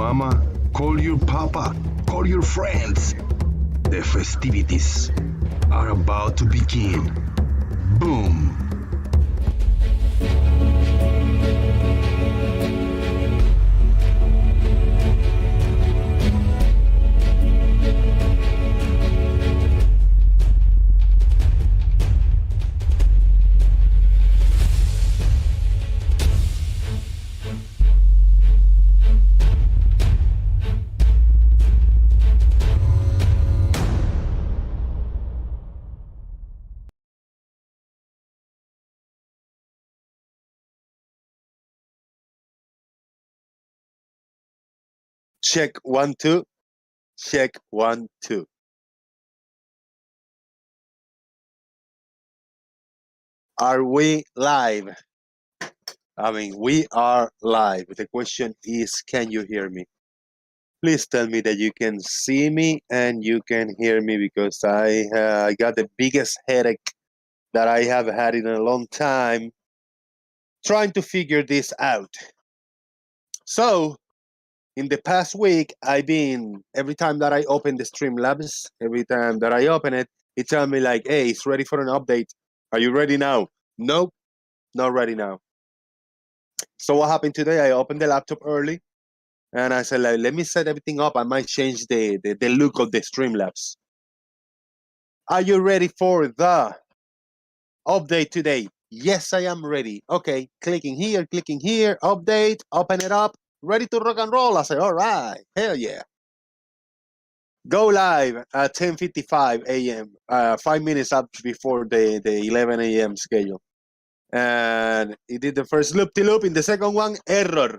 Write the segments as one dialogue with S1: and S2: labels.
S1: mama, call your papa, call your friends. The festivities are about to begin. Boom.
S2: Check 1 2. Check 1 2. Are we live? I mean, we are live. The question is, can you hear me? Please tell me that you can see me and you can hear me, because I got the biggest headache that I have had in a long time trying to figure this out. So, in the past week, every time that I open the Streamlabs, every time that I open it, it tells me like, hey, it's ready for an update. Are you ready now? Nope, not ready now. So what happened today? I opened the laptop early and I said, like, let me set everything up. I might change the look of the Streamlabs. Are you ready for the update today? Yes, I am ready. Okay, clicking here, update, open it up, ready to rock and roll. I said, all right, hell yeah. Go live at 10:55 a.m., 5 minutes up before the 11 a.m. schedule. And it did the first loop-de-loop. In the second one, error.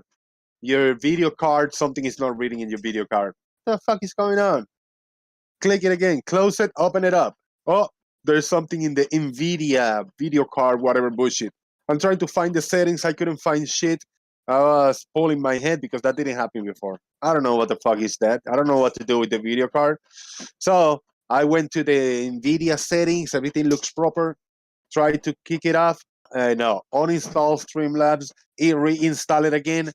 S2: Your video card, something is not reading in your video card. What the fuck is going on? Click it again, close it, open it up. Oh, there's something in the NVIDIA video card, whatever bullshit. I'm trying to find the settings. I couldn't find shit. I was pulling my head because that didn't happen before. I don't know what the fuck is that. I don't know what to do with the video card. So I went to the NVIDIA settings. Everything looks proper. Tried to kick it off. No, uninstall Streamlabs. Reinstall it again.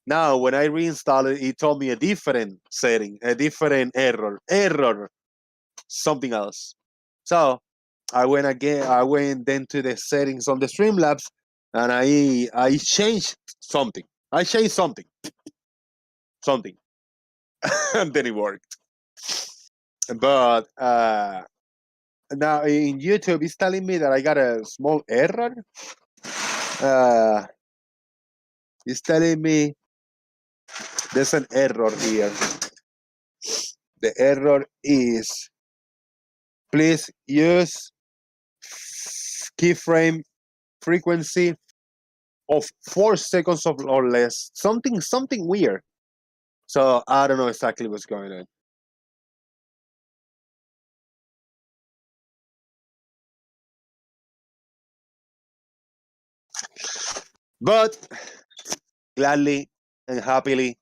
S2: Now, when I reinstalled it, it told me a different setting, a different error, something else. So I went then to the settings on the Streamlabs, and I changed something. Something, and then it worked. But now in YouTube, it's telling me that I got a small error. It's telling me there's an error here. The error is, please use keyframe frequency of 4 seconds or less. Something weird. So I don't know exactly what's going on. But gladly and happily,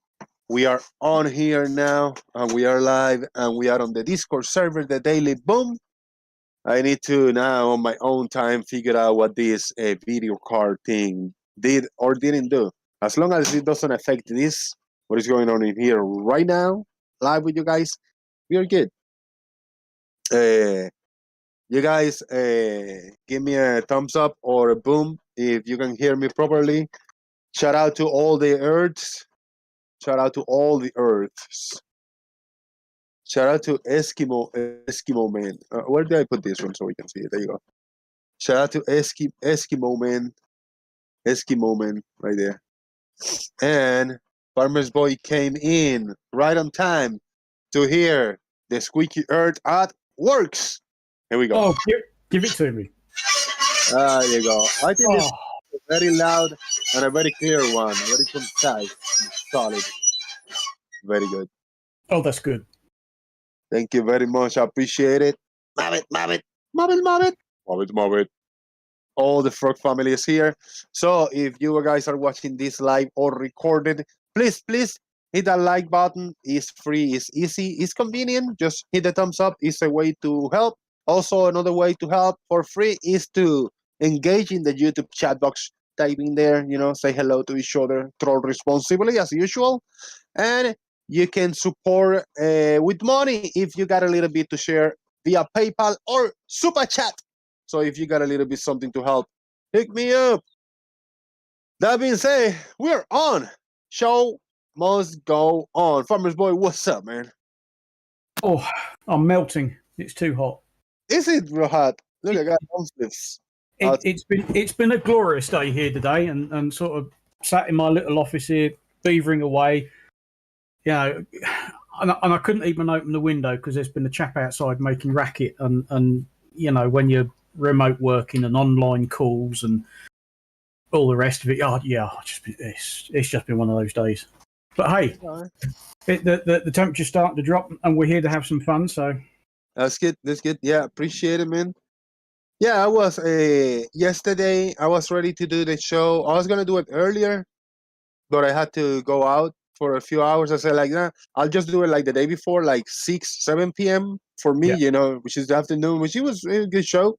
S2: we are on here now, and we are live, and we are on the Discord server, the Daily Boom. I need to now, on my own time, figure out what this video card thing did or didn't do. As long as it doesn't affect this, what is going on in here right now, live with you guys, we are good. You guys, give me a thumbs up or a boom if you can hear me properly. Shout out to all the Earths. Shout out to all the Earths. Shout out to Eskimo Man. Where did I put this one so we can see it? There you go. Shout out to Eskimo Man. Eskimo Man right there. And Farmer's Boy came in right on time to hear the squeaky earth at works. Here we go.
S3: Oh, give it to me.
S2: There you go. I think it's a very loud and a very clear one. Very concise, solid. Very good.
S3: Oh, that's good.
S2: Thank you very much. I appreciate it. Mob it. All the Frog family is here. So if you guys are watching this live or recorded, please hit that like button. It's free, it's easy, it's convenient. Just hit the thumbs up. It's a way to help. Also, another way to help for free is to engage in the YouTube chat box. Type in there, say hello to each other, troll responsibly as usual. And You can support with money if you got a little bit to share via PayPal or Super Chat. So if you got a little bit something to help, pick me up. That being said, we're on. Show must go on. Farmer's Boy, what's up, man?
S3: Oh, I'm melting. It's too hot.
S2: Is it real hot? Look, I got long sleeves.
S3: It's been a glorious day here today, and sort of sat in my little office here, beavering away. You know, and I couldn't even open the window because there's been a chap outside making racket, and you know, when you're remote working and online calls and all the rest of it, it's just been one of those days. But hey, the temperature's starting to drop, and we're here to have some fun. So
S2: that's good. That's good. Yeah, appreciate it, man. Yeah, I was yesterday. I was ready to do the show. I was gonna do it earlier, but I had to go out for a few hours. I said, like, nah, I'll just do it like the day before, like 6, 7 p.m. for me, you know, which is the afternoon, which it was a good show.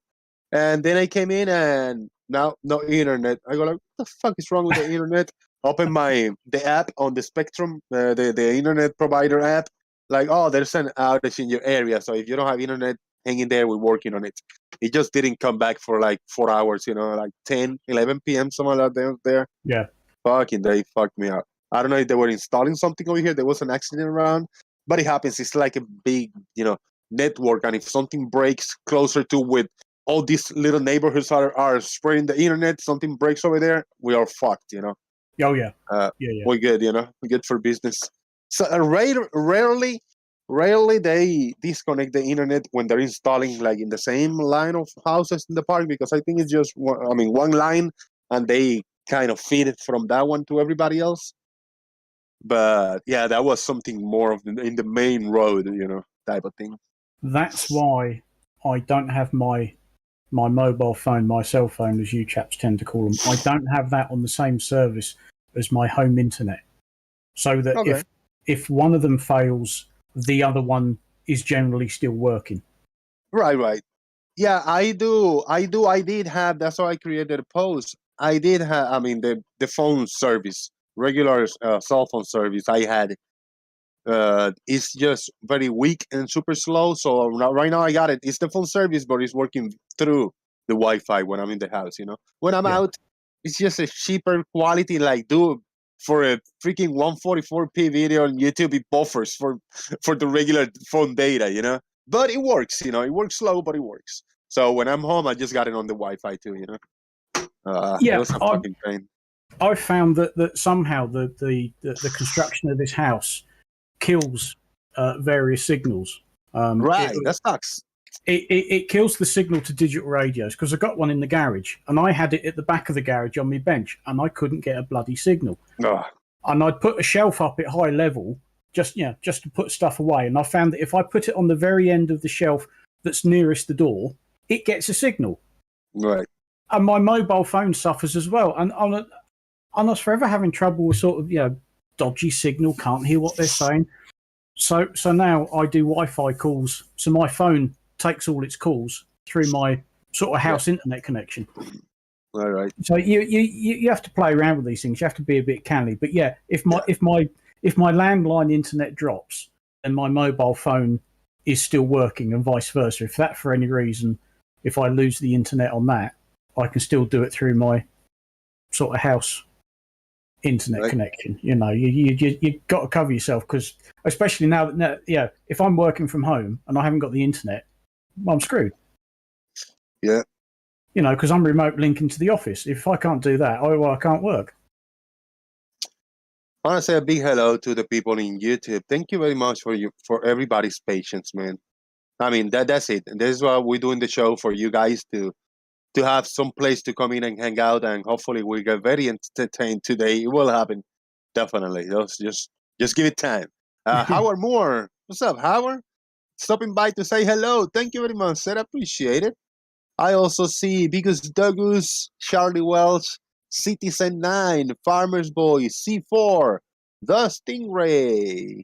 S2: And then I came in and now no internet. I go like, what the fuck is wrong with the internet? Open the app on the Spectrum, the internet provider app. Like, oh, there's an outage in your area. So if you don't have internet, hang in there. We're working on it. It just didn't come back for like 4 hours, you know, like 10, 11 p.m. something like that there.
S3: Yeah.
S2: Fucking, they fucked me up. I don't know if they were installing something over here. There was an accident around, but it happens. It's like a big, you know, network. And if something breaks closer to with all these little neighborhoods are spreading the internet, something breaks over there, we are fucked, you know.
S3: Oh, yeah.
S2: We're good, you know. We're good for business. So rarely they disconnect the internet when they're installing like in the same line of houses in the park, because I think it's just one line, and they kind of feed it from that one to everybody else. But yeah, that was something more of in the main road, you know, type of thing.
S3: That's why I don't have my mobile phone, my cell phone, as you chaps tend to call them. I don't have that on the same service as my home internet, so that if one of them fails, the other one is generally still working.
S2: Right. Yeah, I do. I did have. That's why I created a post. I did have. The phone service, regular cell phone service I had. It's just very weak and super slow. So right now I got it. It's the phone service, but it's working through the Wi-Fi when I'm in the house. You know, when I'm out, it's just a cheaper quality. Like, dude, for a freaking 144p video on YouTube, it buffers for the regular phone data. You know, but it works. You know, it works slow, but it works. So when I'm home, I just got it on the Wi-Fi too. You know, it was a fucking pain.
S3: I found that somehow the construction of this house kills various signals.
S2: That sucks.
S3: It kills the signal to digital radios, because I got one in the garage and I had it at the back of the garage on my bench and I couldn't get a bloody signal. And I'd put a shelf up at high level just to put stuff away, and I found that if I put it on the very end of the shelf that's nearest the door, it gets a signal.
S2: Right.
S3: And my mobile phone suffers as well. And I was forever having trouble with sort of, dodgy signal, can't hear what they're saying. So now I do Wi-Fi calls. So my phone takes all its calls through my sort of house internet connection.
S2: All right.
S3: So you have to play around with these things. You have to be a bit canny. But yeah, if my landline internet drops, then my mobile phone is still working, and vice versa. If that for any reason, if I lose the internet on that, I can still do it through my sort of house internet connection. You know, you got to cover yourself, because especially now that if I'm working from home and I haven't got the internet, I'm screwed.
S2: Yeah.
S3: You know, because I'm remote linking to the office. If I can't do that, I can't work.
S2: I want to say a big hello to the people in YouTube. Thank you very much for everybody's patience, man. I mean, that's it. And this is why we're doing the show, for you guys to have some place to come in and hang out, and hopefully we get very entertained today. It will happen, definitely. Just give it time. Howard Moore, what's up, Howard? Stopping by to say hello. Thank you very much, sir. I appreciate it. I also see Bigus Douglas, Charlie Welch, Citizen 9, Farmer's Boy, C4, The Stingray,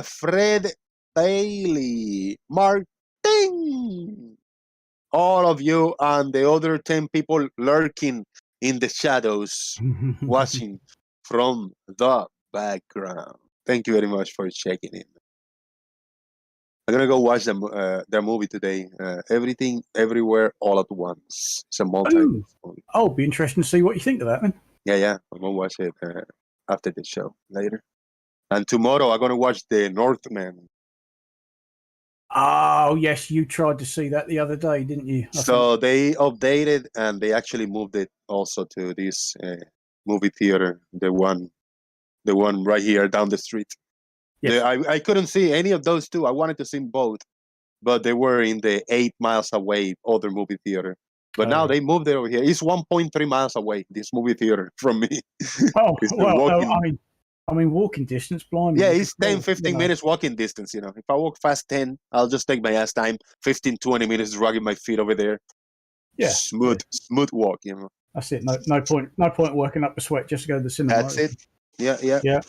S2: Fred Bailey, Martin, all of you, and the other 10 people lurking in the shadows, watching from the background. Thank you very much for checking in. I'm gonna go watch their movie today. Everything, everywhere, all at once. It's a multi
S3: Oh,
S2: movie.
S3: oh, be interesting to see what you think of that then.
S2: Yeah. I'm gonna watch it after the show later. And tomorrow I'm gonna watch The Northman.
S3: Oh, yes, you tried to see that the other day, didn't you? I think.
S2: So they updated and they actually moved it also to this movie theater, the one right here down the street.
S3: Yes.
S2: I couldn't see any of those two. I wanted to see both, but they were in the 8 miles away other movie theater. But now
S3: Oh.
S2: they moved it over here. It's 1.3 miles away, this movie theater from me.
S3: Oh,
S2: It's the
S3: well,
S2: walking.
S3: I mean, walking distance, blimey.
S2: Yeah,
S3: you
S2: it's
S3: could
S2: 10,
S3: go,
S2: 15
S3: you know.
S2: minutes walking distance, you know. If I walk fast 10, I'll just take my ass time. 15, 20 minutes dragging my feet over there.
S3: Yeah.
S2: Smooth walk, you know.
S3: That's it. No point working up a sweat just to go to the cinema.
S2: That's it. Yeah.
S3: Yeah.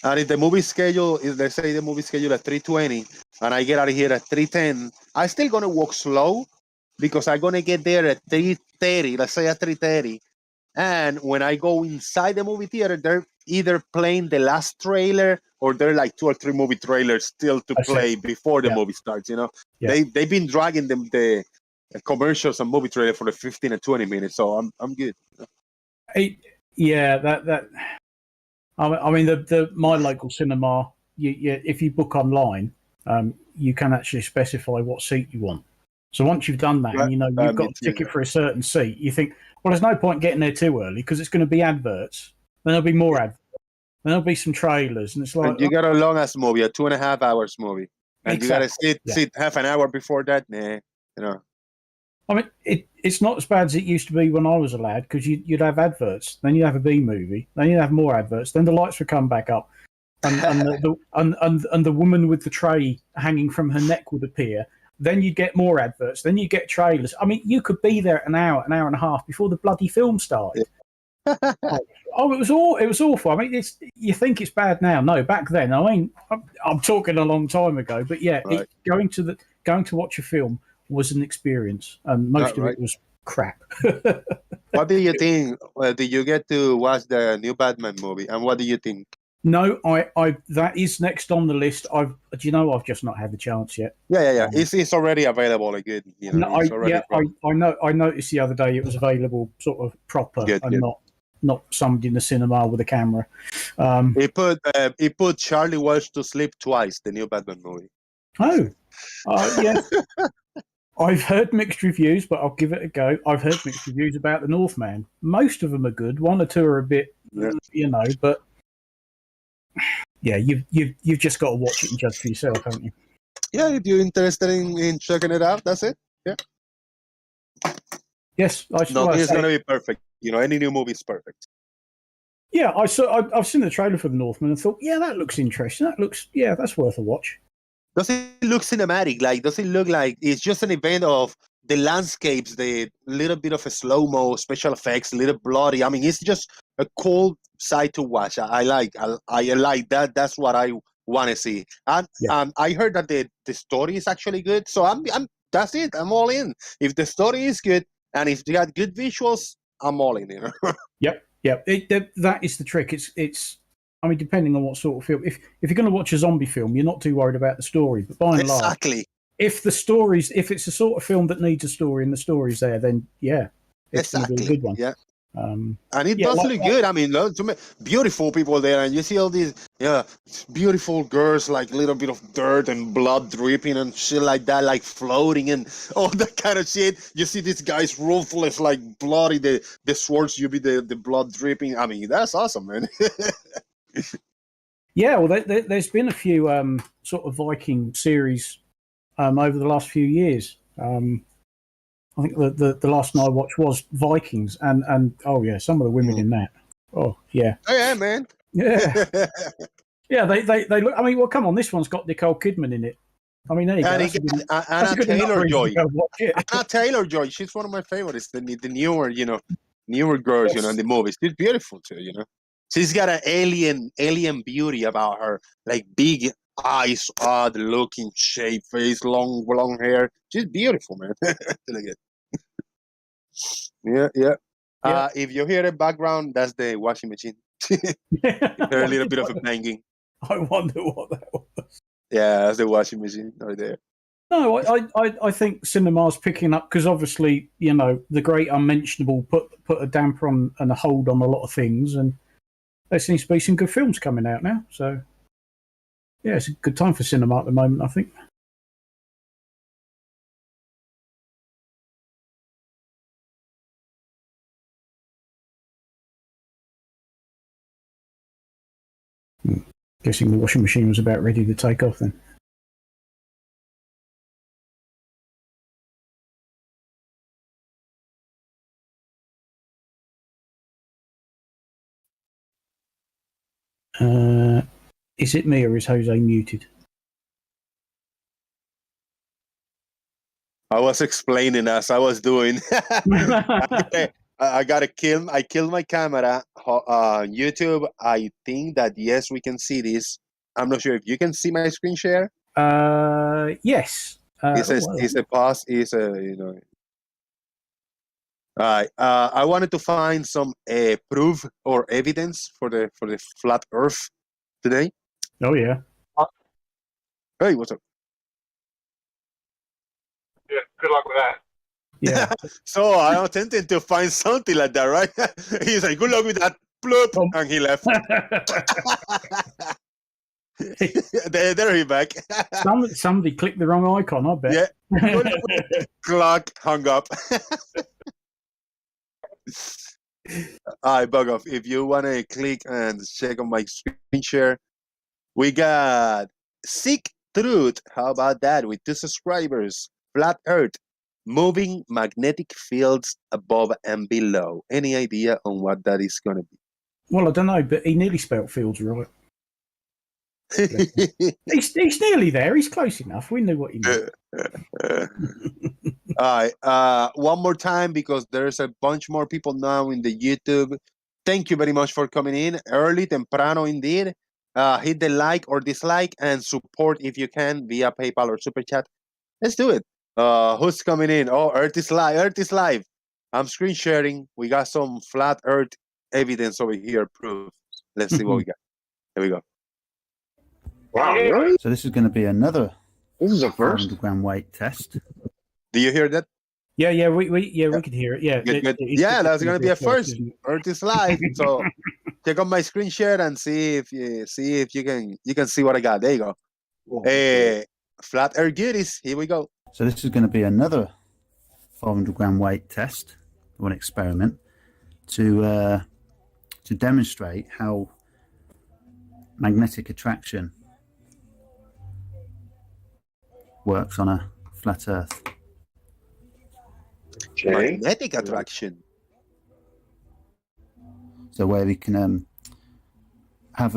S2: And if the movie schedule is, let's say the movie schedule at 3:20, and I get out of here at 3:10, I'm still gonna walk slow because I'm gonna get there at 3:30. Let's say at 3:30, and when I go inside the movie theater, they're either playing the last trailer or there are like 2 or 3 movie trailers still to
S3: That's
S2: play before the
S3: Yeah.
S2: movie starts. You know,
S3: Yeah.
S2: they've been dragging them the commercials and movie trailer for the 15 and 20 minutes, so I'm good.
S3: Yeah, that. I mean, the my local cinema. If you book online, you can actually specify what seat you want. So once you've done that, and you know you've got
S2: me
S3: a
S2: too.
S3: ticket for a certain seat, you think, well, there's no point getting there too early because it's going to be adverts. Then there'll be more adverts. Then there'll be some trailers, and it's like,
S2: And you got a long ass movie, a 2.5 hours movie, and you gotta sit half an hour before that. Nah, you know.
S3: I mean, it's not as bad as it used to be when I was a lad because you'd have adverts, then you'd have a B movie, then you'd have more adverts, then the lights would come back up, and the woman with the tray hanging from her neck would appear. Then you'd get more adverts, then you get trailers. I mean, you could be there an hour and a half before the bloody film started. Oh, it was awful. I mean, you think it's bad now? No, back then. I mean, I'm talking a long time ago, but yeah,
S2: Right.
S3: going to watch a film was an experience, and most of it was crap.
S2: What do you think? Did you get to watch the new Batman movie? And what do you think?
S3: No, I that is next on the list. I've just not had the chance yet.
S2: Yeah. It's already available. Like good, you know.
S3: No,
S2: It's already
S3: I noticed the other day it was available sort of proper
S2: Good.
S3: not somebody in the cinema with a camera.
S2: It put Charlie Welch to sleep twice. The new Batman movie.
S3: Oh, yeah. I've heard mixed reviews, but I'll give it a go. I've heard mixed reviews about the Northman. Most of them are good. 1 or 2 are a bit, but yeah, you've just got to watch it and judge for yourself, haven't you?
S2: Yeah, if you're interested in checking it out, that's it. Yeah.
S3: Yes,
S2: Nothing is gonna be perfect. You know, any new movie is perfect.
S3: Yeah, I've seen the trailer for the Northman and thought, yeah, that looks interesting. That's worth a watch.
S2: Does it look cinematic? Like, does it look like it's just an event of the landscapes, the little bit of a slow-mo, special effects, a little bloody? I mean, it's just a cool sight to watch. I like that. That's what I want to see. And I heard that the story is actually good. So I'm that's it. I'm all in. If the story is good and if they got good visuals, I'm all in. You know?
S3: Yep. That is the trick. It's. I mean, depending on what sort of film. If you're going to watch a zombie film, you're not too worried about the story. But by and large, if it's a sort of film that needs a story and the story's there, then yeah, it's going to be a good one.
S2: Yeah.
S3: And
S2: it does look good. I mean, beautiful people there, and you see all these beautiful girls, like a little bit of dirt and blood dripping and shit like that, like floating and all that kind of shit. You see these guys ruthless, like bloody, the swords, you be the blood dripping. I mean, that's awesome, man.
S3: Yeah, well, there's been a few sort of Viking series over the last few years. I think the last one I watched was Vikings, and oh yeah, some of the women in that. Oh yeah.
S2: Oh yeah, man.
S3: Yeah. Yeah, they look. I mean, well, come on, this one's got Nicole Kidman in it. I mean, there you go.
S2: Anna Taylor-Joy. Anna Taylor-Joy. She's one of my favorites. The newer girls, you know, in the movies. She's beautiful too, you know. She's got an alien beauty about her, like big eyes, odd looking shape, face, long hair. She's beautiful, man. Look at. Yeah. If you hear the background, that's the washing machine. There's a little bit of a banging.
S3: I wonder what that was.
S2: Yeah, that's the washing machine right there.
S3: No, I think cinema's picking up because obviously, you know, the great unmentionable put a damper on and a hold on a lot of things, and there seems to be some good films coming out now. So, yeah, it's a good time for cinema at the moment, I think. Guessing the washing machine was about ready to take off then. Is it me or is Jose muted?
S2: I was explaining as I was doing. I gotta kill. I killed my camera. YouTube. I think that yes, we can see this. I'm not sure if you can see my screen share.
S3: Yes.
S2: It's a pause. It's a All right. I wanted to find some proof or evidence for the flat Earth today.
S3: Oh yeah.
S2: Hey, what's up?
S4: Yeah, good luck with that.
S3: Yeah.
S2: So I attempted to find something like that, right? He's like, "Good luck with that," bloop, and he left. there he back.
S3: Somebody clicked the wrong icon, I bet.
S2: Yeah. Clock hung up. All right, bug off. If you want to click and check on my screen share, we got Seek Truth. How about that? With 2 subscribers. Flat Earth. Moving magnetic fields above and below. Any idea on what that is going to be?
S3: Well, I don't know, but he nearly spelt fields right. He's nearly there. He's close enough. We knew what he meant.
S2: All right. One more time because there's a bunch more people now in the YouTube. Thank you very much for coming in early, temprano indeed. Hit the like or dislike and support if you can via PayPal or Super Chat. Let's do it. Who's coming in? Oh, Earth is live. Earth is live. I'm screen sharing. We got some flat Earth evidence over here. Proof. Let's see what we got. Here we go.
S4: Wow, really?
S5: So this is going to be another
S4: This is a first.
S5: 100-gram weight test.
S2: Do you hear that?
S3: Yeah, we could hear it. Yeah,
S2: Good, good. Yeah, that's going to be a first.
S3: isn't it?
S2: Earth is live. So check out my screen share and see if you can see what I got. There you go. Flat Earth goodies. Here we go.
S5: So this is going to be another 500-gram weight test, or an experiment, to demonstrate how magnetic attraction works on a flat Earth.
S4: Okay.
S2: Magnetic attraction.
S5: So where we can have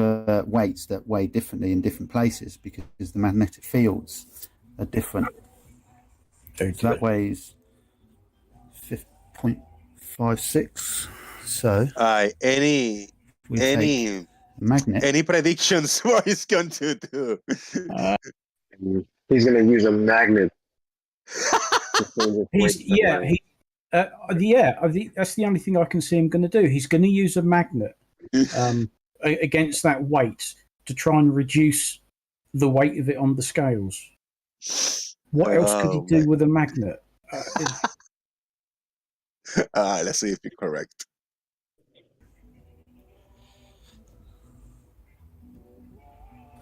S5: weights that weigh differently in different places because the magnetic fields are different. So that weighs 5.56. So
S2: Any
S5: magnet.
S2: any predictions what he's going to do?
S4: He's going to use a magnet.
S3: That's the only thing I can see him going to do. He's going to use a magnet against that weight to try and reduce the weight of it on the scales. What else could he do with a magnet?
S2: Let's see if you're correct.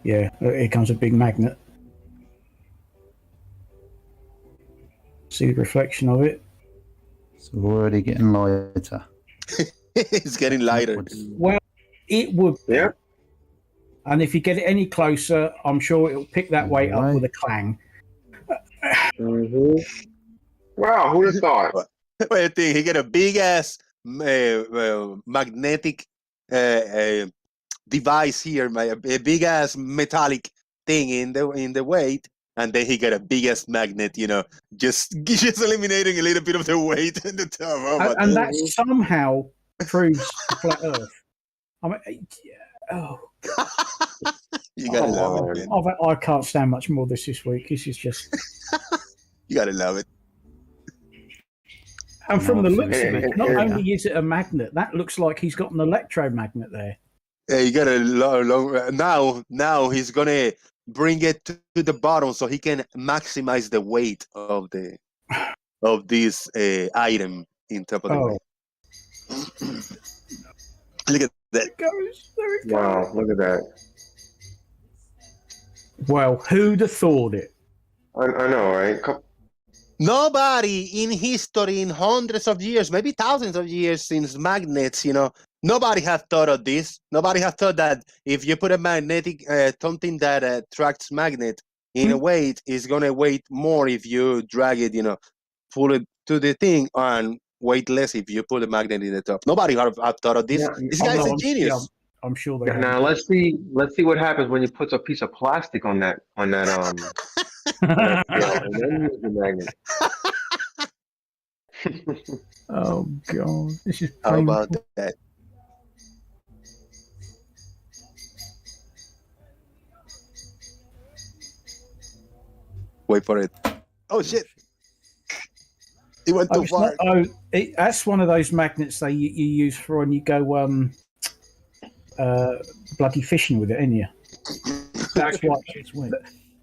S3: Yeah, here comes a big magnet. See the reflection of it?
S5: So we're already getting lighter.
S2: It's getting lighter.
S3: Well, it would.
S4: Yeah.
S3: And if you get it any closer, I'm sure it'll pick that weight up with a clang.
S4: Mm-hmm. Wow, who'd have thought?
S2: What do you think? He get a big ass magnetic device here, a big ass metallic thing in the weight, and then he got a big ass magnet. Just eliminating a little bit of the weight in the top. Oh,
S3: and that somehow proves flat Earth. I mean,
S2: you gotta love it, man.
S3: I can't stand much more this week. This is just.
S2: You gotta love it.
S3: And from the looks of
S4: it,
S3: it, not only is it a magnet, that looks like he's got an electromagnet there.
S2: Yeah, you got a long. Now he's gonna bring it to the bottom so he can maximize the weight of this item in top of the
S3: Oh,
S2: weight. Look at that.
S3: there it goes. There it
S4: Wow,
S3: goes.
S4: look at that.
S3: Well, who'd have thought it?
S4: I know, right?
S2: Nobody in history, in hundreds of years, maybe thousands of years since magnets, nobody has thought of this. Nobody has thought that if you put a magnetic, something that attracts magnet in a weight, is going to weigh more if you drag it, pull it to the thing, and weight less if you put a magnet in the top. Nobody have thought of this.
S4: Yeah,
S2: This
S3: Oh,
S2: guy's
S3: no,
S2: a genius.
S3: I'm sure they
S4: Now let's see what happens when you put a piece of plastic on that
S3: have.
S4: scale, and then use the magnet.
S3: Oh god, this is
S2: How
S3: painful.
S2: about that? Wait for it. Oh shit! It went
S3: Oh,
S2: too
S3: it's
S2: far.
S3: that's one of those magnets that you use for when you go bloody fishing with it, ain't you? That's why it's weird.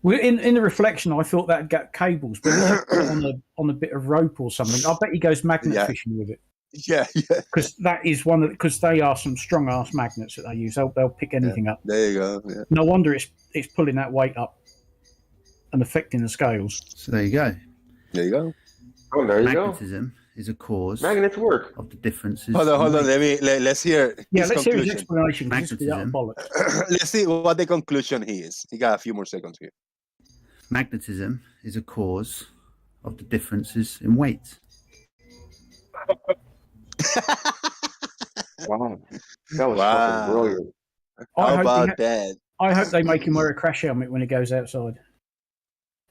S3: Well, in the reflection, I thought that'd get cables, but if you put it on a bit of rope or something, I bet he goes magnet
S2: Yeah.
S3: fishing with it.
S2: Yeah.
S3: Because that is because they are some strong ass magnets that they use. They'll pick anything up.
S2: There you go. Yeah.
S3: No wonder it's pulling that weight up and affecting the scales.
S5: So there you go.
S2: There you go.
S4: Oh, there you go.
S5: Magnetism is a cause
S4: Magnets work.
S5: of the differences.
S2: Hold on.
S5: in weight.
S2: Let's hear
S3: Yeah,
S2: his
S3: let's hear his
S2: conclusion.
S3: explanation. 'Cause this could be out of
S5: Magnetism.
S3: bollocks.
S2: Let's see what the conclusion is. He got a few more seconds here.
S5: Magnetism is a cause of the differences in weight.
S4: Wow, that was
S2: Wow.
S4: fucking brilliant.
S2: How
S3: I
S2: about that?
S3: hope they make him wear a crash helmet when he goes outside.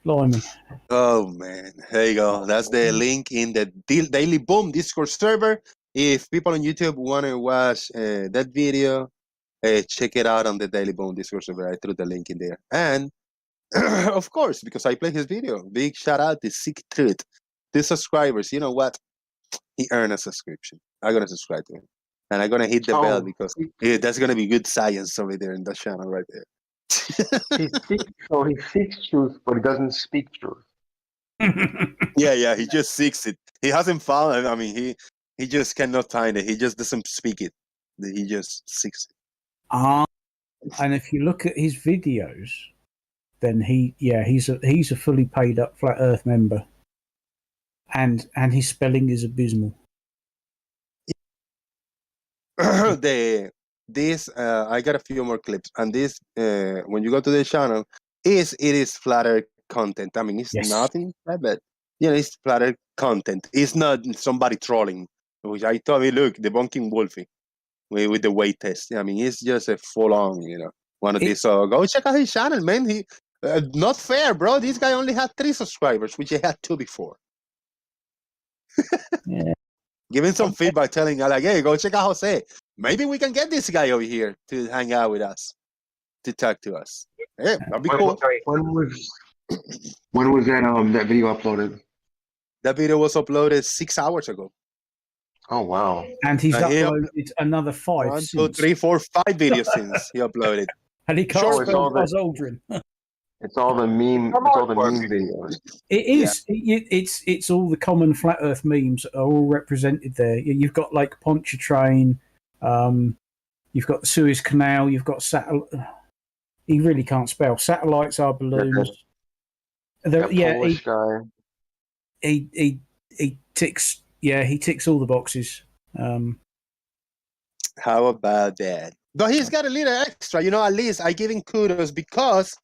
S3: Blimey.
S2: Oh man, there you go. That's the link in the Daily Boom Discord server. If people on YouTube want to watch that video, check it out on the Daily Boom Discord server. I threw the link in there. And of course, because I play his video, big shout out to Sick Truth. The subscribers, you know what? He earned a subscription. I'm gonna subscribe to him, and I'm gonna hit the bell because that's gonna be good science over there in the channel right there.
S4: He seeks truth, but he doesn't speak truth.
S2: Yeah. He just seeks it. He hasn't found. I mean, he just cannot find it. He just doesn't speak it. He just seeks it.
S3: And if you look at his videos, then he's a fully paid up Flat Earth member, and his spelling is abysmal.
S2: I got a few more clips, and this when you go to the channel, it is Flat Earth content. I mean, it's
S3: Yes.
S2: nothing bad, but it's Flat Earth content. It's not somebody trolling. Which I told me, look, debunking Wolfie with the weight test. I mean, it's just a full on, one of these. So go check out his channel, man. He not fair, bro. This guy only had 3 subscribers, which he had 2 before.
S3: Yeah.
S2: Giving some feedback, telling like, hey, go check out Jose. Maybe we can get this guy over here to hang out with us, to talk to us. Yeah, that'd be cool.
S4: When was that video uploaded?
S2: That video was uploaded 6 hours ago.
S4: Oh wow!
S3: And he's
S2: He
S3: uploaded another 5
S2: 1, 2,
S3: since.
S2: 3, 4, 5 videos since he uploaded.
S3: And he can't
S4: Sure, it's
S3: spell
S4: all
S3: Buzz Aldrin.
S4: It's all the meme. It's all the meme videos.
S3: It is. It's all the common Flat Earth memes are all represented there. You've got like Pontchartrain, you've got the Suez Canal, you've got he really can't spell. Satellites are balloons.
S4: That Polish guy.
S3: He ticks. Yeah, he ticks all the boxes.
S2: How about that? But he's got a little extra, at least I give him kudos because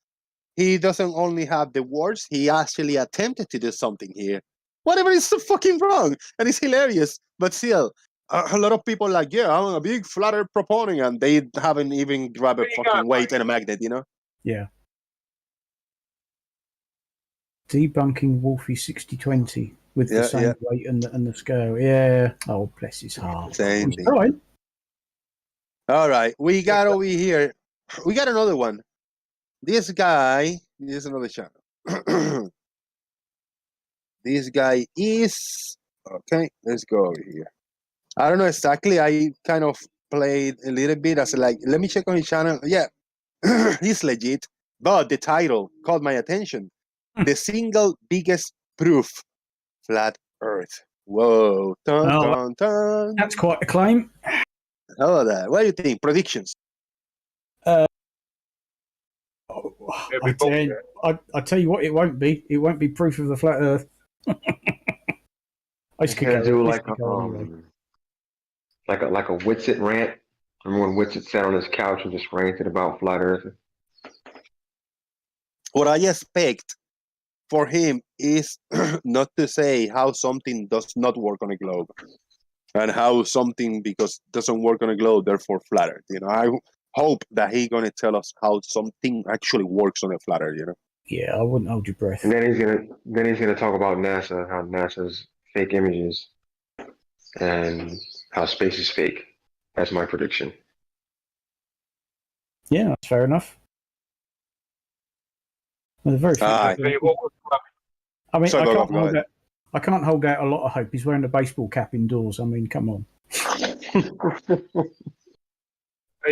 S2: he doesn't only have the words, he actually attempted to do something here. Whatever is so fucking wrong. And it's hilarious. But still, a lot of people are like, yeah, I'm a big Flat Earth proponent, and they haven't even grabbed a fucking weight and a magnet,
S3: Yeah. Debunking Wolfie 6020 with the same weight and the scale. Yeah. Oh, bless his heart.
S2: Same thing.
S3: Right.
S2: All right. We got over here. We got another one. This guy is another channel. This guy is okay. Let's go over here. I don't know exactly. I kind of played a little bit. I said, like, let me check on his channel. Yeah, he's legit. But the title caught my attention. The single biggest proof, flat Earth. Whoa. Dun,
S3: Oh,
S2: dun, dun.
S3: that's quite a claim.
S2: How about that? What do you think? Predictions?
S3: I
S6: Every
S3: tell you what, it won't be. It won't be proof of the flat Earth. I just
S4: You gotta do like
S3: could go anyway.
S4: like a Witsit rant. Remember when Witsit sat on his couch and just ranted about flat Earth?
S2: What I expect for him is not to say how something does not work on a globe and how something, because it doesn't work on a globe, therefore flat Earth. You know, I hope that he's going to tell us how something actually works on a flat Earth, you know?
S3: Yeah, I wouldn't hold your breath.
S4: And then he's gonna talk about NASA, how NASA's fake images, and how space is fake. That's my prediction.
S3: Yeah, that's fair enough. Well, they're very
S2: Aye.
S6: Tell you what was
S3: I mean,
S2: Sorry, go ahead.
S3: I can't hold out a lot of hope. He's wearing a baseball cap indoors. I mean, come on.
S6: He's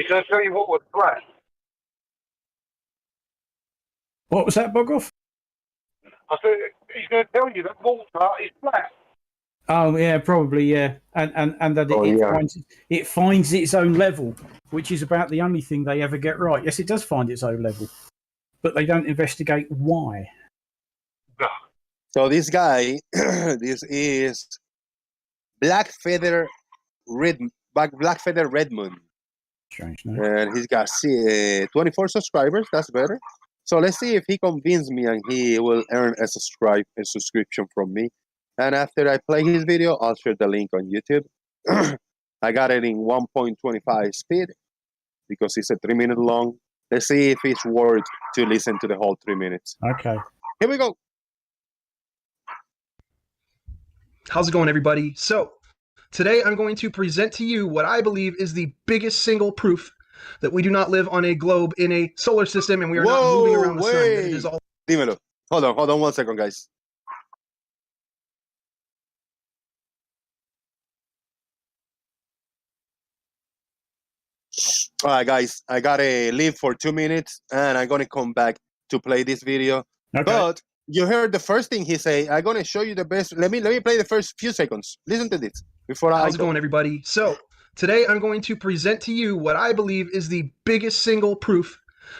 S6: going to tell you what was flat.
S3: What was that, Boggoff?
S6: I said he's going to tell you that water is flat.
S3: Oh yeah, probably yeah, and that it finds its own level, which is about the only thing they ever get right. Yes, it does find its own level, but they don't investigate why.
S2: So this guy, this is Black Feather Redmond,
S3: Strange, no?
S2: and he's got 24 subscribers. That's better. So let's see if he convinces me and he will earn a subscription from me. And after I play his video, I'll share the link on YouTube. I got it in 1.25 speed because it's a 3-minute long. Let's see if it's worth to listen to the whole 3 minutes.
S3: Okay.
S2: Here we go.
S7: How's it going, everybody? So, today I'm going to present to you what I believe is the biggest single proof that we do not live on a globe in a solar system and we are not moving around the sun. That it is all.
S2: Dímelo. Hold on 1 second, guys. All right, guys, I gotta leave for 2 minutes and I'm gonna come back to play this video.
S3: Okay.
S2: But you heard the first thing he say. I'm gonna show you the best. Let me play the first few seconds. Listen to this before I
S7: How's it going, everybody? So, today I'm going to present to you what I believe is the biggest single proof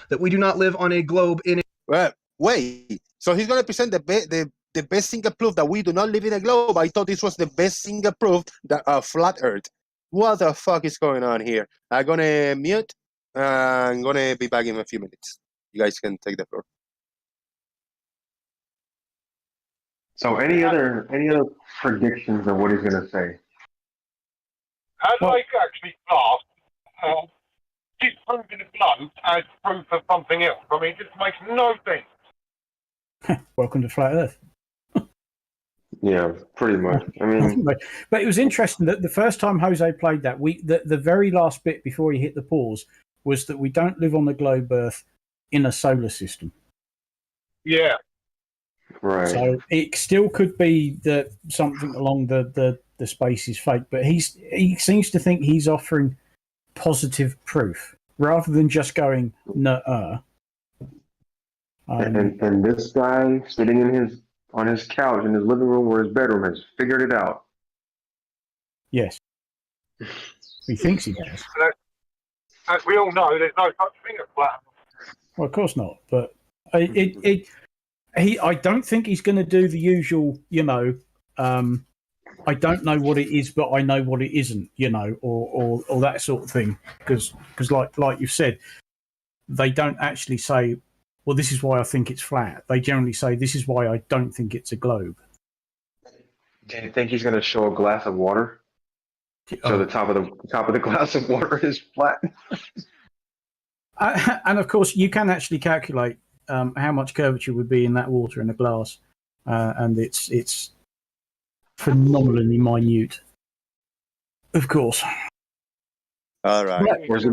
S7: that we do not live on a globe in a.
S2: Well, wait. So he's gonna present the best single proof that we do not live in a globe. I thought this was the best single proof that flat Earth. What the fuck is going on here? I'm gonna mute. I'm gonna be back in a few minutes. You guys can take the floor.
S4: So any other predictions of what he's gonna say?
S6: How do they actually class disproving a globe as proof of something else? I mean, it just makes no sense.
S3: Welcome to Flat Earth.
S4: Yeah, pretty much. I mean,
S3: But it was interesting that the first time Jose played that, the very last bit before he hit the pause was that we don't live on the globe Earth in a solar system.
S6: Yeah.
S4: right.
S3: So it still could be that something along the space is fake, but he seems to think he's offering positive proof rather than just going nuh-uh.
S4: And this guy sitting on his couch in his living room or his bedroom has figured it out.
S3: Yes. He thinks he has.
S6: As we all know, there's no such thing as flat.
S3: Well, of course not. But I don't think he's going to do the usual, I don't know what it is, but I know what it isn't, or that sort of thing. Because like you've said, they don't actually say, well, this is why I think it's flat. They generally say, this is why I don't think it's a globe.
S4: Do you think he's going to show a glass of water? So the top of the glass of water is flat.
S3: And of course, you can actually calculate how much curvature would be in that water in a glass, and it's phenomenally minute. Of course.
S2: All right.
S4: Or is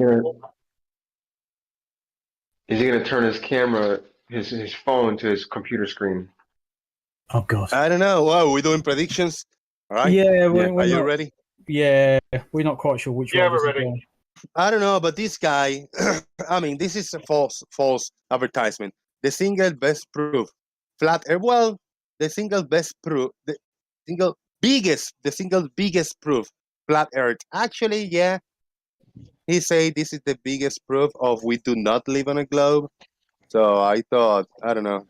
S4: he gonna turn his camera, his phone to his computer screen?
S3: Oh God.
S2: I don't know. Wow, we're doing predictions. All right.
S3: Yeah.
S2: Are you ready?
S3: Yeah, we're not quite sure which
S6: Yeah,
S3: way this
S6: we're
S3: is
S6: ready.
S3: going.
S2: I don't know, but this guy, I mean, this is a false advertisement. The single best proof, flat earth. Well, the single best proof, the single biggest proof, flat earth. Actually, yeah, he say this is the biggest proof of we do not live on a globe. So I thought, I don't know.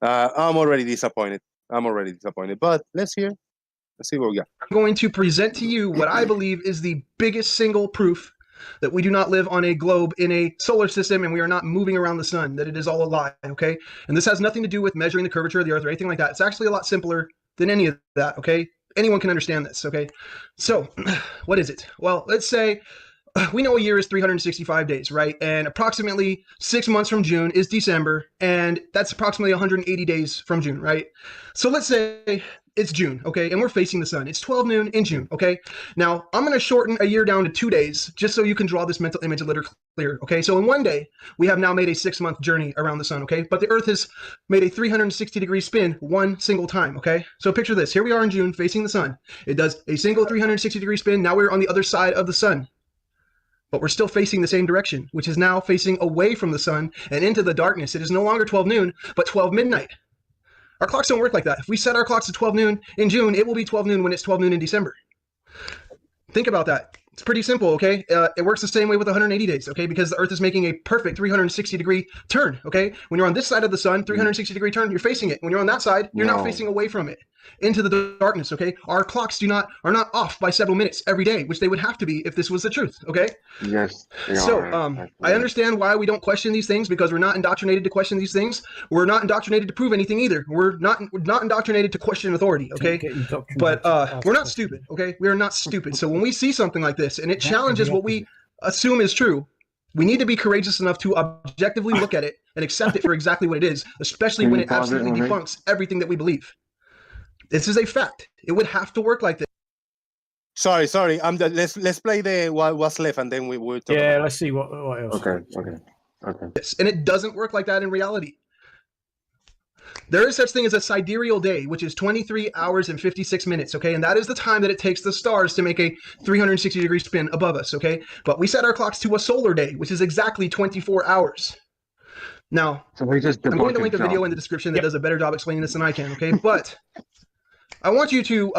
S2: I'm already disappointed. But let's hear. Let's see what we got.
S7: I'm going to present to you what I believe is the biggest single proof that we do not live on a globe in a solar system and we are not moving around the sun, that it is all a lie, okay? And this has nothing to do with measuring the curvature of the earth or anything like that. It's actually a lot simpler than any of that, okay? Anyone can understand this, okay? So, what is it? Well, let's say we know a year is 365 days, right? And approximately 6 months from June is December, and that's approximately 180 days from June, right? So let's say it's June, okay? And we're facing the sun. It's 12 noon in June, okay? Now, I'm going to shorten a year down to 2 days just so you can draw this mental image a little clearer, okay? So in 1 day, we have now made a 6-month journey around the sun, okay? But the Earth has made a 360-degree spin one single time, okay? So picture this. Here we are in June facing the sun. It does a single 360-degree spin. Now we're on the other side of the sun. But we're still facing the same direction, which is now facing away from the sun and into the darkness. It is no longer 12 noon, but 12 midnight. Our clocks don't work like that. If we set our clocks to 12 noon in June, it will be 12 noon when it's 12 noon in December. Think about that. It's pretty simple, okay? It works the same way with 180 days, okay? Because the Earth is making a perfect 360-degree turn, okay? When you're on this side of the sun, 360-degree turn, you're facing it. When you're on that side, you're now facing away from it, into the darkness, okay? Our clocks are not off by several minutes every day, which they would have to be if this was the truth, okay?
S4: Yes.
S7: So I understand why we don't question these things, because we're not indoctrinated to question these things. We're not indoctrinated to prove anything either. We're not indoctrinated to question authority, okay? But we're not stupid, okay? We are not stupid. So when we see something like this and it challenges what we assume is true, we need to be courageous enough to objectively look at it and accept it for exactly what it is, especially when it absolutely debunks everything that we believe. This is a fact. It would have to work like this.
S2: Sorry. Let's play the what's left, and then we will talk.
S3: Yeah, let's see what else.
S4: Okay.
S7: And it doesn't work like that in reality. There is such thing as a sidereal day, which is 23 hours and 56 minutes, okay? And that is the time that it takes the stars to make a 360-degree spin above us, okay? But we set our clocks to a solar day, which is exactly 24 hours. Now,
S4: So we just
S7: I'm going to link a video in the description that does a better job explaining this than I can, okay? But I want you to,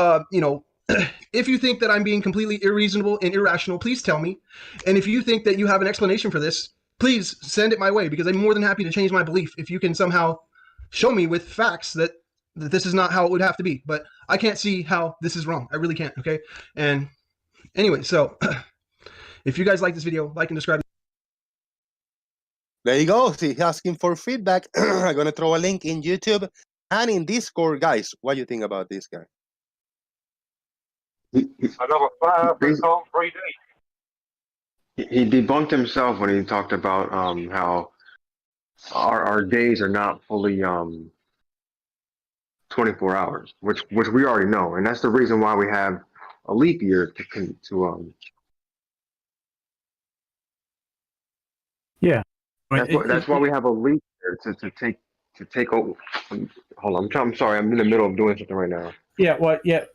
S7: if you think that I'm being completely unreasonable and irrational, please tell me. And if you think that you have an explanation for this, please send it my way, because I'm more than happy to change my belief if you can somehow show me with facts that this is not how it would have to be. But I can't see how this is wrong. I really can't, okay? And anyway, so if you guys like this video, like and subscribe.
S2: There you go. See, asking for feedback. I'm gonna throw a link in YouTube and in Discord, guys. What do you think about this guy?
S6: Another fire on 3D.
S4: He debunked himself when he talked about how our days are not fully 24 hours, which we already know, and that's the reason why we have a leap year to
S3: Yeah.
S4: That's why we have a leap year to take over. Hold on, I'm sorry, I'm in the middle of doing something right now.
S3: Yeah, well, yeah.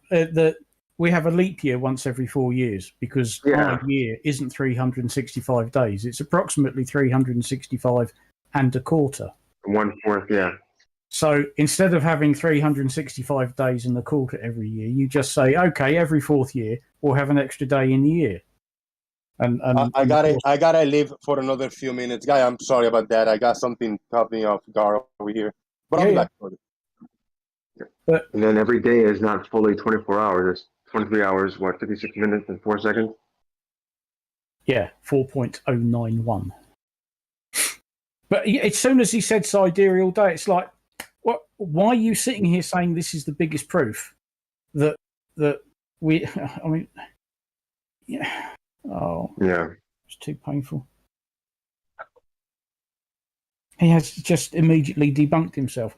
S3: We have a leap year once every 4 years, because our year isn't 365 days. It's approximately 365 and a quarter.
S4: 1/4, yeah.
S3: So instead of having 365 days and a quarter every year, you just say, okay, every 4th year we'll have an extra day in the year. And
S2: I gotta leave for another few minutes, guy. I'm sorry about that. I got something caught me off guard over here, but I'll be back.
S4: And then every day is not fully 24 hours. It's 23 hours, 56 minutes and 4 seconds?
S3: Yeah, 4.091. But as soon as he said sidereal day, it's like, what? Why are you sitting here saying this is the biggest proof that we? I mean, yeah. Oh,
S4: yeah.
S3: It's too painful. He has just immediately debunked himself.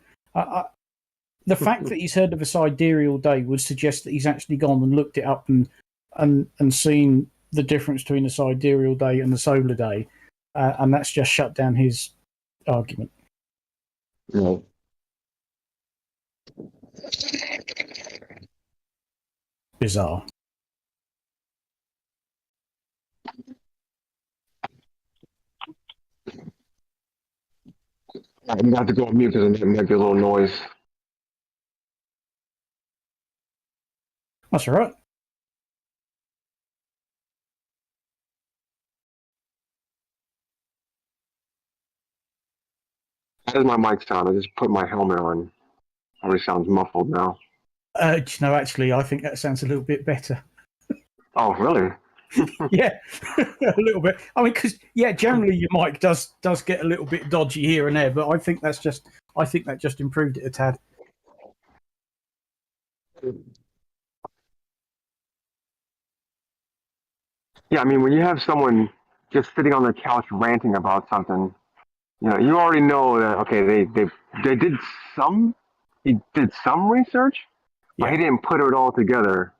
S3: The fact that he's heard of a sidereal day would suggest that he's actually gone and looked it up and seen the difference between a sidereal day and the solar day, and that's just shut down his argument.
S4: No.
S3: Bizarre.
S4: I'm gonna have to go on mute because there might be a little noise.
S3: That's all right.
S4: How does my mic sound? I just put my helmet on. Probably sounds muffled now.
S3: Actually, I think that sounds a little bit better.
S4: Oh, really?
S3: Yeah, a little bit. I mean, because generally your mic does get a little bit dodgy here and there, but I think that just improved it a tad.
S4: Yeah, I mean, when you have someone just sitting on the couch ranting about something, you already know that. Okay, they did some. He did some research, but he didn't put it all together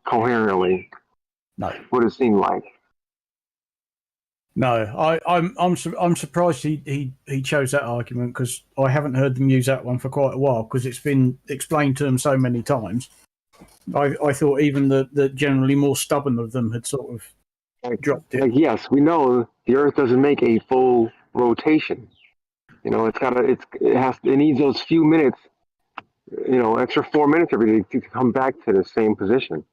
S4: coherently.
S3: No.
S4: What it seemed like.
S3: No, I'm surprised he chose that argument, because I haven't heard them use that one for quite a while, because it's been explained to them so many times. I thought even the generally more stubborn of them had sort of dropped it.
S4: Like, yes, we know the Earth doesn't make a full rotation. It needs those few minutes, extra 4 minutes every day to come back to the same position.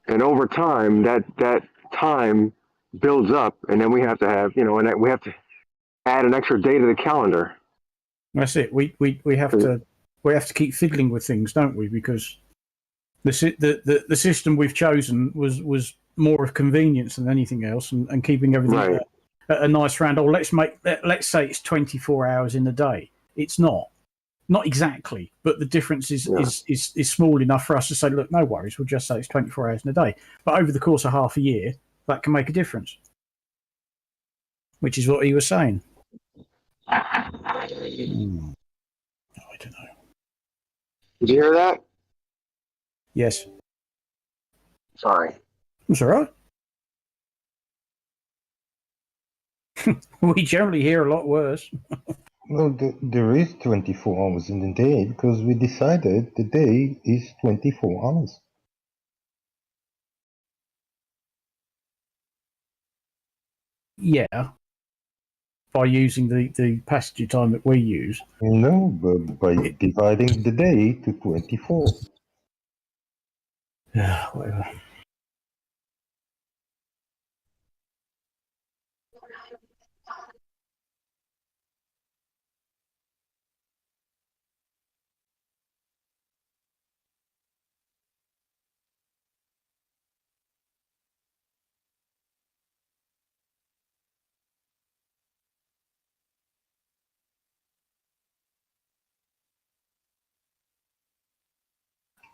S4: And over time, that time builds up, and then we have to have, and we have to add an extra day to the calendar.
S3: That's it. We have to keep fiddling with things, don't we? Because the system we've chosen was more of convenience than anything else, and keeping everything at a nice round. Let's say it's 24 hours in a day. It's not exactly, but the difference is small enough for us to say, look, no worries, we'll just say it's 24 hours in a day. But over the course of half a year, that can make a difference, which is what he was saying. I don't know.
S4: Did you hear that?
S3: Yes.
S4: Sorry.
S3: That's all right. We generally hear a lot worse.
S8: Well, there is 24 hours in the day because we decided the day is 24 hours.
S3: Yeah. By using the passage of time that we use.
S8: No, but by dividing the day to 24.
S3: Whatever.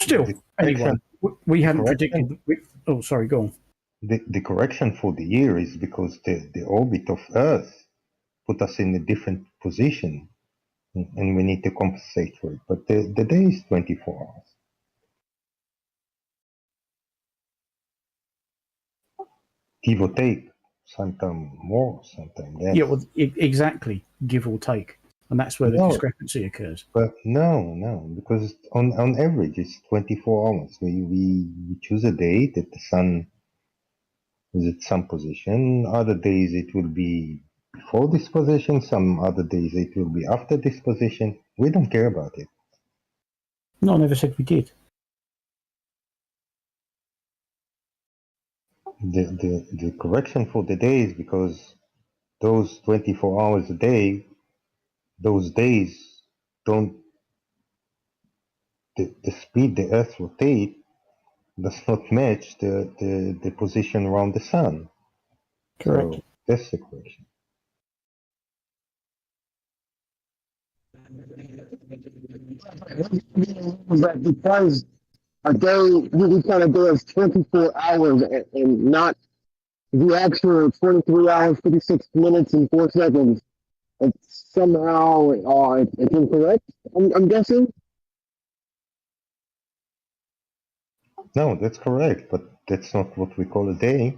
S3: Still, anyway, we hadn't predicted. Oh, sorry, go on.
S8: The correction for the year is because the orbit of Earth put us in a different position, and we need to compensate for it. But the day is 24 hours. Give or take, sometimes more, sometimes less.
S3: Yeah, well, exactly, give or take. And that's where the discrepancy occurs.
S8: But no, because on average it's 24 hours. We choose a day that the sun is at some position. Other days it will be before this position. Some other days it will be after this position. We don't care about it.
S3: No, I never said we did.
S8: The correction for the day is because those 24 hours a day, those days don't, the speed the Earth rotates does not match the position around the sun.
S3: Correct.
S8: So that's the correction.
S9: But because a day, we kind of do as 24 hours and not the actual 23 hours, 56 minutes, and 4 seconds. It's somehow it's incorrect, I'm guessing?
S8: No, that's correct, but that's not what we call a day.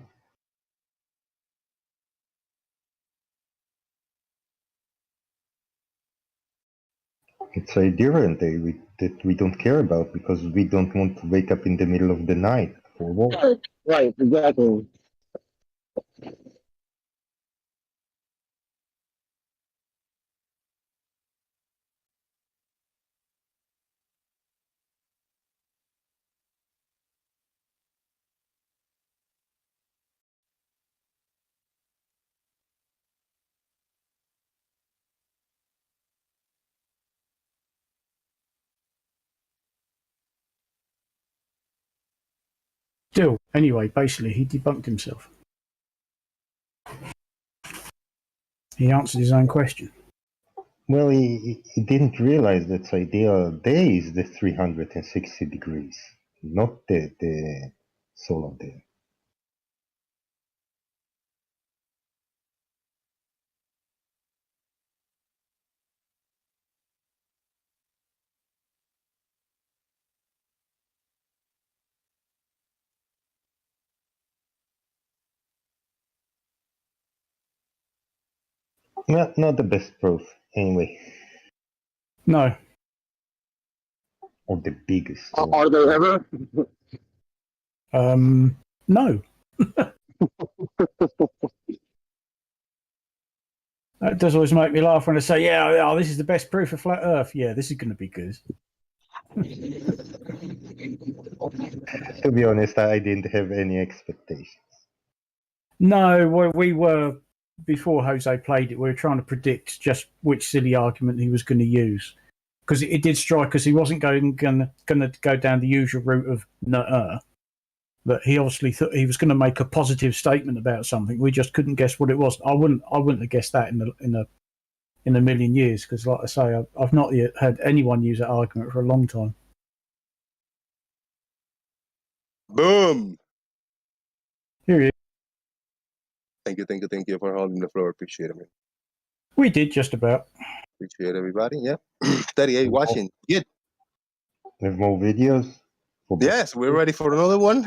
S8: It's a different day that we don't care about because we don't want to wake up in the middle of the night for work.
S9: Right, exactly.
S3: Still, anyway, basically, he debunked himself. He answered his own question.
S8: Well, he didn't realize that ideal day is the 360 degrees, not the solar day. Not the best proof, anyway,
S3: No.
S8: or the biggest.
S9: Are there ever?
S3: No. That does always make me laugh when I say, yeah, this is the best proof of flat Earth. Yeah, this is going to be good.
S8: To be honest, I didn't have any expectations.
S3: No, we were, before Jose played it, we were trying to predict just which silly argument he was going to use. Because it did strike us, he wasn't going to go down the usual route of nuh-uh. But he obviously thought he was going to make a positive statement about something. We just couldn't guess what it was. I wouldn't have guessed that in a million years, because, like I say, I've not yet heard anyone use that argument for a long time.
S2: Boom!
S3: Here he is.
S2: Thank you for holding the floor. Appreciate it, man.
S3: We did just about.
S2: Appreciate everybody. Yeah. 38 watching. Good.
S8: We have more videos.
S2: Yes, we're ready for another one.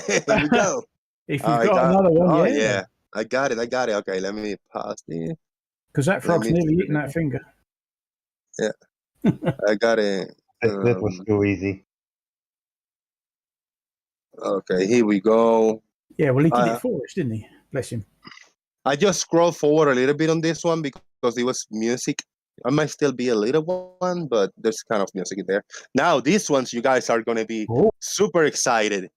S2: Here we go.
S3: If you've got another one,
S2: oh,
S3: yeah.
S2: I got it. Okay, let me pause there.
S3: Because that frog's nearly eating that finger.
S2: Yeah. I got it.
S8: That was too easy.
S2: Okay, here we go.
S3: Yeah, well, he did it for us, didn't he? Bless him.
S2: I just scrolled forward a little bit on this one because it was music. I might still be a little one, but there's kind of music in there. Now, these ones, you guys are going to be super excited.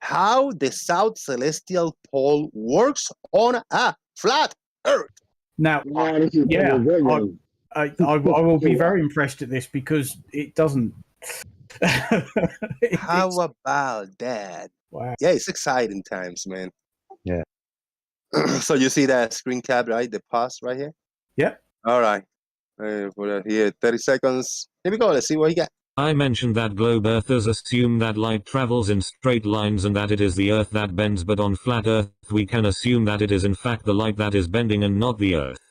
S2: How the South Celestial Pole works on a flat Earth.
S3: Now, yeah, I will be very impressed at this because it doesn't.
S2: How about that?
S3: Wow.
S2: Yeah, it's exciting times, man.
S8: Yeah.
S2: So you see that screen cap, right? The pause right here?
S3: Yep.
S2: All right. Put it here, 30 seconds. Here we go. Let's see what you got.
S10: I mentioned that globe earthers assume that light travels in straight lines and that it is the Earth that bends, but on flat Earth we can assume that it is in fact the light that is bending and not the Earth.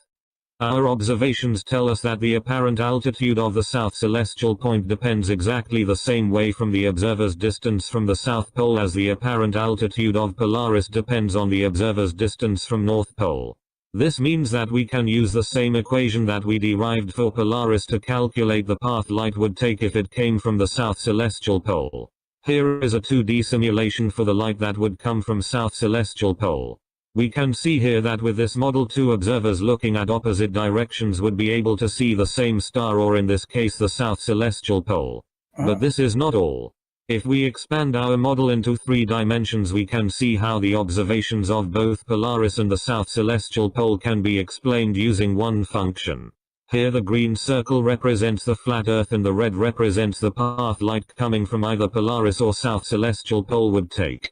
S10: Our observations tell us that the apparent altitude of the South Celestial Point depends exactly the same way from the observer's distance from the South Pole as the apparent altitude of Polaris depends on the observer's distance from North Pole. This means that we can use the same equation that we derived for Polaris to calculate the path light would take if it came from the South Celestial Pole. Here is a 2D simulation for the light that would come from South Celestial Pole. We can see here that with this model, two observers looking at opposite directions would be able to see the same star, or in this case the South Celestial Pole. But this is not all. If we expand our model into 3 dimensions, we can see how the observations of both Polaris and the South Celestial Pole can be explained using one function. Here the green circle represents the flat Earth and the red represents the path light coming from either Polaris or South Celestial Pole would take.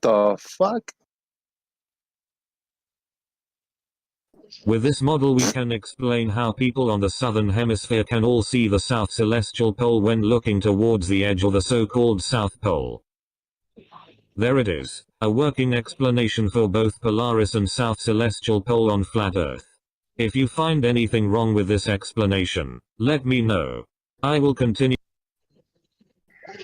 S2: The fuck?
S10: With this model we can explain how people on the southern hemisphere can all see the South Celestial Pole when looking towards the edge, or the so-called South Pole. There it is, a working explanation for both Polaris and South Celestial Pole on flat Earth. If you find anything wrong with this explanation, let me know. I will continue.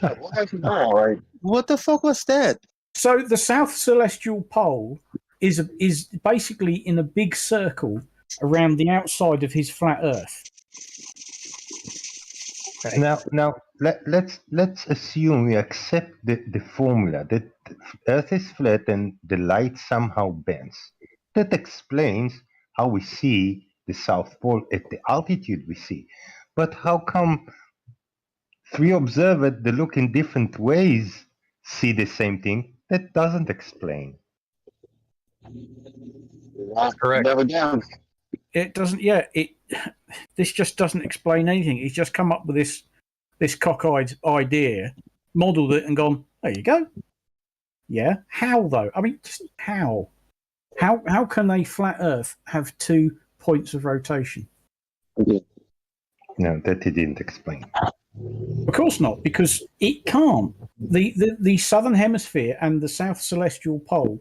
S9: Alright.
S2: What the fuck was that?
S3: So the South Celestial Pole is basically in a big circle around the outside of his flat Earth.
S8: Okay. Now let's assume we accept the formula that Earth is flat and the light somehow bends. That explains how we see the South Pole at the altitude we see. But how come 3 observers that look in different ways see the same thing? That doesn't explain.
S6: Correct.
S9: Never down.
S3: It doesn't. Yeah, this just doesn't explain anything. He's just come up with this cockeyed idea, modelled it, and gone. There you go. Yeah. How though? I mean, just how? How can a flat Earth have 2 points of rotation?
S8: No, that he didn't explain.
S3: Of course not, because it can't. The southern hemisphere and the south celestial pole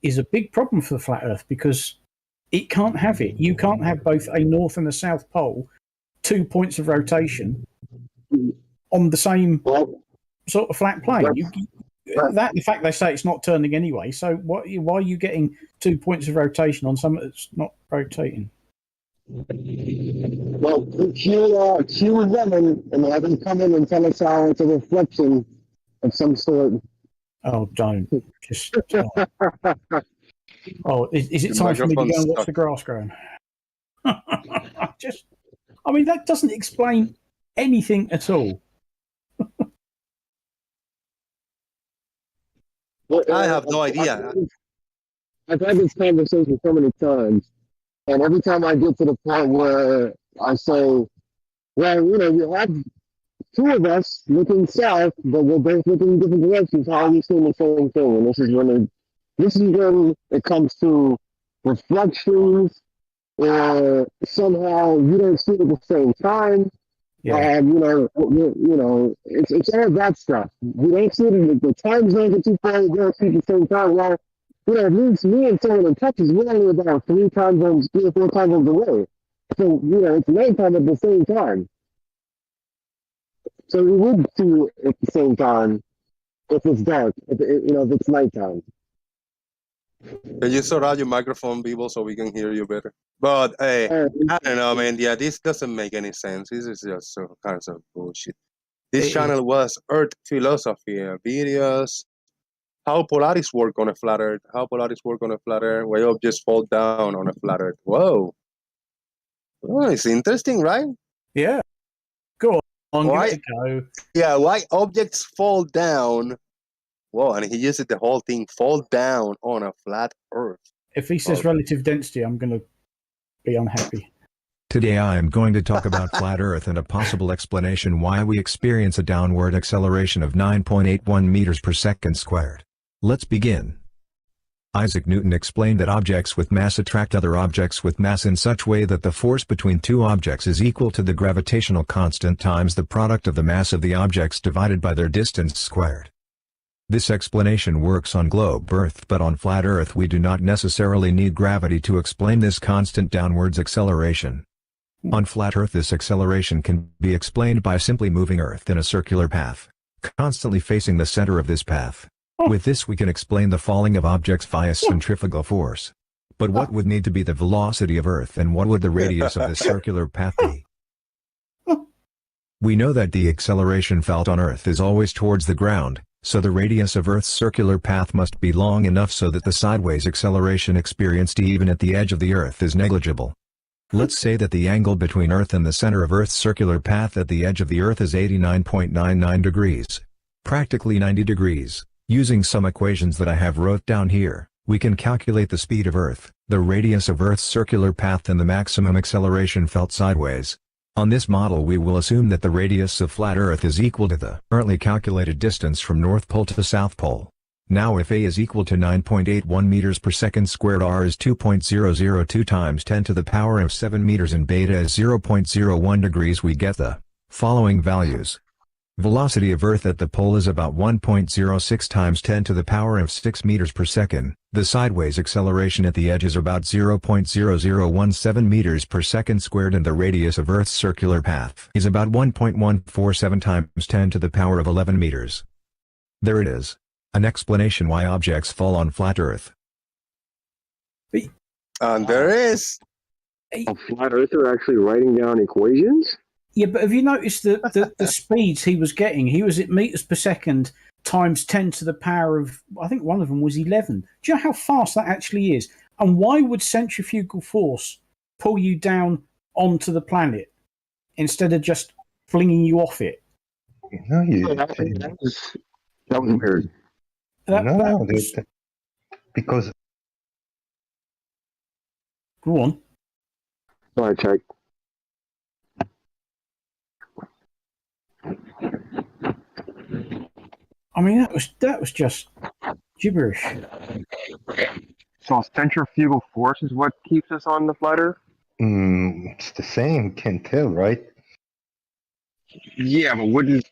S3: is a big problem for the flat Earth because it can't have it. You can't have both a north and a south pole, 2 points of rotation on the same sort of flat plane. The fact they say it's not turning anyway. So why are you getting 2 points of rotation on something that's not rotating?
S9: Well, cue them and have them come in and tell us how it's a reflection of some sort.
S3: Oh, don't. Just. Oh, is it time for me to go and watch the grass growing? I mean, that doesn't explain anything at all.
S2: I have no idea.
S9: I've had this conversation so many times, and every time I get to the point where I say, well, you have 2 of us looking south, but we're both looking in different directions. How are we seeing the same thing? And this is when it comes to reflections, or somehow you don't see it at the same time.
S3: Yeah.
S9: And it's all that stuff. We don't see it. The time zones are too far. We don't see it at the same time. Well, it means me and someone in Texas, we're only about 3 or 4 time zones away. So it's nighttime at the same time. So we would see it at the same time if it's dark. If it's nighttime.
S2: Can you sort out your microphone, people, so we can hear you better? But hey, I don't know, man. Yeah, this doesn't make any sense. This is just some kinds of bullshit. This channel was Earth Philosophy videos. How Polaris work on a flat Earth. Why objects fall down on a flat Earth. Whoa. Oh, it's interesting, right?
S3: Yeah. Go on,
S2: Why?
S3: give it a go.
S2: Yeah, why objects fall down. Whoa, and he uses the whole thing, fall down on a flat Earth.
S3: If he says relative density, I'm going to be unhappy.
S11: Today I am going to talk about flat Earth and a possible explanation why we experience a downward acceleration of 9.81 meters per second squared. Let's begin. Isaac Newton explained that objects with mass attract other objects with mass in such way that the force between 2 objects is equal to the gravitational constant times the product of the mass of the objects divided by their distance squared. This explanation works on globe Earth, but on flat Earth we do not necessarily need gravity to explain this constant downwards acceleration. On flat Earth this acceleration can be explained by simply moving Earth in a circular path, constantly facing the center of this path. With this we can explain the falling of objects via centrifugal force. But what would need to be the velocity of Earth, and what would the radius of this circular path be? We know that the acceleration felt on Earth is always towards the ground, so the radius of Earth's circular path must be long enough so that the sideways acceleration experienced even at the edge of the Earth is negligible. Let's say that the angle between Earth and the center of Earth's circular path at the edge of the Earth is 89.99 degrees. Practically 90 degrees. Using some equations that I have wrote down here, we can calculate the speed of Earth, the radius of Earth's circular path and the maximum acceleration felt sideways. On this model we will assume that the radius of flat Earth is equal to the currently calculated distance from North Pole to the South Pole. Now if A is equal to 9.81 meters per second squared, R is 2.002 times 10 to the power of 7 meters and beta is 0.01 degrees, we get the following values. Velocity of Earth at the pole is about 1.06 times 10 to the power of 6 meters per second. The sideways acceleration at the edge is about 0.0017 meters per second squared, and the radius of Earth's circular path is about 1.147 times 10 to the power of 11 meters. There it is. An explanation why objects fall on flat Earth.
S2: And there is.
S4: A flat earther actually writing down equations?
S3: Yeah, but have you noticed the speeds he was getting? He was at meters per second times 10 to the power of, I think one of them was 11. Do you know how fast that actually is? And why would centrifugal force pull you down onto the planet instead of just flinging you off it?
S8: No,
S4: that was weird.
S8: Because
S3: Go on.
S4: Go ahead, check.
S3: I mean, that was just gibberish.
S4: So centrifugal force is what keeps us on the flat Earth?
S8: It's the same, can tell, right?
S4: Yeah, but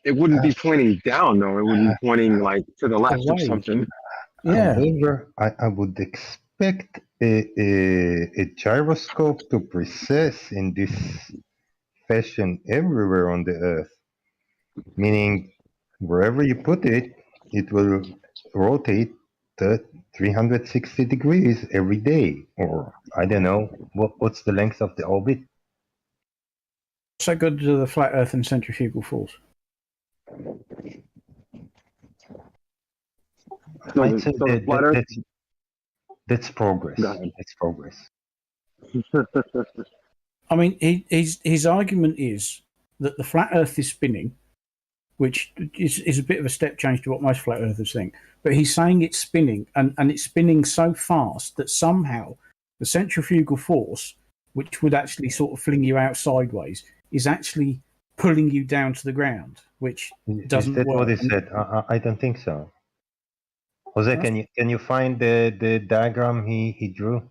S4: it wouldn't be pointing down though. It would be pointing like to the left or
S3: Away.
S4: something.
S3: Yeah.
S8: However, I would expect a gyroscope to precess in this fashion everywhere on the Earth. Meaning, wherever you put it, it will rotate 360 degrees every day. Or, I don't know, what's the length of the orbit?
S3: So good to the flat Earth and centrifugal force.
S8: I'd say
S4: So the flat Earth.
S8: that's progress.
S4: Go ahead.
S8: That's progress.
S3: I mean, his argument is that the flat Earth is spinning, which is a bit of a step change to what most flat earthers think. But he's saying it's spinning, and it's spinning so fast that somehow the centrifugal force, which would actually sort of fling you out sideways, is actually pulling you down to the ground, which doesn't
S8: Is that
S3: work.
S8: what he said? I don't think so. Jose, can you find the diagram he drew?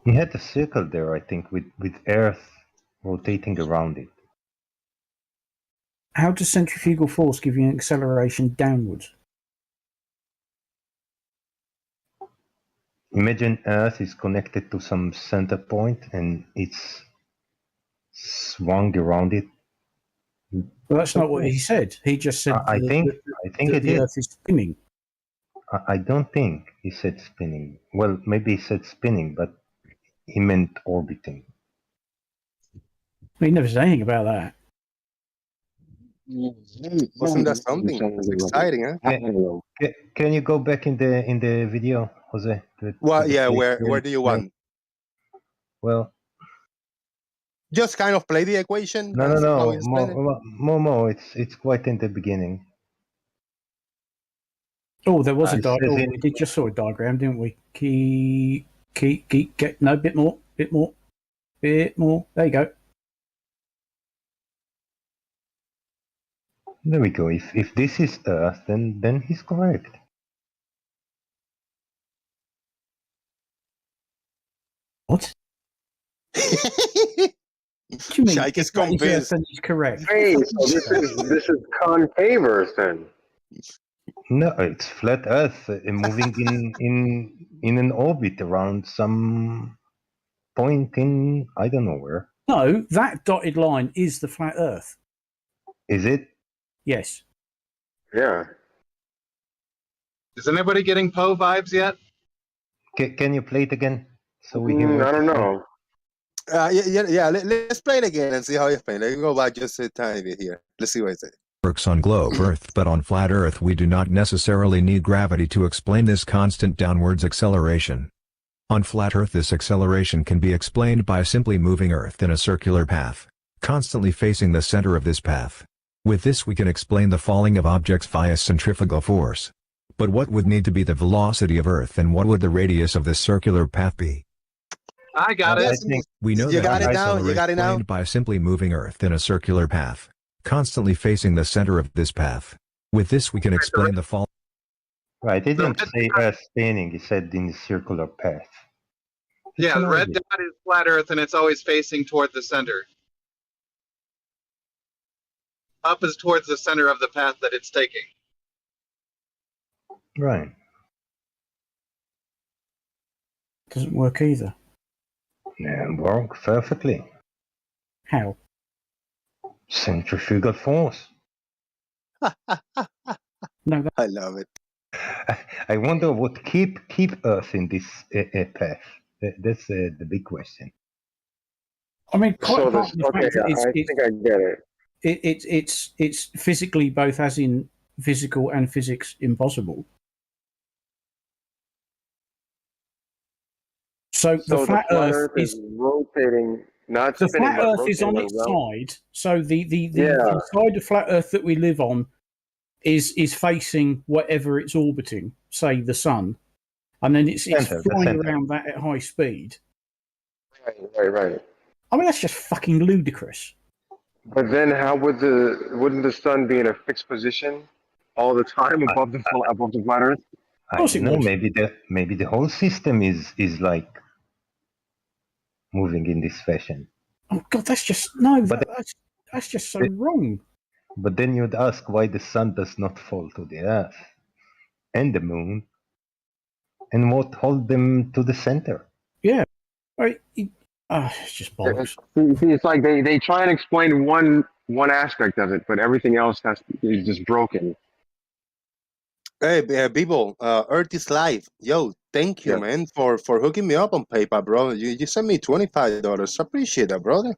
S8: He had a circle there, I think, with Earth rotating around it.
S3: How does centrifugal force give you an acceleration downwards?
S8: Imagine Earth is connected to some center point and it's swung around it.
S3: Well, that's not what he said. He just said
S8: I think it
S3: the
S8: is.
S3: Earth is spinning.
S8: I don't think he said spinning. Well, maybe he said spinning, but he meant orbiting.
S3: He never said anything about that.
S2: Wasn't that something? It's exciting, huh?
S8: Can you go back in the video, Jose?
S2: Well, yeah. Where do you want?
S8: Well,
S2: just kind of play the equation.
S8: No. Momo, it's quite in the beginning.
S3: Oh, there was a diagram. We did just saw a diagram, didn't we? No, bit more. There you go.
S8: There we go. If this is Earth, then he's correct.
S3: What? What do you mean?
S2: Shike is convinced.
S3: He's correct.
S4: Hey, so this is concave Earth then.
S8: No, it's flat Earth moving in an orbit around some point in I don't know where.
S3: No, that dotted line is the flat Earth.
S8: Is it?
S3: Yes.
S4: Yeah.
S12: Is anybody getting Poe vibes yet?
S8: Can you play it again so we hear?
S4: I don't know.
S2: Yeah. Let's play it again and see how you play. Let's go back just a tiny bit here. Let's see what it says.
S11: Works on globe Earth, but on flat Earth we do not necessarily need gravity to explain this constant downwards acceleration. On flat Earth this acceleration can be explained by simply moving Earth in a circular path, constantly facing the center of this path. With this we can explain the falling of objects via centrifugal force. But what would need to be the velocity of Earth and what would the radius of this circular path be?
S12: I got it.
S11: We know
S2: You got
S11: that
S2: it now? You got it now?
S11: explained by simply moving Earth in a circular path, constantly facing the center of this path. With this we can explain the fall.
S8: Right, he didn't say Earth spinning, he said in a circular path.
S12: Yeah, the red dot is flat Earth and it's always facing toward the center. Up is towards the center of the path that it's taking.
S8: Right.
S3: Doesn't work either.
S8: Yeah, works perfectly.
S3: How?
S8: Centrifugal force.
S3: No,
S2: I love it.
S8: I wonder what keep Earth in this path. That's the big question.
S3: I mean, quite
S4: So
S3: apart from the fact that
S4: I think I get it.
S3: It's physically, both as in physical and physics, impossible. So the flat Earth is
S4: rotating, not
S3: the
S4: spinning,
S3: flat
S4: but
S3: Earth is on
S4: rotating
S3: its
S4: around.
S3: side. So the side of flat Earth that we live on is facing whatever it's orbiting, say the sun, and then it's
S8: Center, the
S3: flying
S8: center.
S3: around that at high speed.
S4: Right.
S3: I mean, that's just fucking ludicrous.
S4: But then, how wouldn't the sun be in a fixed position all the time above the flat Earth?
S8: I
S3: course it
S8: don't know.
S3: would.
S8: Maybe the whole system is like moving in this fashion.
S3: Oh God, that's just no.
S8: But
S3: That's just so
S8: the-
S3: wrong.
S8: But then you'd ask why the sun does not fall to the earth and the moon, and what hold them to the center.
S3: Yeah, right. It's just bollocks.
S4: See, it's like they try and explain one aspect of it, but everything else is just broken.
S2: Hey, people, Earth is live. Yo, thank you,
S4: Yeah.
S2: man, for hooking me up on PayPal, bro. You sent me $25. Appreciate that, brother.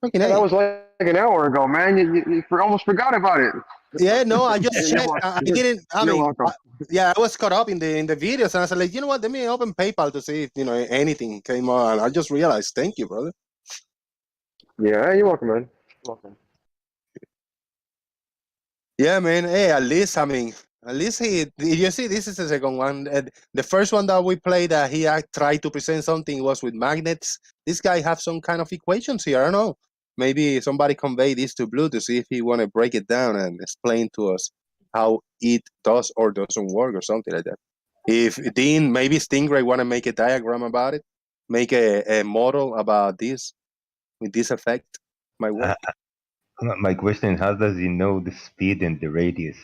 S2: Fucking
S4: That
S2: hey.
S4: was like an hour ago, man. You almost forgot about it.
S2: Yeah, no, I just
S4: You're
S2: checked. I
S4: welcome.
S2: didn't. I
S4: You're
S2: mean,
S4: welcome.
S2: yeah, I was caught up in the videos, and I said, like, you know what? Let me open PayPal to see if anything came on. I just realized. Thank you, brother.
S4: Yeah, you're welcome, man. You're welcome.
S2: Yeah, man. Hey, at least you see, this is the second one. The first one that we played, he tried to present something was with magnets. This guy have some kind of equations here. I don't know. Maybe somebody convey this to Blue to see if he want to break it down and explain to us how it does or doesn't work or something like that. If Dean, maybe Stingray want to make a diagram about it, make a model about this with this effect, might work.
S8: My question: how does he know the speed and the radius?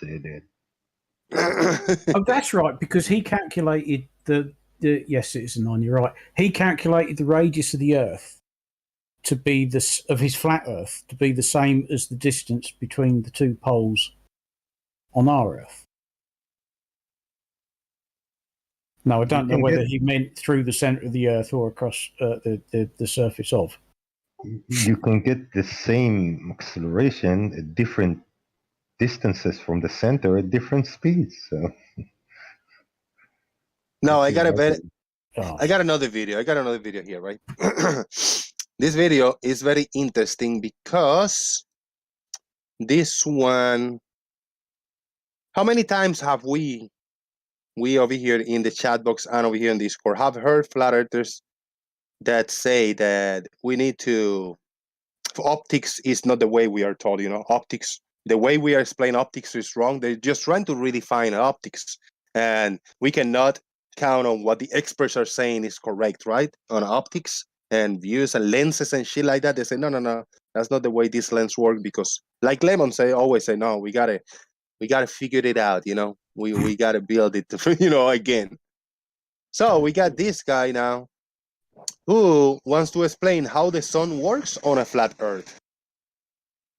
S3: Oh, that's right, because he calculated the yes, Citizen 9, you're right. He calculated the radius of the Earth to be of his flat Earth to be the same as the distance between the two poles on our Earth. No, I don't know whether he meant through the center of the Earth or across the surface of.
S8: You can get the same acceleration at different distances from the center at different speeds. So.
S2: No, I got another video. I got another video here, right? This video is very interesting because this one. How many times have we over here in the chat box and over here in Discord have heard flat earthers that say that we need to optics is not the way we are told, optics, the way we are explaining optics is wrong. They're just trying to redefine optics, and we cannot count on what the experts are saying is correct, right? On optics and views and lenses and shit like that. They say, no, that's not the way this lens works, because like Lemon always say, no, we gotta figure it out, we gotta build it, again. So we got this guy now who wants to explain how the sun works on a flat Earth.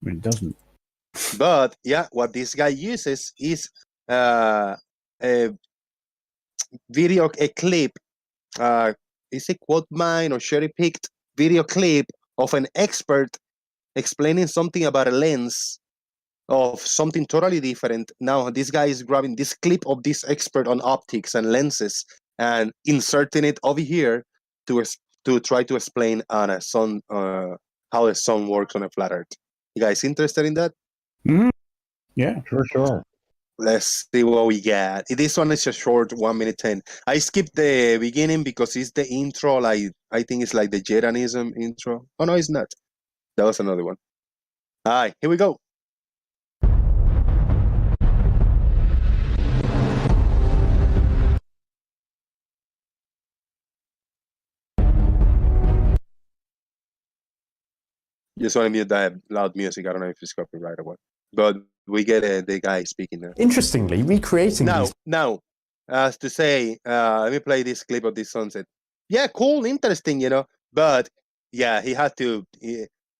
S3: It doesn't.
S2: But yeah, what this guy uses is a video, a clip, is it quote mine or cherry picked video clip of an expert explaining something about a lens of something totally different. Now this guy is grabbing this clip of this expert on optics and lenses and inserting it over here to try to explain on a sun how the sun works on a flat Earth. You guys interested in that?
S3: Mm-hmm. Yeah,
S8: sure.
S2: Let's see what we got. This one is a short 1 minute 10. I skipped the beginning because it's the intro. Like I think it's like the Jeranism intro. Oh no, it's not. That was another one. All right, here we go. Just want to mute that loud music. I don't know if it's copyright or what. But we get the guy speaking there.
S13: Interestingly, recreating
S2: Now, as to say, let me play this clip of this sunset. Yeah, cool, interesting, But yeah,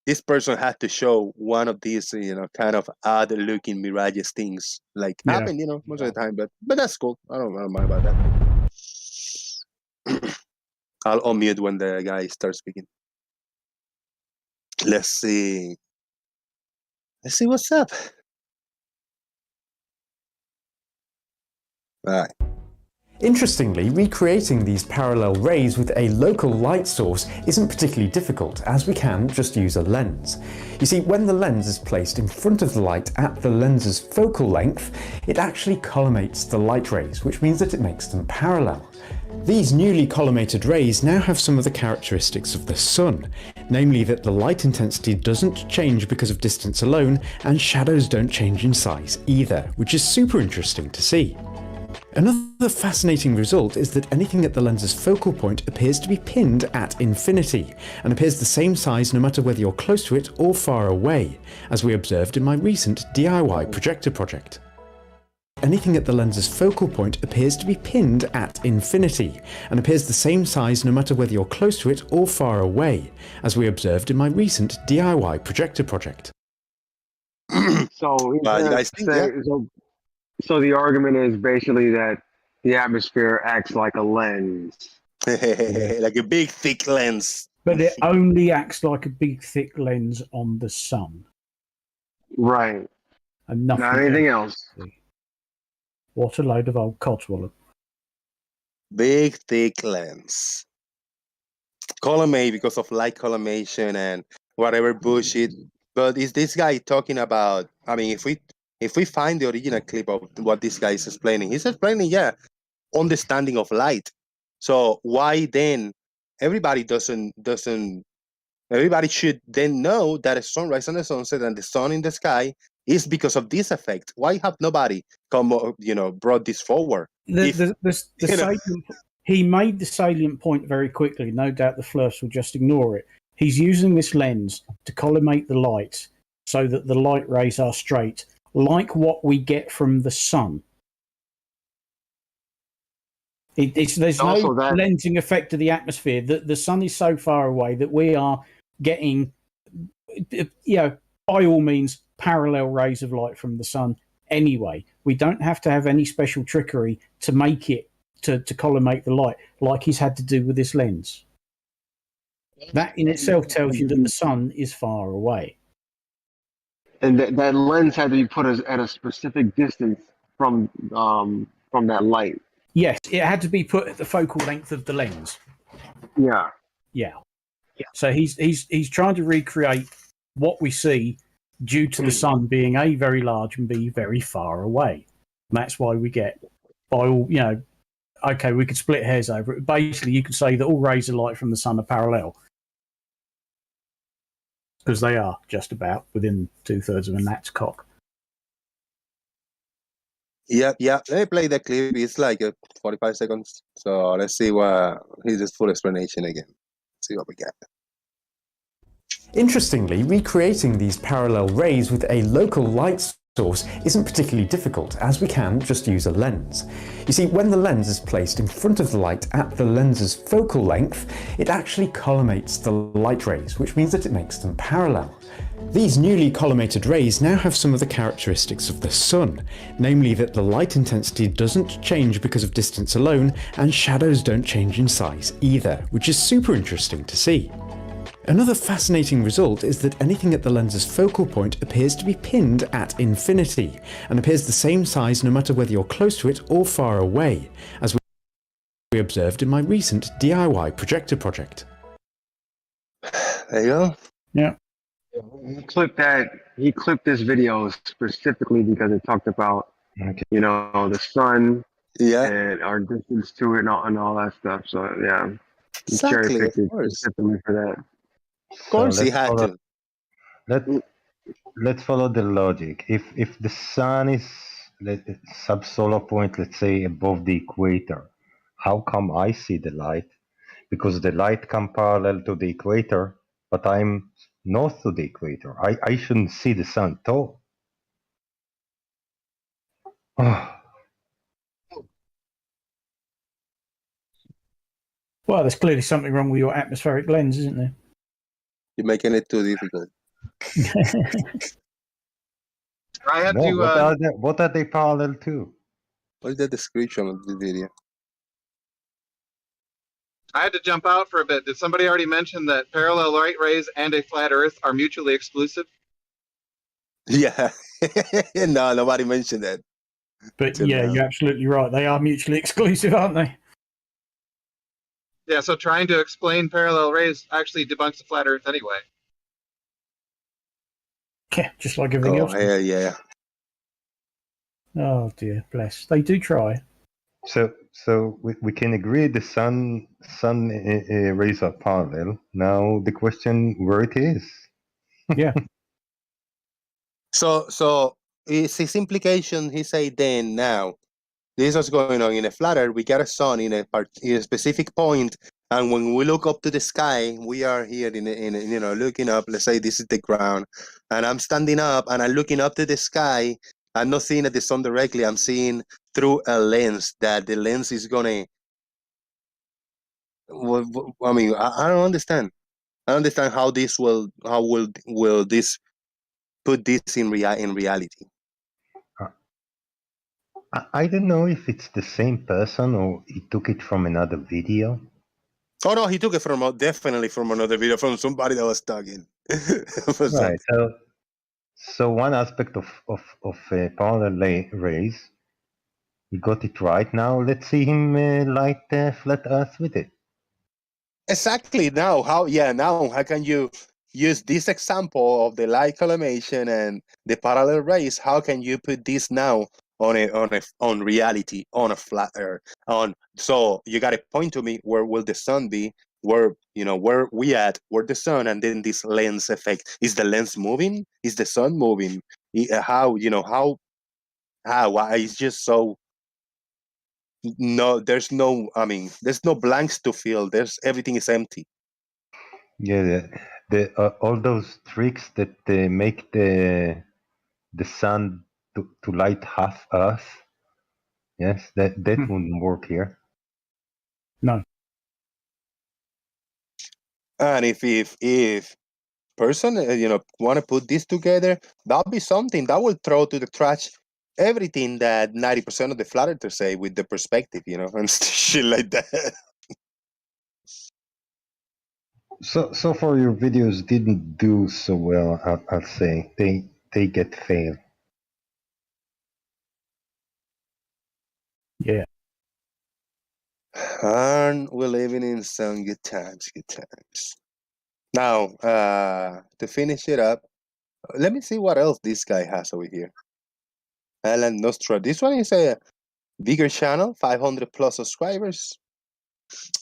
S2: this person had to show one of these, kind of odd-looking mirages things, like happen, most of the time. But that's cool. I don't mind about that. I'll unmute when the guy starts speaking. Let's see what's up. All right.
S13: Interestingly, recreating these parallel rays with a local light source isn't particularly difficult, as we can just use a lens. You see, when the lens is placed in front of the light at the lens's focal length, it actually collimates the light rays, which means that it makes them parallel. These newly collimated rays now have some of the characteristics of the sun, namely that the light intensity doesn't change because of distance alone, and shadows don't change in size either, which is super interesting to see. Another fascinating result is that anything at the lens's focal point appears to be pinned at infinity, and appears the same size no matter whether you're close to it or far away, as we observed in my recent DIY projector project. Anything at the lens's focal point appears to be pinned at infinity, and appears the same size no matter whether you're close to it or far away, as we observed in my recent DIY projector project.
S4: So, so the argument is basically that the atmosphere acts like a lens.
S2: Like a big thick lens.
S3: But it only acts like a big thick lens on the sun.
S4: Right.
S3: And nothing
S4: Not anything else.
S3: What a load of old codswallop.
S2: Big thick lens. Collimate because of light collimation and whatever bullshit. But is this guy talking about, I mean, if we find the original clip of what this guy is explaining, he's explaining, understanding of light. So why then everybody should then know that a sunrise and a sunset and the sun in the sky is because of this effect. Why have nobody brought this forward?
S3: He made the salient point very quickly. No doubt the Flurfs will just ignore it. He's using this lens to collimate the light so that the light rays are straight, like what we get from the sun. There's no lensing effect of the atmosphere. The sun is so far away that we are getting, by all means, parallel rays of light from the sun anyway. We don't have to have any special trickery to make it to collimate the light like he's had to do with this lens. That in itself tells you that the sun is far away.
S4: And that lens had to be put at a specific distance from that light.
S3: Yes, it had to be put at the focal length of the lens.
S4: Yeah.
S3: So he's trying to recreate what we see due to the sun being A, very large, and B, very far away. And that's why we get, okay, we could split hairs over it. Basically, you could say that all rays of light from the sun are parallel. Because they are just about within 2/3 of a gnat's cock.
S2: Yeah. Let me play the clip. It's like 45 seconds. So let's see his full explanation again. See what we get.
S13: Interestingly, recreating these parallel rays with a local light source isn't particularly difficult, as we can just use a lens. You see, when the lens is placed in front of the light at the lens's focal length, it actually collimates the light rays, which means that it makes them parallel. These newly collimated rays now have some of the characteristics of the sun, namely that the light intensity doesn't change because of distance alone, and shadows don't change in size either, which is super interesting to see. Another fascinating result is that anything at the lens's focal point appears to be pinned at infinity, and appears the same size no matter whether you're close to it or far away, as we observed in my recent DIY projector project.
S2: There you go.
S3: Yeah.
S4: He clipped this video specifically because it talked about, the sun, and our distance to it and all that stuff. So yeah, he
S2: Exactly,
S4: cherry-picked
S2: of
S4: it
S2: course.
S4: specifically for that.
S2: Of course, he had to.
S8: Let's follow the logic. If the sun is subsolar point, let's say above the equator, how come I see the light? Because the light comes parallel to the equator, but I'm north of the equator. I shouldn't see the sun at all.
S3: Well, there's clearly something wrong with your atmospheric lens, isn't there?
S2: You're making it too difficult.
S12: I had
S8: No,
S12: to.
S8: what are they parallel to?
S2: What is the description of the video?
S12: I had to jump out for a bit. Did somebody already mention that parallel light rays and a flat Earth are mutually exclusive?
S2: Yeah. No, nobody mentioned that.
S3: But
S2: Till
S3: yeah,
S2: now.
S3: you're absolutely right. They are mutually exclusive, aren't they?
S12: Yeah, so trying to explain parallel rays actually debunks the flat Earth anyway.
S3: Yeah, just like everything
S2: Oh
S3: else.
S2: hell yeah!
S3: Oh dear, bless. They do try.
S8: So we can agree the sun rays are parallel. Now the question where it is.
S3: Yeah.
S2: So it's his implication. He say then now. This is what's going on in a flat Earth. We got a sun in a specific point, and when we look up to the sky, we are here in looking up. Let's say this is the ground, and I'm standing up and I'm looking up to the sky. I'm not seeing the sun directly. I'm seeing through a lens that the lens is gonna. I mean, I don't understand. I don't understand how this will this put this in reality.
S8: I don't know if it's the same person or he took it from another video.
S2: Oh no, he took it from definitely from another video from somebody that was talking.
S8: Right. So one aspect of parallel rays, he got it right. Now let's see him light flat Earth with it.
S2: Exactly. Now how can you use this example of the light collimation and the parallel rays? How can you put this now on reality, on a flat Earth? So you got to point to me, where will the sun be? Where we at? Where the sun? And then this lens effect. Is the lens moving? Is the sun moving? How it's just so. No, there's no. I mean, there's no blanks to fill. Everything is empty.
S8: Yeah, all those tricks that make the sun to light half Earth. Yes, that wouldn't work here.
S3: No.
S2: And if person want to put this together, that'll be something that will throw to the trash everything that 90% of the flat earthers say with the perspective, and shit like that.
S8: So far your videos didn't do so well. I'll say they get failed.
S3: Yeah.
S2: And we're living in some good times. Now, to finish it up, let me see what else this guy has over here. Alan Nostra. This one is a bigger channel, 500 plus subscribers.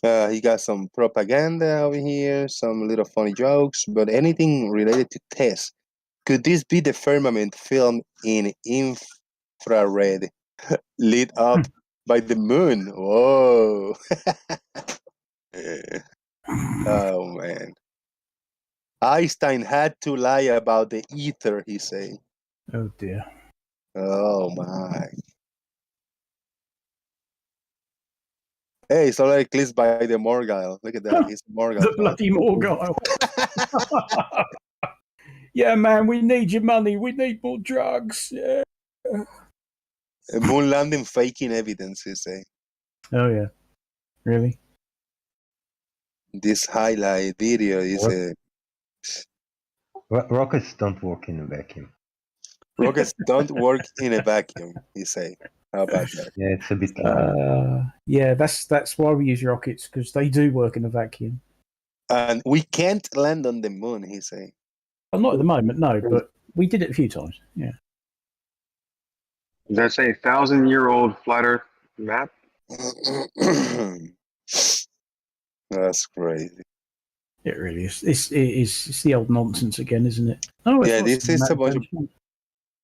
S2: He got some propaganda over here, some little funny jokes, but anything related to tests. Could this be the firmament filmed in infrared, lit up by the moon? Whoa! Oh man! Einstein had to lie about the ether, he say.
S3: Oh dear.
S2: Oh my! Hey, solar eclipse by the Morgile. Look at that. He's Morgile.
S3: The bloody Morgile. Yeah, man, we need your money. We need more drugs. Yeah.
S2: Moon landing faking evidence, he say.
S3: Oh yeah. Really?
S2: This highlight video is a
S8: rockets don't work in a vacuum.
S2: Rockets don't work in a vacuum, he say. How about that?
S8: Yeah, it's a bit.
S3: Yeah, that's why we use rockets, because they do work in a vacuum.
S2: And we can't land on the moon, he say.
S3: Well, not at the moment, no, but we did it a few times. Yeah.
S4: Does that say 1,000-year-old flat Earth map?
S2: That's crazy.
S3: It really is. It's the old nonsense again, isn't it? Oh,
S2: yeah, this is a bunch of.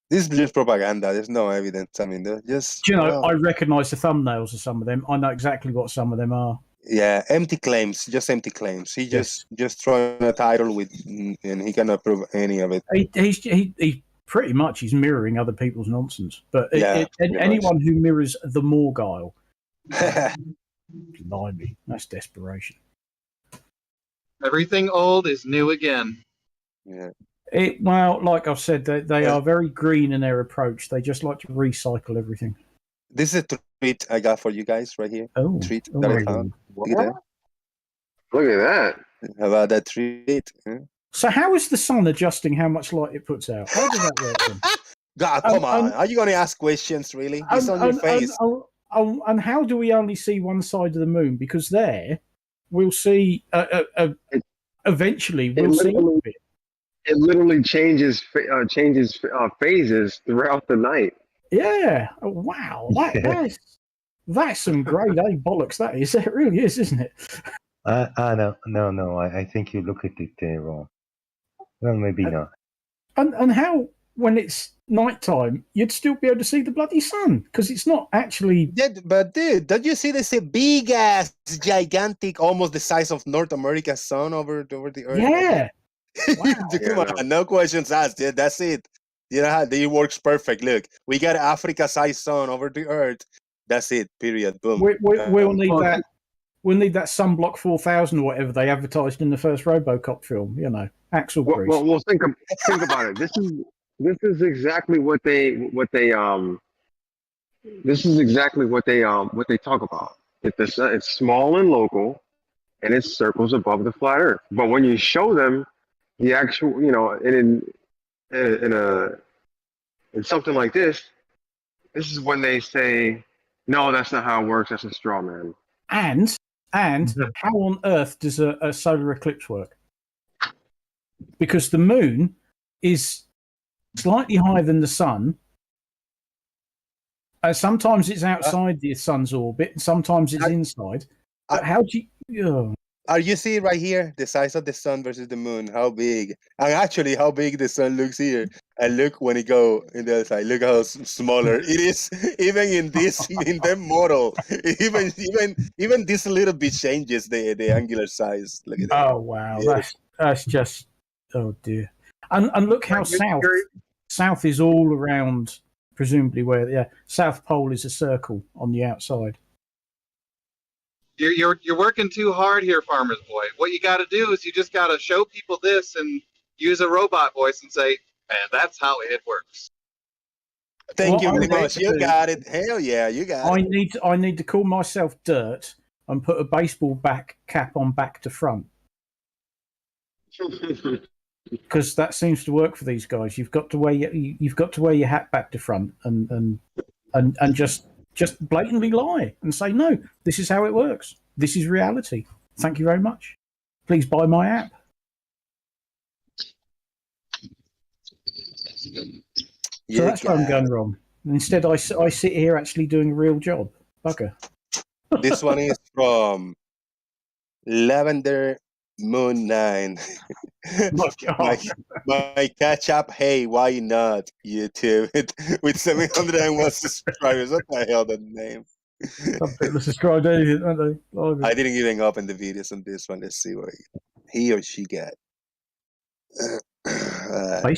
S2: This is just propaganda. There's no evidence. I mean, they're just.
S3: Do you know, I recognise the thumbnails of some of them. I know exactly what some of them are.
S2: Yeah, empty claims, just empty claims. He just throwing a title with, and he cannot prove any of it.
S3: He pretty much is mirroring other people's nonsense. But anyone who mirrors the Morgile, blimey, that's desperation.
S12: Everything old is new again.
S2: Yeah.
S3: Well, like I've said, they are very green in their approach. They just like to recycle everything.
S2: This is a treat I got for you guys right here.
S3: Oh,
S2: treat that I found. Look at that.
S4: Look at that.
S2: How about that treat?
S3: So how is the sun adjusting how much light it puts out? How does that work then?
S2: God, come on. Are you going to ask questions, really? It's on your face.
S3: And how do we only see one side of the moon? Because there, we'll see. Eventually, we'll see.
S4: It literally changes phases throughout the night.
S3: Yeah. Oh, wow. That's some grade A bollocks. That is. It really is, isn't it?
S8: No. I think you look at it wrong. Well, maybe not.
S3: And how, when it's nighttime, you'd still be able to see the bloody sun because it's not actually.
S2: Yeah, but dude, don't you see this big ass, gigantic, almost the size of North America's sun over the earth?
S3: Yeah.
S2: Wow. Come on, no questions asked. Yeah, that's it. You know how it works perfect. Look, we got Africa-sized sun over the earth. That's it. Period. Boom.
S3: We'll need that. We'll need that Sunblock 4000 or whatever they advertised in the first RoboCop film. You know, Axel Bruce.
S4: Well, think about it. This is exactly what they talk about. It's small and local, and it circles above the flat Earth. But when you show them the actual, in something like this is when they say, no, that's not how it works. That's a straw man.
S3: And how on earth does a solar eclipse work? Because the moon is slightly higher than the sun. Sometimes it's outside the sun's orbit, and sometimes it's inside. But how do you?
S2: Are you see right here the size of the sun versus the moon? How big? And actually, how big the sun looks here. And look when it go in the other side. Look how smaller it is. Even in the model, even this little bit changes the angular size. Look at that.
S3: Oh wow, that's just dear. And look how south is all around. Presumably, where South Pole is a circle on the outside.
S12: You're working too hard here, Farmer's Boy. What you got to do is you just got to show people this and use a robot voice and say, and that's how it works.
S2: Thank you very much. You got it. Hell yeah, you got it.
S3: I need to call myself Dirt and put a baseball cap on back to front. Because that seems to work for these guys. You've got to wear your hat back to front and just blatantly lie and say, no, this is how it works. This is reality. Thank you very much. Please buy my app. So that's where I'm going wrong. Instead, I sit here actually doing a real job. Bugger.
S2: This one is from Lavender Moon 9. my catch up. Hey, why not YouTube with 701 subscribers? What the hell that name?
S3: Some people subscribe to anything, don't they?
S2: I didn't even open the videos on this one. Let's see what he or she got.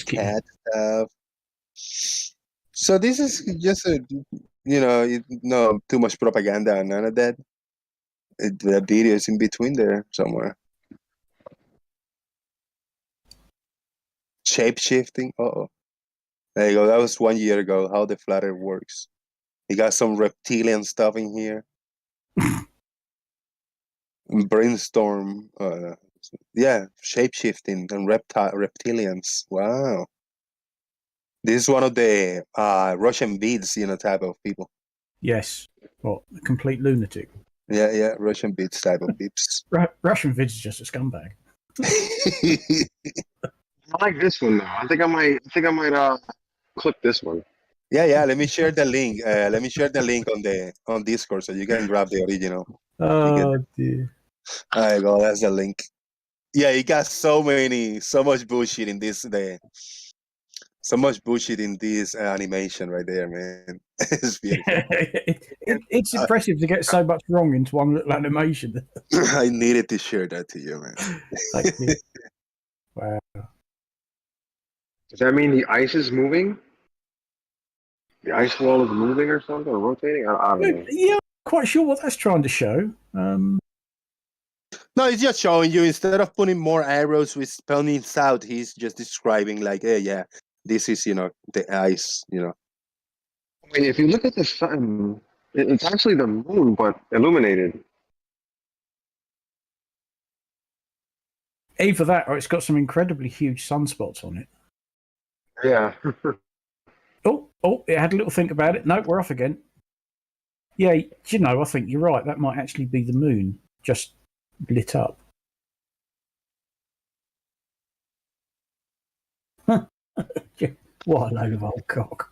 S2: Cat stuff. So this is just no too much propaganda, none of that. The video is in between there somewhere. Shape shifting. There you go. That was 1 year ago. How the flat Earth works. You got some reptilian stuff in here. Brainstorm. Shape shifting and reptilians. Wow. This is one of the Russian beads, type of people.
S3: Yes. What? A complete lunatic.
S2: Yeah. Russian beads type of peeps.
S3: Russian vids is just a scumbag.
S4: I like this one though. I think I might click this one.
S2: Yeah. Let me share the link. Let me share the link on Discord so you can grab the original.
S3: Oh dear.
S2: There you go. That's the link. Yeah, it got so much bullshit in this so much bullshit in this animation right there, man. It's beautiful.
S3: It's impressive to get so much wrong into one little animation.
S2: I needed to share that to you, man.
S3: Thank you. Wow.
S4: Does that mean the ice is moving? The ice wall is moving or something, or rotating? I don't know.
S3: Yeah, I'm quite sure what that's trying to show.
S2: No, it's just showing you, instead of putting more arrows with pointing south, he's just describing like, hey, yeah, this is, the ice,
S4: I mean, if you look at the sun, it's actually the moon, but illuminated.
S3: Either that, or it's got some incredibly huge sunspots on it.
S4: Yeah.
S3: Oh, Oh, it had a little think about it. No, we're off again. Yeah, you know, I think you're right. That might actually be the moon just lit up. What a load of old cock.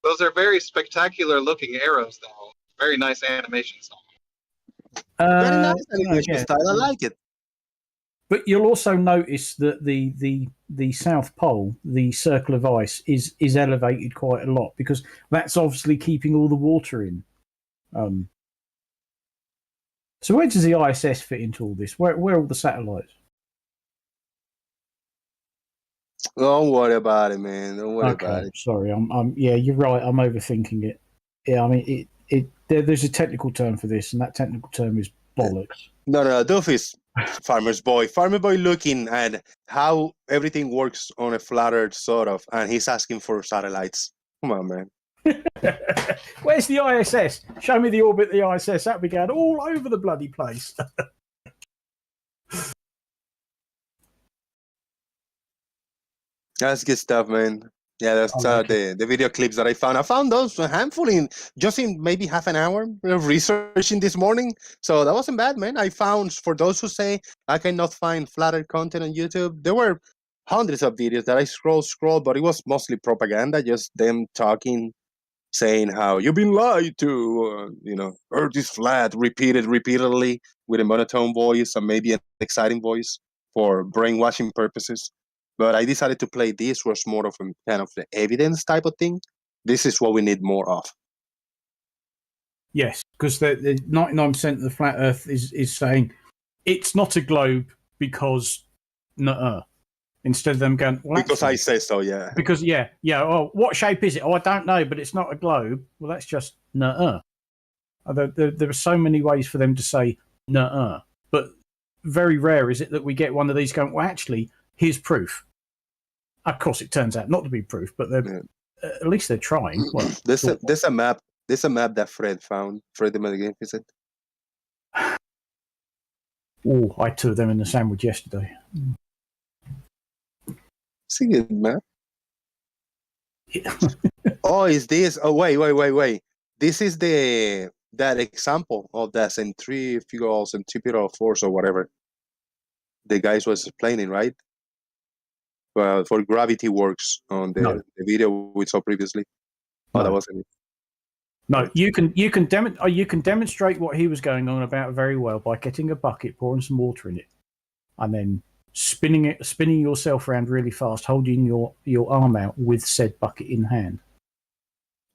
S12: Those are very spectacular looking arrows, though. Very nice animations.
S2: Very nice
S3: I
S2: animation
S3: guess.
S2: style. I like it.
S3: But you'll also notice that the South Pole, the circle of ice, is elevated quite a lot because that's obviously keeping all the water in. So where does the ISS fit into all this? Where are all the satellites?
S2: Don't worry about it, man. Don't worry about it.
S3: Sorry, yeah, you're right. I'm overthinking it. Yeah, I mean, there's a technical term for this, and that technical term is bollocks.
S2: No, Duff is Farmer's Boy. Farmer Boy looking at how everything works on a flat Earth, sort of, and he's asking for satellites. Come on, man.
S3: Where's the ISS? Show me the orbit of the ISS. That'd be going all over the bloody place.
S2: That's good stuff, man. Yeah, that's the video clips that I found. I found those a handful in maybe half an hour of researching this morning. So that wasn't bad, man. I found, for those who say I cannot find flat Earth content on YouTube, there were hundreds of videos that I scrolled, but it was mostly propaganda, just them talking, saying how you've been lied to, Earth is flat, repeated repeatedly with a monotone voice and maybe an exciting voice for brainwashing purposes. But I decided to play this was more of a kind of the evidence type of thing. This is what we need more of.
S3: Yes, because the 99% of the flat Earth is saying it's not a globe because nuh-uh. Instead of them going, well,
S2: because I say so, yeah.
S3: Because yeah. Oh, what shape is it? Oh, I don't know, but it's not a globe. Well, that's just nuh-uh. There are so many ways for them to say nuh-uh, but very rare is it that we get one of these going, well, actually, here's proof. Of course, it turns out not to be proof, but at least they're trying. Well,
S2: there's a map. There's a map that Fred found. Fred the Magnificent.
S3: Oh, I had two of them in the sandwich yesterday.
S2: It's a good map. Oh, is this? Oh, wait. This is that example of the centrifugal force or whatever the guys was explaining, right? Well, for gravity works on the video we saw previously. Oh, that wasn't it.
S3: No, you can demonstrate what he was going on about very well by getting a bucket, pouring some water in it, and then spinning yourself around really fast, holding your arm out with said bucket in hand.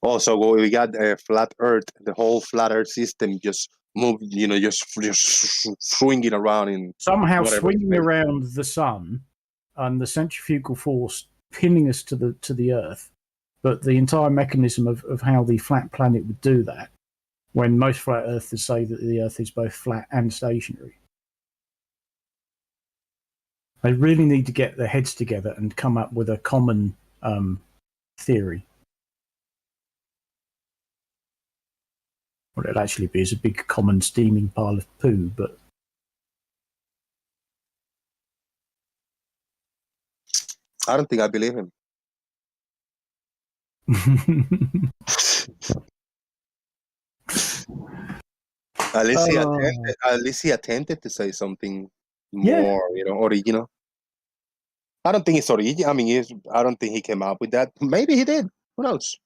S2: Oh, so we got a flat Earth, the whole flat Earth system just moved, just swinging around in
S3: somehow swinging around the sun, and the centrifugal force pinning us to the Earth. But the entire mechanism of how the flat planet would do that, when most flat earthers say that the Earth is both flat and stationary. They really need to get their heads together and come up with a common theory. What it'll actually be is a big common steaming pile of poo, but
S2: I don't think I believe him. At least he attempted to say something more, original. I don't think it's original. I mean, I don't think he came up with that. Maybe he did. Who knows?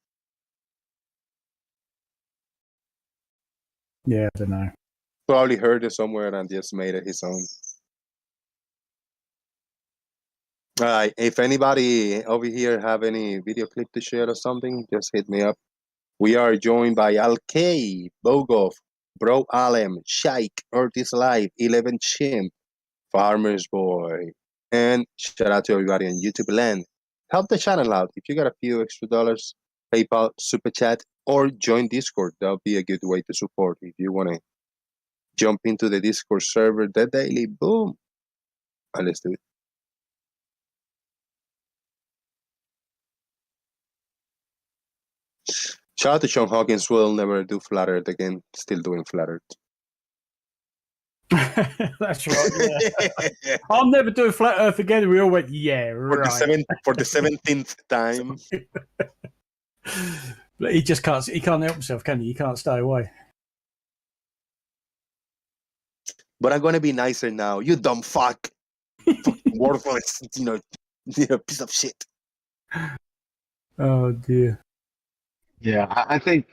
S3: Yeah, I don't know.
S2: Probably heard it somewhere and just made it his own. All right. If anybody over here have any video clip to share or something, just hit me up. We are joined by Alkay, Bogov, Bro Alem, Shaik, Ortiz Live, 11 Chimp, Farmer's Boy, and shout out to everybody on YouTube land. Help the channel out. If you got a few extra dollars, PayPal, Super Chat, or join Discord. That'll be a good way to support. If you want to jump into the Discord server, the daily, boom. And let's do it. Shout out to Sean Hawkins. Will never do Flat Earth again. Still doing Flat Earth.
S3: That's right. Yeah. I'll never do a Flat Earth again. We all went, yeah, right.
S2: For the 17th time.
S3: But he just can't. He can't help himself, can he? He can't stay away.
S2: But I'm gonna be nicer now. You dumb fuck. Fucking worthless, piece of shit.
S3: Oh dear.
S4: Yeah, I think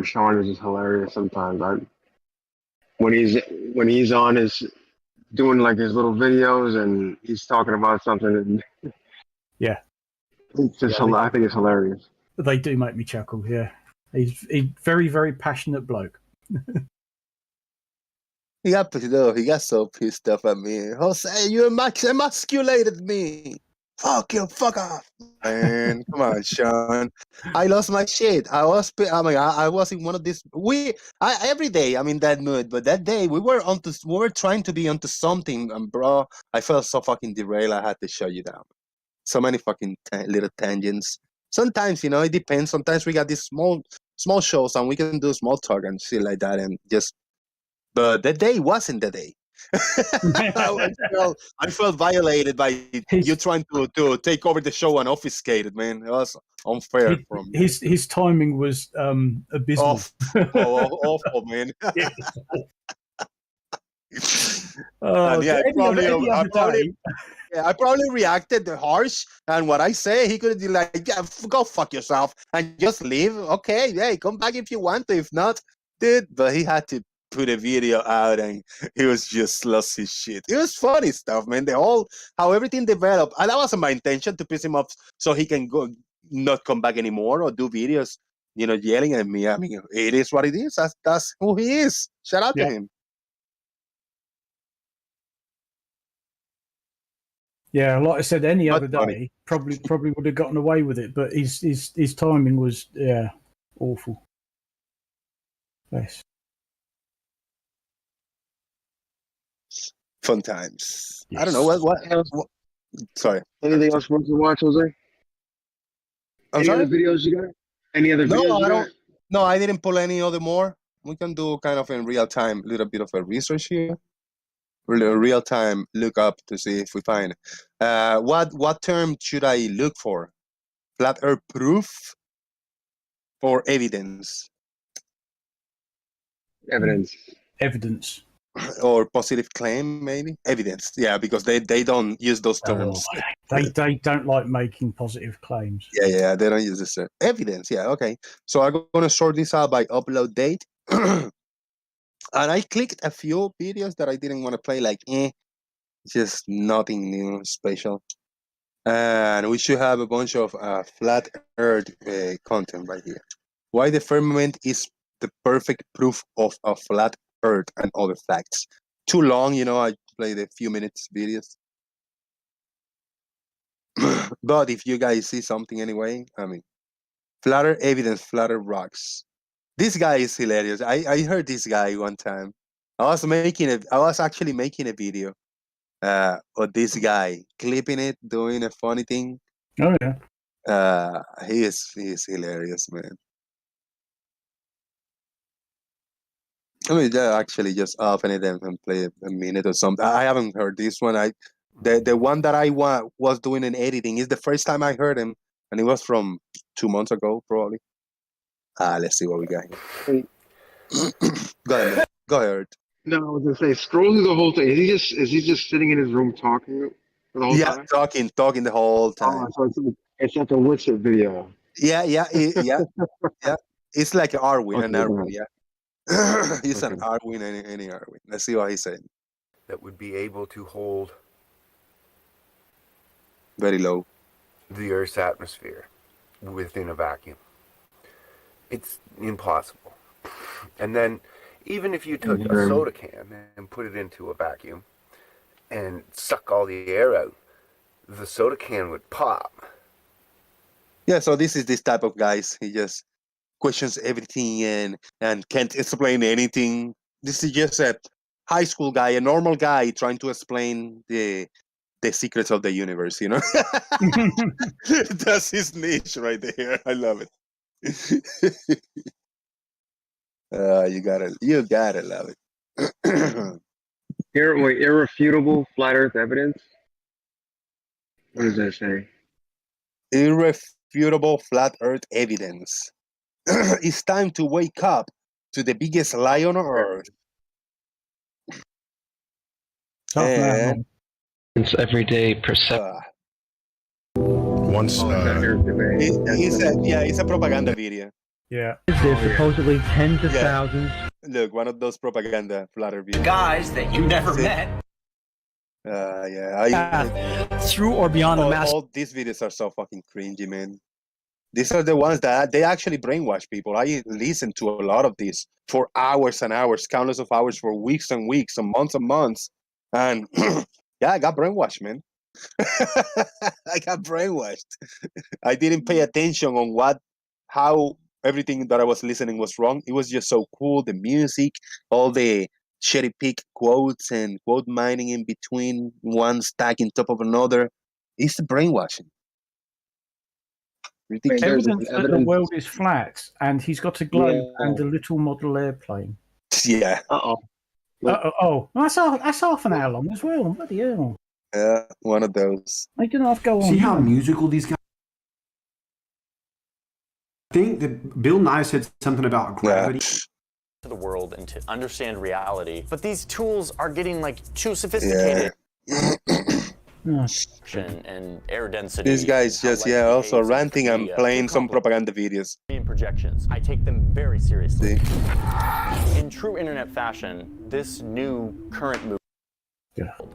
S4: Sean is just hilarious sometimes. When he's on his doing like his little videos and he's talking about something.
S3: Yeah.
S4: It's just I think it's hilarious.
S3: They do make me chuckle. Yeah, he's a very, very passionate bloke.
S2: He got so pissed off at me. Jose, you emasculated me. Fuck you, fuck off, man. Come on, Sean. I lost my shit. I was in one of these. Every day I'm in that mood, but that day we were trying to be onto something, and bro, I felt so fucking derailed. I had to shut you down. So many fucking little tangents. Sometimes, it depends. Sometimes we got these small shows and we can do small talk and shit like that, and just. But that day wasn't the day. I felt violated by you trying to take over the show and obfuscate it, man. It was unfair from
S3: his timing was abysmal.
S2: Awful, man. I probably reacted harsh, and what I say, he could be like, "Yeah, go fuck yourself," and just leave. Okay, hey, come back if you want to. If not, dude. But he had to put a video out, and he was just lost his shit. It was funny stuff, man. How everything developed, and that wasn't my intention to piss him off, so he can not come back anymore or do videos, yelling at me. I mean, it is what it is. That's who he is. Shout out to him.
S3: Yeah, like I said, any other day probably would have gotten away with it, but his timing was awful. Yes.
S2: Fun times.
S3: Yes.
S2: I don't know what. Sorry.
S4: Anything else you want to watch, Jose? Any other videos you got? Any other videos?
S2: No, I don't. No, I didn't pull any other more. We can do kind of in real time, a little bit of a research here. Real time look up to see if we find what term should I look for? Flat Earth proof or evidence?
S3: Evidence.
S2: Or positive claim, maybe evidence. Yeah, because they don't use those terms.
S3: They don't like making positive claims.
S2: Yeah, they don't use this term. Evidence. Yeah, okay. So I'm gonna sort this out by upload date. And I clicked a few videos that I didn't want to play, like, just nothing new, special. And we should have a bunch of flat Earth content right here. Why the firmament is the perfect proof of a flat Earth and other facts. Too long, I played a few minutes videos. But if you guys see something anyway, I mean, flatter evidence, flatter rocks. This guy is hilarious. I heard this guy one time. I was actually making a video of this guy, clipping it, doing a funny thing.
S3: Oh yeah.
S2: He is hilarious, man. I mean, actually just open it and play a minute or something. I haven't heard this one. The one that I was doing in editing is the first time I heard him, and it was from 2 months ago, probably. Let's see what we got here. Go ahead. Go ahead.
S4: No, I was gonna say, scroll through the whole thing. Is he just sitting in his room talking the whole time?
S2: talking the whole time.
S4: Oh, so it's like a Witcher video.
S2: Yeah. It's like an Arwin, an Arwin. Yeah. He's an Arwin, any Arwin. Let's see what he said.
S14: That would be able to hold
S2: very low
S14: the Earth's atmosphere within a vacuum. It's impossible. And then, even if you took a soda can and put it into a vacuum and suck all the air out, the soda can would pop.
S2: Yeah, so this is this type of guys. He just questions everything and can't explain anything. This is just a high school guy, a normal guy trying to explain the secrets of the universe, That's his niche right there. I love it. You gotta love it.
S4: Irrefutable flat Earth evidence. What does that say?
S2: irrefutable flat Earth evidence. It's time to wake up to the biggest lie on Earth. And
S15: It's everyday perception.
S1: Once,
S2: it's a propaganda video.
S3: Yeah.
S16: There's supposedly tens of thousands.
S2: Look, one of those propaganda flat Earth videos.
S17: Guys that you never met.
S2: Through or beyond the mask. All these videos are so fucking cringy, man. These are the ones that they actually brainwash people. I listen to a lot of these for hours and hours, countless of hours, for weeks and weeks, and months. And yeah, I got brainwashed, man. I got brainwashed. I didn't pay attention on how everything that I was listening was wrong. It was just so cool. The music, all the cherry pick quotes and quote mining in between, one stacking top of another. It's the brainwashing.
S3: Evidence that the world is flat, and he's got a globe and a little model airplane.
S2: Yeah.
S3: Oh, that's half an hour long as well. Bloody hell.
S2: Yeah, one of those.
S3: I didn't have to go on.
S18: See how musical these guys. I think that Bill Nye said something about gravity.
S19: To the world and to understand reality, but these tools are getting like too sophisticated. And air density.
S2: These guys just also ranting and playing some propaganda videos.
S19: Projections. I take them very seriously. In true internet fashion, this new current movement.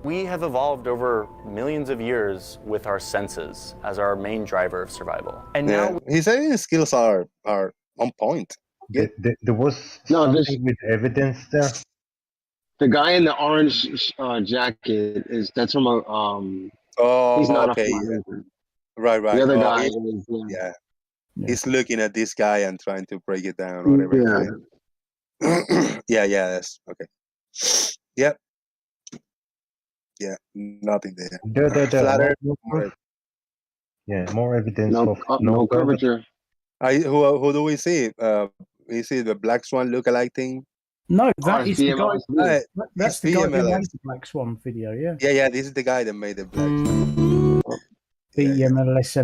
S19: We have evolved over millions of years with our senses as our main driver of survival. And now
S2: his editing skills are on point.
S8: There was something with evidence there.
S9: The guy in the orange jacket that's from a he's not a flat earther.
S2: Right.
S9: The other guy
S2: is, he's looking at this guy and trying to break it down or whatever. Yeah. That's okay. Yep. Yeah, nothing there.
S8: More evidence
S9: of no curvature.
S2: Who do we see? We see the Black Swan look-alike thing.
S3: No, that is the guy. That's the guy who
S2: VMLS.
S3: made the Black Swan video. Yeah.
S2: Yeah. This is the guy that made the Black Swan.
S3: VMLS,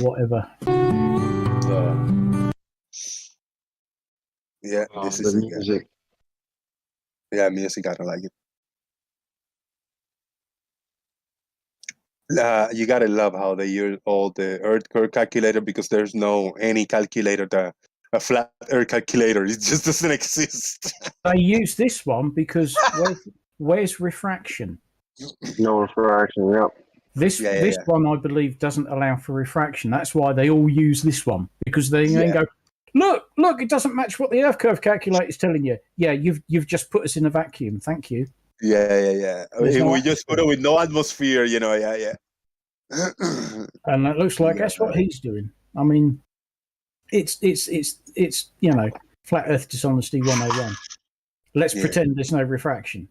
S3: whatever.
S2: Yeah, this is the music. Yeah, music. I don't like it. You gotta love how they use all the Earth curve calculator, because there's no any calculator that a flat Earth calculator. It just doesn't exist.
S3: They use this one because where's refraction?
S9: No refraction. Yep.
S3: This one, I believe, doesn't allow for refraction. That's why they all use this one, because they then go, look, it doesn't match what the Earth curve calculator is telling you. Yeah, you've just put us in a vacuum. Thank you.
S2: Yeah. We just put it with no atmosphere, yeah.
S3: And it looks like that's what he's doing. I mean, it's flat Earth dishonesty 101. Let's pretend there's no refraction.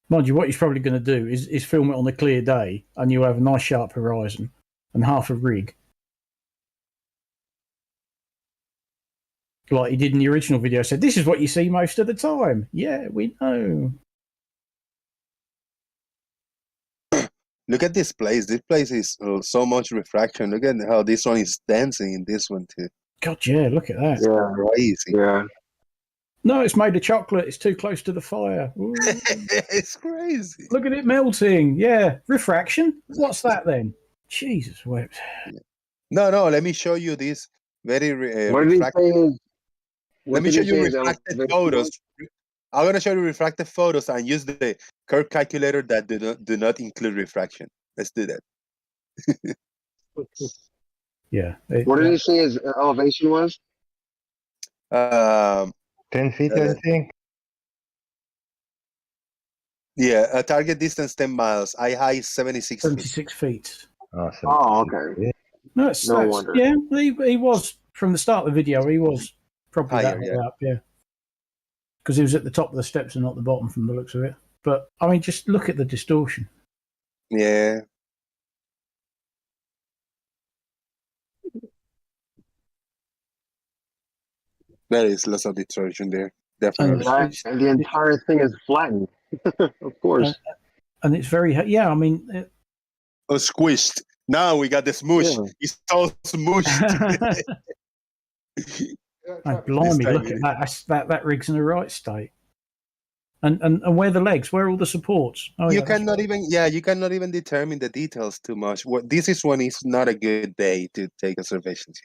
S3: Mind you, what he's probably going to do is film it on a clear day, and you'll have a nice sharp horizon and half a rig. Like he did in the original video, said, this is what you see most of the time. Yeah, we know.
S2: Look at this place. This place is so much refraction. Look at how this one is dancing in this one too.
S3: God, yeah, look at that.
S2: Yeah, crazy.
S9: Yeah.
S3: No, it's made of chocolate. It's too close to the fire.
S2: It's crazy.
S3: Look at it melting. Yeah, refraction. What's that then? Jesus wept.
S2: No. Let me show you this very
S9: what did he say?
S2: Let me show you refracted photos. I'm going to show you refracted photos and use the curve calculator that do not include refraction. Let's do that.
S3: Yeah.
S9: What did he say his elevation was?
S8: 10 feet, I think.
S2: Yeah, a target distance 10 miles. High 76 feet.
S3: 76 feet.
S9: Oh, okay.
S3: No
S9: wonder.
S3: Yeah, he was, from the start of the video, he was probably
S2: higher,
S3: that way up, yeah. Because he was at the top of the steps and not the bottom from the looks of it. But, I mean, just look at the distortion.
S2: Yeah. There is lots of distortion there. Definitely.
S9: And the entire thing is flattened. Of course.
S3: and it's very yeah. I mean,
S2: squished. Now we got the smoosh.
S9: Yeah.
S2: It's all smooshed.
S3: oh, blimey, look at that. That rig's in the right state. And where are the legs? Where are all the supports? Oh,
S2: you
S3: yeah,
S2: cannot even determine the details too much. This is when it's not a good day to take observations.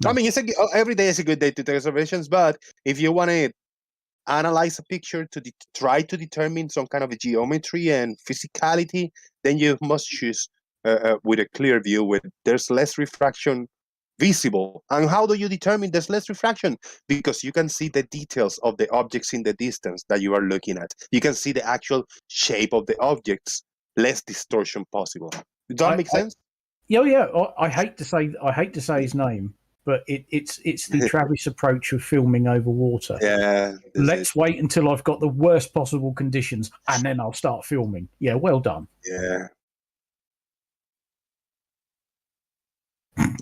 S2: I mean, every day is a good day to take observations, but if you want to analyze a picture to try to determine some kind of geometry and physicality, then you must choose with a clear view where there's less refraction visible. And how do you determine there's less refraction? Because you can see the details of the objects in the distance that you are looking at. You can see the actual shape of the objects, less distortion possible. Does that make sense?
S3: Yeah. I hate to say his name, but it's the Travis approach of filming over water.
S2: Yeah.
S3: Let's wait until I've got the worst possible conditions, and then I'll start filming. Yeah, well done.
S2: Yeah.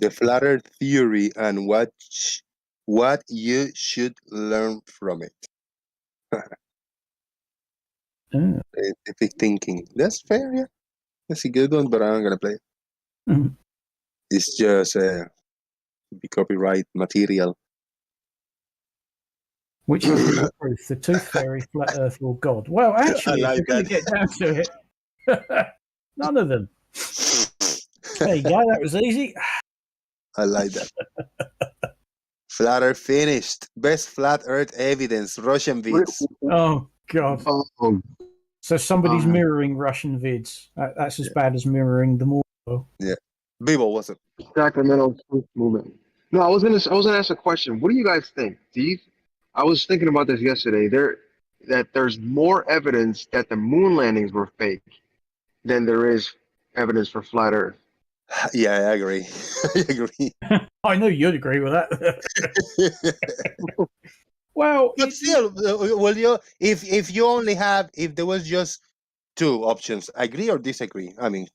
S2: The flat Earth theory and what you should learn from it. Scientific thinking. That's fair, yeah. That's a good one, but I'm gonna play it.
S3: Mhm.
S2: It's just be copyright material.
S3: Which is the truth? The Tooth Fairy, Flat Earth, or God? Well, actually, if you're going to get down to it, none of them. There you go. That was easy.
S2: I like that. Flat Earth finished. Best flat Earth evidence. Russian vids.
S3: Oh God. So somebody's mirroring Russian vids. That's as bad as mirroring the more.
S2: Yeah. Bibo, what's it?
S4: Sacramento Truth Movement. No, I was gonna ask a question. What do you guys think? I was thinking about this yesterday. There's more evidence that the moon landings were fake than there is evidence for flat Earth.
S2: Yeah, I agree. I agree.
S3: I knew you'd agree with that. Well,
S2: but still, if there was just two options, agree or disagree. I mean,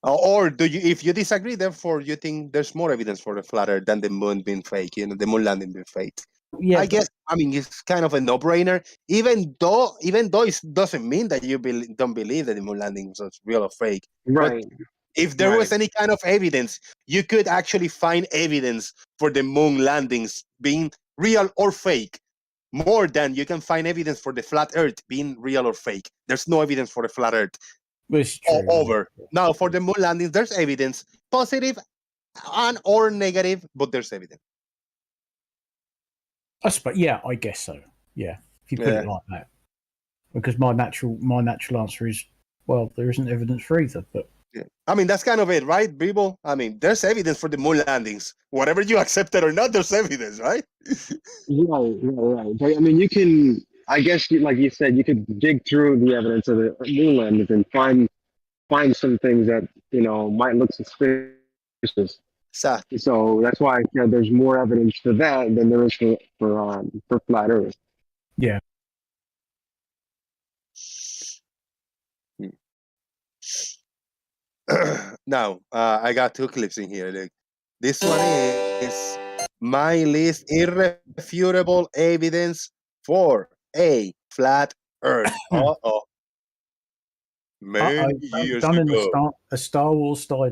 S2: or do you? If you disagree, therefore you think there's more evidence for the flat Earth than the moon being fake. The moon landing being fake.
S3: Yeah,
S2: I guess. I mean, it's kind of a no-brainer. Even though it doesn't mean that you don't believe that the moon landing was real or fake.
S4: Right.
S2: But if there was any kind of evidence, you could actually find evidence for the moon landings being real or fake, more than you can find evidence for the flat Earth being real or fake. There's no evidence for the flat Earth. Over. Now, for the moon landings, there's evidence, positive and or negative, but there's evidence.
S3: Yeah, I guess so. Yeah, if you put it like that, because my natural answer is, well, there isn't evidence for either. But
S2: yeah. I mean, that's kind of it, right, Bibo? I mean, there's evidence for the moon landings. Whatever you accept it or not, there's evidence, right?
S9: Right. But, I mean, you can, I guess, like you said, you could dig through the evidence of the moon landings and find some things that, might look suspicious. So that's why there's more evidence for that than there is for flat Earth.
S3: Yeah.
S2: Now, I got two clips in here. Look. This one is my least irrefutable evidence for a flat Earth. Uh-oh. Many years
S3: done
S2: ago.
S3: in a Star Wars style.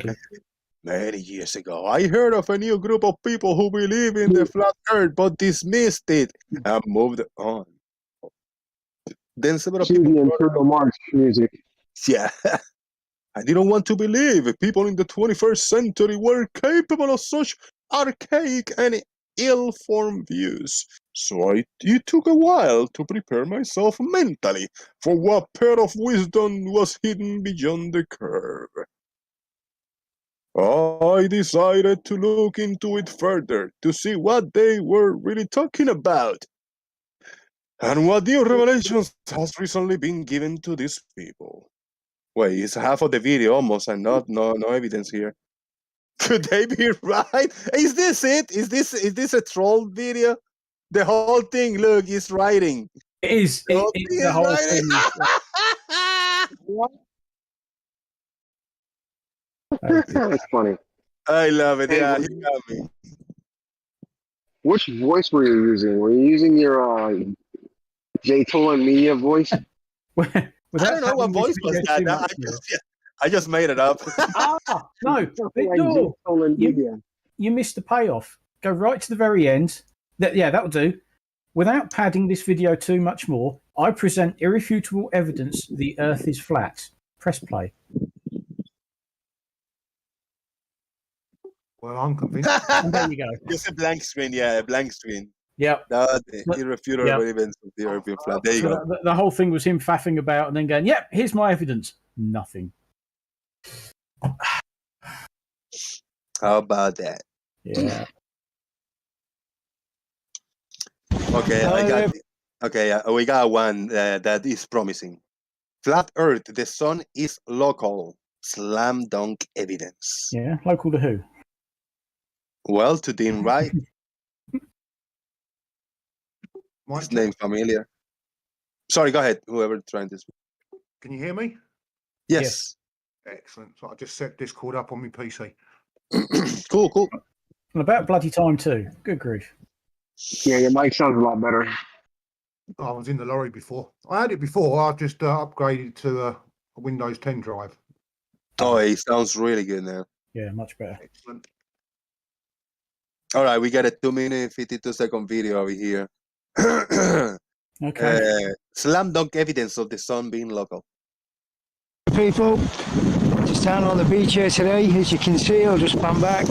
S2: Many years ago, I heard of a new group of people who believe in the flat Earth but dismissed it and moved on. Then several people.
S9: The Imperial March music.
S2: Yeah. I didn't want to believe people in the 21st century were capable of such archaic and ill-formed views. So it took a while to prepare myself mentally for what pair of wisdom was hidden beyond the curve. I decided to look into it further to see what they were really talking about and what new revelations has recently been given to these people. Wait, it's half of the video almost and no evidence here. Could they be right? Is this it? Is this a troll video? The whole thing, look, is writing.
S3: It is. The whole thing.
S9: What? That's funny.
S2: I love it.
S9: Hey,
S2: Yeah, you got me.
S9: Which voice were you using? Were you using your J Tolan Media voice?
S3: Without
S2: I don't know what
S3: padding this
S2: voice was
S3: video too
S2: that.
S3: much more.
S2: I just made it up.
S3: No, you missed the payoff. Go right to the very end. That'll do. Without padding this video too much more, I present irrefutable evidence the Earth is flat. Press play.
S6: Well, I'm convinced.
S3: And there you go.
S2: Just a blank screen, a blank screen.
S3: Yep.
S2: Irrefutable evidence of the Earth being flat. There you
S3: So
S2: go.
S3: the whole thing was him faffing about and then going, "Yep, here's my evidence." Nothing.
S2: How about that?
S3: Yeah.
S2: Okay, we got one that is promising. Flat Earth, the sun is local. Slam dunk evidence.
S3: Yeah. Local to who?
S2: Well, to Dean Wright. His name familiar. Sorry, go ahead. Whoever trying to speak.
S6: Can you hear me?
S2: Yes.
S6: Excellent. So I just set Discord up on my PC.
S2: Cool.
S3: And about bloody time too. Good grief.
S9: Yeah, your mic sounds a lot better.
S6: I was in the lorry before. I had it before. I just upgraded to a Windows 10 drive.
S2: Oh, it sounds really good now.
S3: Yeah, much better.
S6: Excellent.
S2: All right, we got a 2-minute, 52-second video over here.
S3: Okay.
S2: Slam dunk evidence of the sun being local.
S17: People, just down on the beach here today. As you can see, I'll just pan back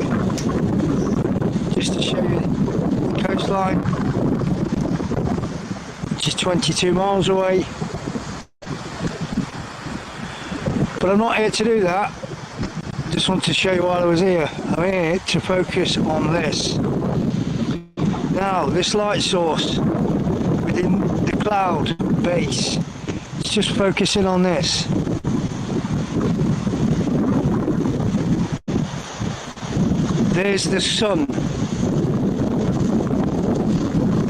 S17: just to show you the coastline, which is 22 miles away. But I'm not here to do that. I just want to show you while I was here. I'm here to focus on this. Now, this light source within the cloud base, it's just focusing on this. There's the sun.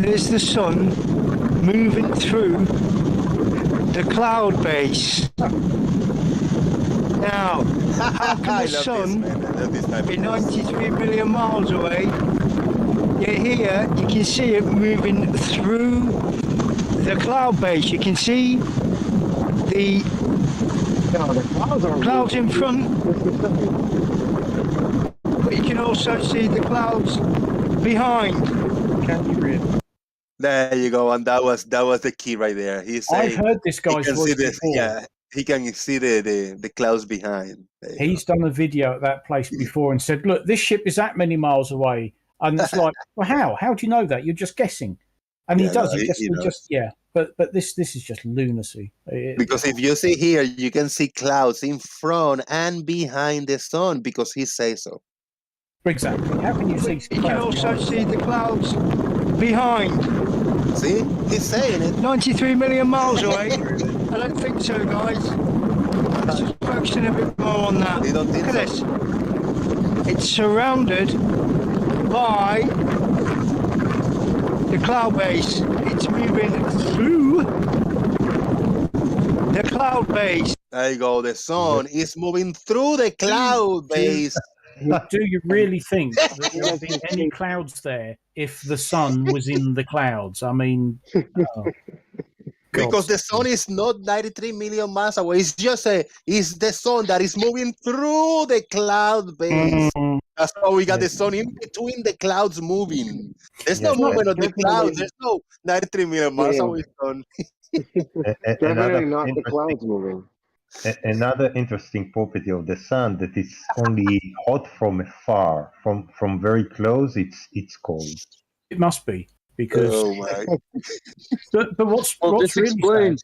S17: There's the sun moving through the cloud base. Now, how can the sun be 93 million miles away? Yet here you can see it moving through the cloud base. You can see the clouds in front, but you can also see the clouds behind.
S3: Can you read?
S2: There you go, and that was the key right there.
S3: I've heard this guy's voice before.
S2: Yeah, he can see the clouds behind.
S3: He's done a video at that place before and said, "Look, this ship is that many miles away," and it's like, "Well, how? How do you know that? You're just guessing." And he does. He just But this is just lunacy.
S2: Because if you see here, you can see clouds in front and behind the sun because he says so.
S3: Exactly. How can you see?
S17: You can also see the clouds behind.
S2: See, he's saying it.
S17: 93 million miles away. I don't think so, guys. Let's just focusing a bit more on that.
S2: You don't think
S17: Look at this. It's surrounded by the cloud base. It's moving through the cloud base.
S2: There you go. The sun is moving through the cloud base.
S3: Do you really think that there would be any clouds there if the sun was in the clouds? I mean,
S2: because the sun is not 93 million miles away. It's just it's the sun that is moving through the cloud base. That's why we got the sun in between the clouds moving. There's no movement of the clouds. There's no 93 million miles away sun.
S9: Definitely not the clouds moving.
S8: Another interesting property of the sun that it's only hot from afar. From very close, it's cold.
S3: It must be because.
S2: Oh my!
S3: But what's really sad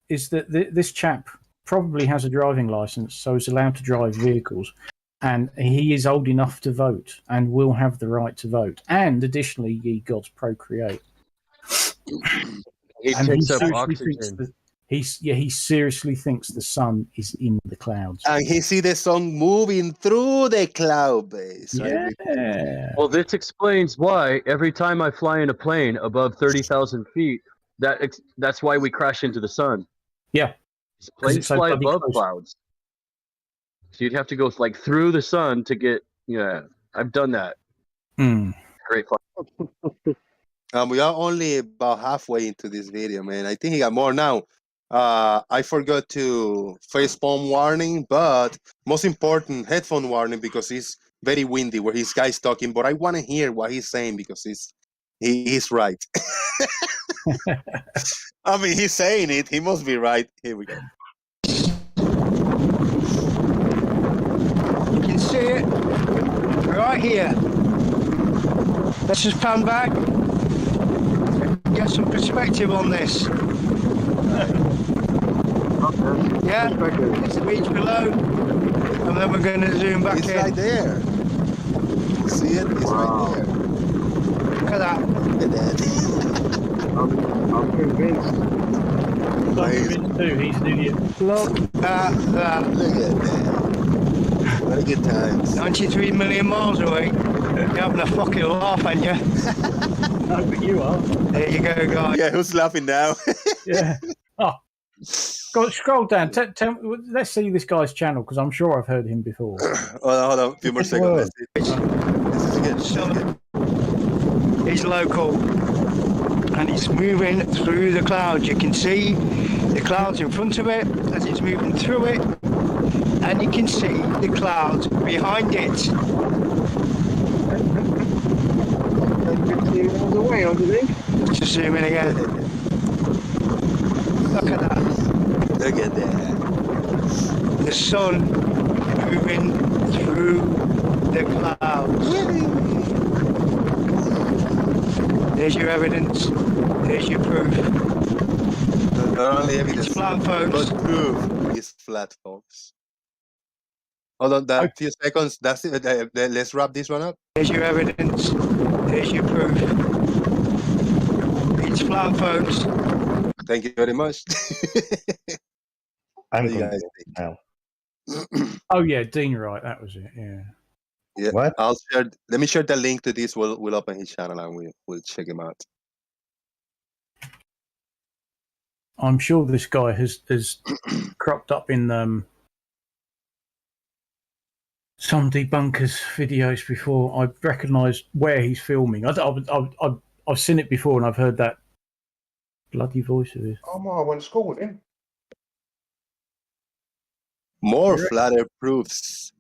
S3: is that this chap probably has a driving license, so he's allowed to drive vehicles, and he is old enough to vote and will have the right to vote. And additionally, ye gods procreate.
S20: He takes up oxygen.
S3: He seriously thinks the sun is in the clouds.
S2: And he see the sun moving through the cloud base. Right?
S3: Yeah.
S20: Well, this explains why every time I fly in a plane above 30,000 feet, that's why we crash into the sun.
S3: Yeah.
S20: Planes fly above clouds. So you'd have to go like through the sun to get. Yeah, I've done that. Great fun.
S2: We are only about halfway into this video, man. I think he got more now. I forgot to facepalm warning, but most important, headphone warning because it's very windy where his guy's talking. But I want to hear what he's saying because he's right. I mean, he's saying it. He must be right. Here we go.
S17: You can see it right here. Let's just pan back. Get some perspective on this. Yeah, it's the beach below, and then we're going to zoom back in.
S2: It's right there. See it? It's right there.
S17: Look at that.
S2: Look at that.
S4: I'm convinced.
S3: I'm convinced too. He's an idiot.
S17: Look at that.
S2: Look at that. What a good time.
S17: 93 million miles away. You're having a fucking laugh, aren't you?
S3: No, but you are.
S17: There you go, guys.
S2: Yeah, who's laughing now?
S3: Yeah. Oh. Go, scroll down. Let's see this guy's channel because I'm sure I've heard him before.
S2: Hold on. A few more seconds. This is good.
S17: He's local. And it's moving through the clouds. You can see the clouds in front of it as it's moving through it. And you can see the clouds behind it.
S4: 15 miles away, don't you think?
S17: Just zoom in again. Look at that.
S2: Look at that.
S17: The sun moving through the clouds. There's your evidence. There's your proof.
S2: Not only evidence,
S17: it's flat, folks.
S2: but proof is flat, folks. Hold on, a few seconds. That's it. Let's wrap this one up.
S17: There's your evidence. There's your proof. It's flat, folks.
S2: Thank you very much.
S8: I'm going now.
S3: Oh yeah, Dean Wright. That was it. Yeah.
S2: Yeah.
S8: What?
S2: I'll share. Let me share the link to this. We'll open his channel and we'll check him out.
S3: I'm sure this guy has cropped up in some debunkers videos before. I've recognised where he's filming. I've seen it before and I've heard that bloody voice of his.
S6: Oh, I went to school with him.
S2: More flat earth proofs.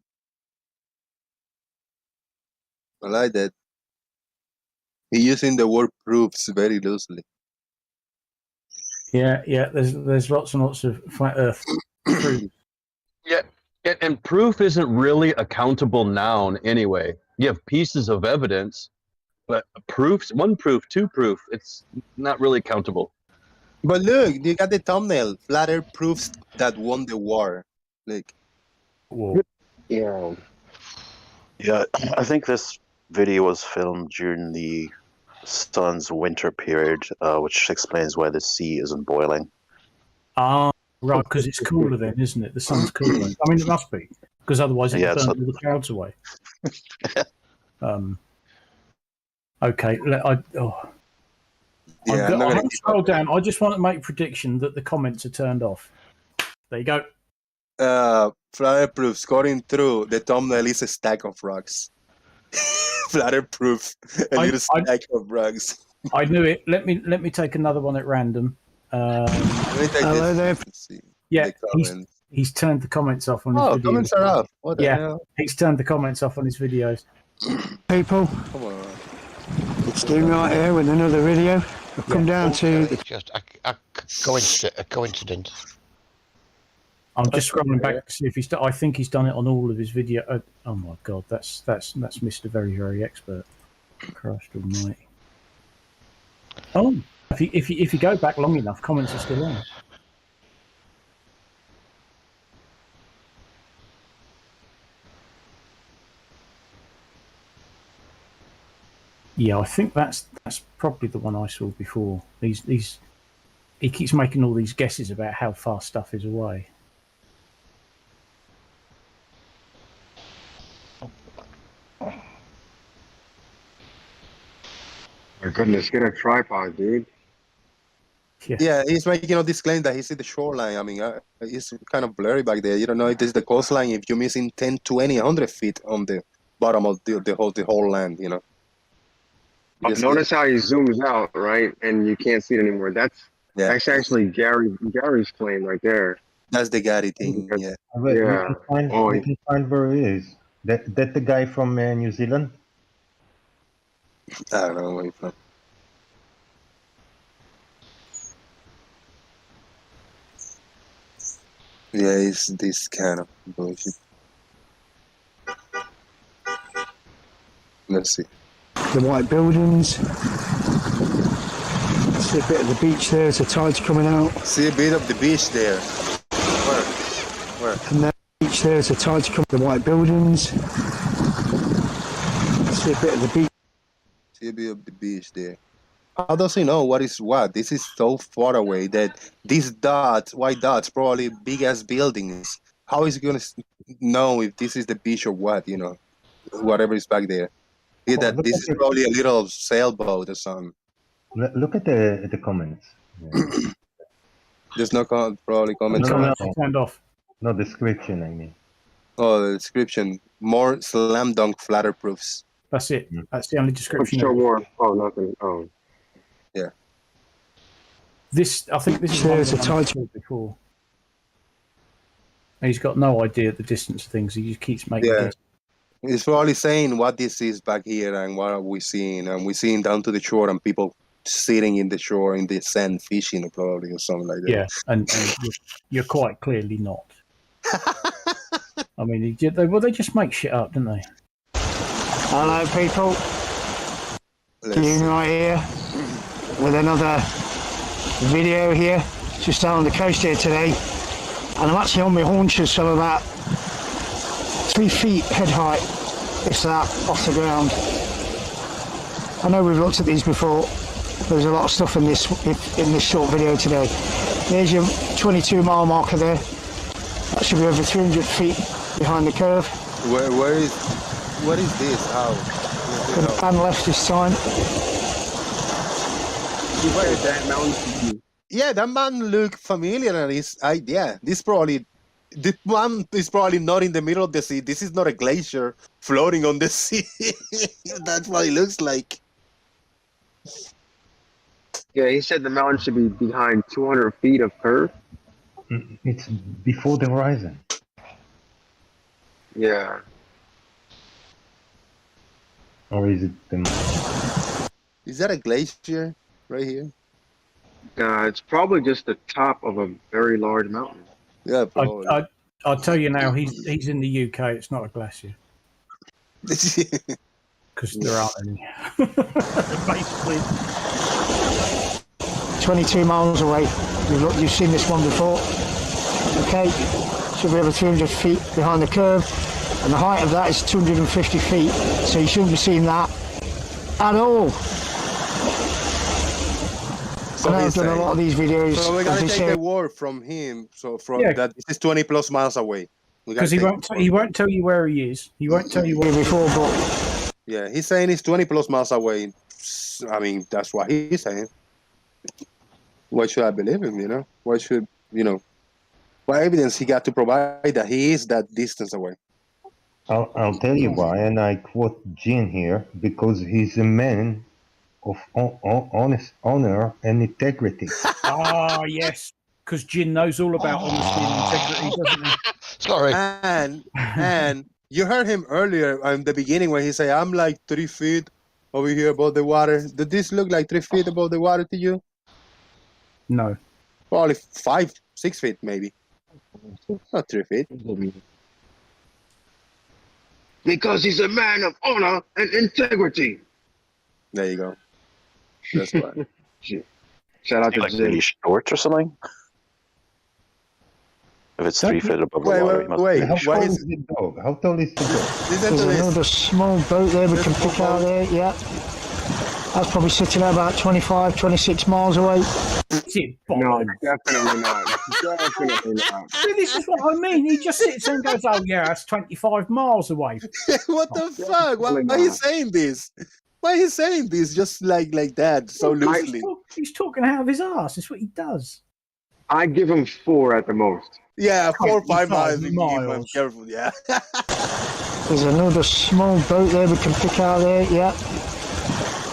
S2: I like that. He's using the word proofs very loosely.
S3: Yeah. There's lots and lots of flat earth proofs.
S20: Yeah, and proof isn't really a countable noun anyway. You have pieces of evidence, but proofs, one proof, two proof, it's not really countable.
S2: But look, you got the thumbnail. Flat earth proofs that won the war. Like,
S3: whoa.
S4: Yeah.
S21: Yeah, I think this video was filmed during the sun's winter period, which explains why the sea isn't boiling.
S3: Ah, right, because it's cooler then, isn't it? The sun's cooler. I mean, it must be, because otherwise it would burn all the clouds away. Okay, I'm going to scroll down. I just want to make a prediction that the comments are turned off. There you go.
S2: Flat earth proof scoring through. The thumbnail is a stack of rocks. Flat earth proof. A little stack of rocks.
S3: I knew it. Let me take another one at random.
S17: Hello there.
S3: Yeah, he's turned the comments off on his videos.
S2: Comments are off. What the hell?
S3: He's turned the comments off on his videos.
S17: People,
S2: come on.
S17: It's Dean right here with another video. We've come down to.
S22: It's just a coincidence.
S3: I'm just scrolling back to see if he's. I think he's done it on all of his video. Oh my god, that's Mr. Very Very Expert. Christ Almighty. Oh, if you go back long enough, comments are still on. Yeah, I think that's probably the one I saw before. He keeps making all these guesses about how far stuff is away.
S4: My goodness, get a tripod, dude.
S2: Yeah, he's making all this claim that he's at the shoreline. I mean, it's kind of blurry back there. You don't know if this is the coastline, if you're missing 10, 20, 100 feet on the bottom of the whole land, you know.
S4: Notice how he zooms out, right? And you can't see it anymore. That's
S2: Yeah.
S4: That's actually Gary's claim right there.
S2: That's the Gary thing. Yeah.
S8: But
S4: Yeah.
S8: we can find where he is. That the guy from New Zealand?
S2: I don't know where he's from. Yeah, it's this kind of bullshit. Let's see.
S17: The white buildings. See a bit of the beach there, the tide's coming out.
S2: See a bit of the beach there. Where?
S17: And the beach there, the tide's coming. The white buildings. See a bit of the beach.
S2: See a bit of the beach there. How does he know what is what? This is so far away that these dots, white dots, probably big ass buildings. How is he gonna know if this is the beach or what? You know, whatever is back there. Yeah, that this is probably a little sailboat or something.
S8: Look at the comments. Yeah.
S2: There's no probably comments.
S3: Turned off.
S8: No description, I mean.
S2: Oh, the description. More slam dunk flatter proofs.
S3: That's it. That's the only description.
S4: Show more. Oh, nothing. Oh.
S2: Yeah.
S3: I think this is
S17: There's a
S3: title
S17: title
S3: before. And he's got no idea the distance of things. He just keeps making
S2: Yeah.
S3: this.
S2: He's probably saying what this is back here and what are we seeing. And we're seeing down to the shore and people sitting in the shore in the sand fishing probably or something like that.
S3: Yeah, and you're quite clearly not. I mean, they just make shit up, don't they?
S17: Hello, people. Dean right here with another video here, just down on the coast here today. And I'm actually on my haunches, so I'm about 3 feet head height, if that, off the ground. I know we've looked at these before. There's a lot of stuff in this short video today. There's your 22 mile marker there. That should be over 300 feet behind the curve.
S2: What is this? How?
S17: Gonna pan left this time.
S2: Yeah, that man look familiar, and this man is probably not in the middle of the sea. This is not a glacier floating on the sea. That's what it looks like.
S4: Yeah, he said the mountain should be behind 200 feet of curve.
S8: It's before the horizon.
S4: Yeah.
S8: Or is it the...
S2: Is that a glacier right here?
S4: It's probably just the top of a very large mountain.
S2: Yeah, probably.
S3: I'll tell you now, he's in the UK. It's not a glacier. Because there aren't any. Basically.
S17: 22 miles away. You've seen this one before. Okay, should be over 300 feet behind the curve, and the height of that is 250 feet. So you shouldn't be seeing that at all.
S2: So
S17: I know I've done a lot of these videos.
S2: So we're gonna
S17: as
S2: take
S17: they say,
S2: the word from him. So that this is 20 plus miles away.
S3: Because he won't tell you where he is. He won't tell you where
S17: before, but
S2: yeah, he's saying he's 20 plus miles away. I mean, that's what he's saying. Why should I believe him? You know, what evidence he got to provide that he is that distance away?
S8: I'll tell you why, and I quote Gene here, because he's a man of honest honor and integrity.
S3: Ah, yes, because Jin knows all about honesty and integrity, doesn't he?
S22: Sorry.
S2: And you heard him earlier in the beginning when he said, "I'm like 3 feet over here above the water." Did this look like 3 feet above the water to you?
S3: No.
S2: Probably 5, 6 feet, maybe. Not 3 feet.
S4: Because he's a man of honor and integrity.
S2: There you go. That's why.
S4: Shout out to
S21: like
S4: Jim.
S21: really short or something. If it's 3 feet above the water, he must be
S8: How
S21: really
S8: tall
S21: short.
S8: is the dog? How tall is the dog?
S17: there's another small boat there we can pick out there. Yeah, that's probably sitting at about 25, 26 miles away.
S4: No, definitely not. Definitely not.
S3: See, this is what I mean. He just sits there and goes, "Oh yeah, that's 25 miles away."
S2: What the fuck? Why are you saying this? Why are you saying this just like that, so loosely?
S3: He's talking out of his ass. That's what he does.
S4: I give him 4 at the most.
S2: Yeah, 4 or 5 miles.
S3: miles.
S2: I'm careful, yeah.
S17: There's another small boat there we can pick out there. Yeah,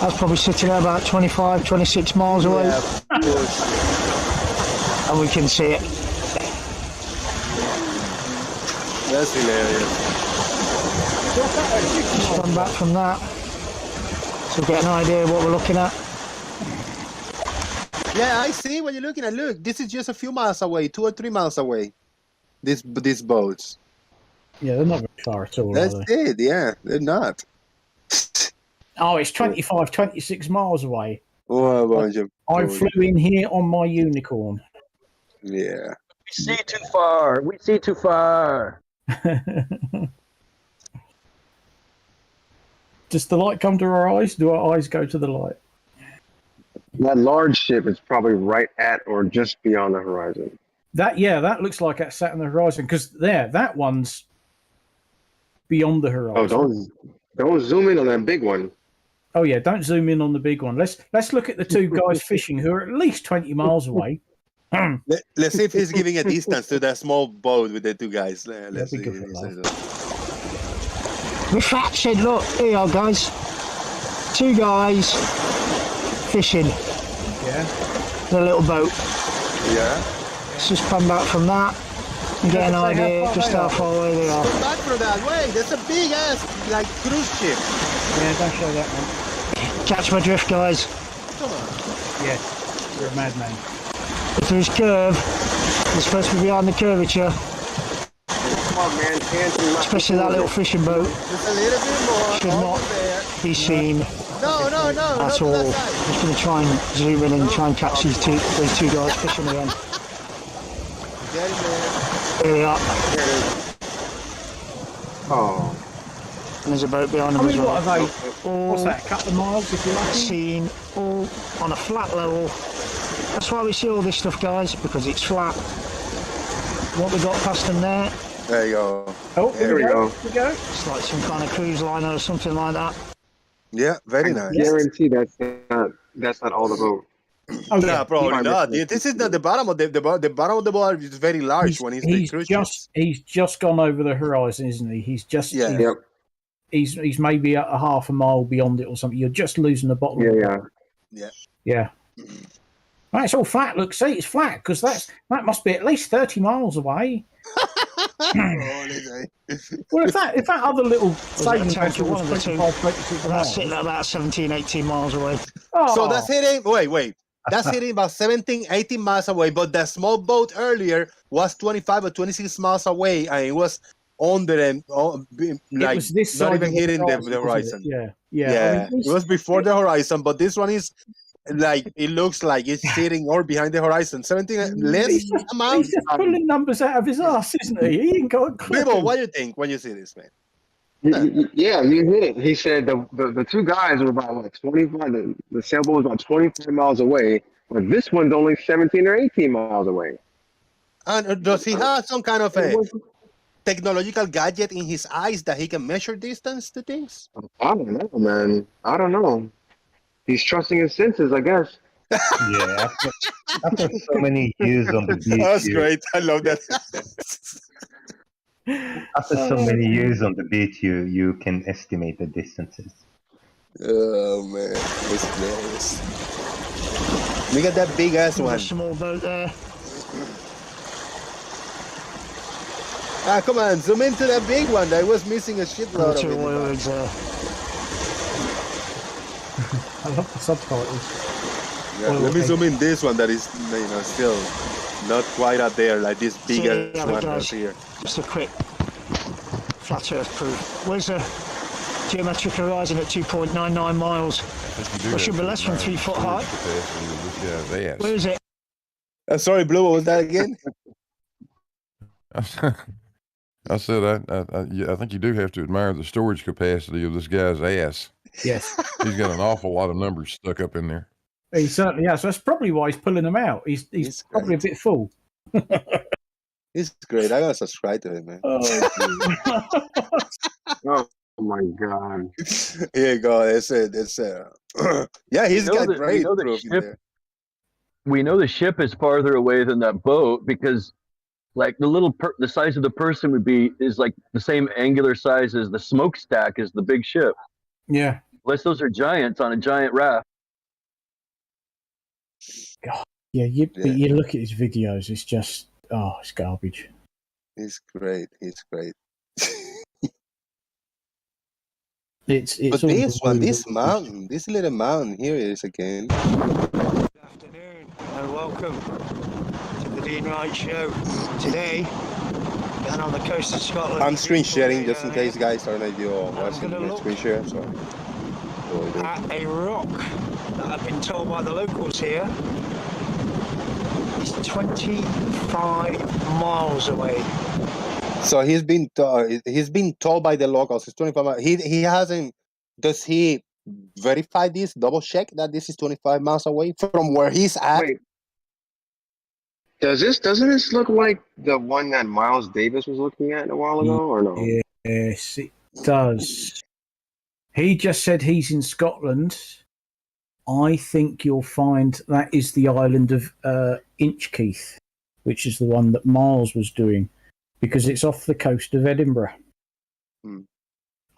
S17: that's probably sitting at about 25, 26 miles away.
S2: Yeah,
S17: and we can see it.
S2: That's hilarious.
S17: Come back from that, so we get an idea of what we're looking at.
S2: Yeah, I see what you're looking at. Look, this is just a few miles away, 2 or 3 miles away. These boats.
S3: Yeah, they're not very far at all.
S2: That's
S3: are they?
S2: it. Yeah, they're not.
S3: Oh, it's 25, 26 miles away.
S2: Oh, a bunch of
S3: I flew in here on my unicorn.
S2: Yeah.
S20: We see too far. We see too far.
S3: Does the light come to our eyes? Do our eyes go to the light?
S4: That large ship is probably right at or just beyond the horizon.
S3: That looks like it's sat on the horizon because that one's beyond the horizon.
S4: Oh, don't zoom in on that big one.
S3: Oh yeah, don't zoom in on the big one. Let's look at the two guys fishing who are at least 20 miles away.
S2: Let's see if he's giving a distance to that small boat with the two guys. Let's see.
S17: Refraction, look, here you are, guys. Two guys fishing.
S3: Yeah.
S17: The little boat.
S2: Yeah.
S17: Let's just come back from that and get an idea just how far away they are.
S2: Come back from that. Wait, that's a big ass like cruise ship.
S3: Yeah, don't show that one.
S17: Catch my drift, guys.
S2: Come on.
S3: Yeah, you're a madman.
S17: If there's curve, it's supposed to be behind the curvature.
S4: Come on, man.
S17: Especially that little fishing boat.
S2: Just a little bit more.
S17: Should not be seen
S2: No,
S17: at all. I'm just going to try and zoom in and try and catch these two guys fishing again.
S2: Get it, man.
S17: Here we are.
S4: Oh.
S17: And there's a boat behind them as well.
S3: What are they? What's that? A couple of miles if you're lucky?
S17: Seen all on a flat level. That's why we see all this stuff, guys, because it's flat. What we got past them there?
S2: There you go.
S3: Oh,
S4: there we go.
S3: Here we go.
S17: It's like some kind of cruise liner or something like that.
S2: Yeah, very nice.
S4: I guarantee that's not all the boat.
S3: Oh,
S2: no,
S3: yeah.
S2: probably not. This is not the bottom of the bottom of the boat is very large when it's the cruise ship.
S3: He's just gone over the horizon, isn't he? He's just
S4: Yep.
S3: He's maybe a half a mile beyond it or something. You're just losing the bottom. Yeah. Right, it's all flat. Look, see, it's flat because that must be at least 30 miles away. Well, if that other little sailing vessel was 25, 26
S17: That's
S3: miles.
S17: sitting at about 17, 18 miles away.
S3: Oh.
S2: So that's hitting. Wait. That's hitting about 17, 18 miles away. But that small boat earlier was 25 or 26 miles away, and it was under them, like
S3: was this
S2: not
S3: side
S2: even
S3: of the
S2: hitting the
S3: horizon,
S2: horizon.
S3: Yeah.
S2: Yeah,
S3: I mean,
S2: it was before the horizon, but this one is like it looks like it's sitting or behind the horizon. 17 less amount.
S3: He's just pulling numbers out of his ass, isn't he? He ain't got a clue.
S2: Bibo, what do you think when you see this, man?
S4: Yeah, you hit it. He said the two guys were about like 25. The sailboat was about 25 miles away, but this one's only 17 or 18 miles away.
S2: And does he have some kind of a technological gadget in his eyes that he can measure distance to things?
S4: I don't know, man. I don't know. He's trusting his senses, I guess.
S8: Yeah, after so many years on the beach.
S2: That's great. I love that.
S8: After so many years on the beach, you can estimate the distances.
S2: Oh man, it's hilarious. Look at that big ass one.
S17: Small boat there.
S2: Ah, come on, zoom into that big one. I was missing a shitload of it.
S3: I love the subtitles.
S2: Yeah, let me zoom in this one that is, still not quite up there like this big ass one
S17: guys,
S2: here.
S17: just a quick flat earth proof. Where's the geometric horizon at 2.99 miles? It should be less than 3 foot high. Where is it?
S2: Sorry, Blue, what was that again?
S5: I said, I think you do have to admire the storage capacity of this guy's ass.
S3: Yes.
S5: He's got an awful lot of numbers stuck up in there.
S3: He certainly has. So that's probably why he's pulling them out. He's probably a bit full.
S2: He's great. I gotta subscribe to him, man.
S4: Oh my god.
S2: Here you go. It's yeah, he's got great proof in there.
S20: We know the ship is farther away than that boat because, like, the size of the person is like the same angular size as the smokestack as the big ship.
S3: Yeah.
S20: Unless those are giants on a giant raft.
S3: God, But you look at his videos, it's just it's garbage.
S2: He's great. He's great.
S3: It's
S2: But
S3: all
S2: this one,
S3: blue.
S2: this mountain, this little mountain here is again.
S17: Good afternoon and welcome to the Dean Wright Show. Today, down on the coast of Scotland.
S2: I'm screen sharing just in case, guys. I don't know if you're watching the screen share. So.
S17: At a rock that I've been told by the locals here is 25 miles away.
S2: So he's been told by the locals it's 25 miles. He hasn't. Does he verify this? Double check that this is 25 miles away from where he's at.
S4: Wait. Doesn't this look like the one that Miles Davis was looking at a while ago, or no?
S3: Yes, it does. He just said he's in Scotland. I think you'll find that is the island of Inchkeith, which is the one that Miles was doing, because it's off the coast of Edinburgh.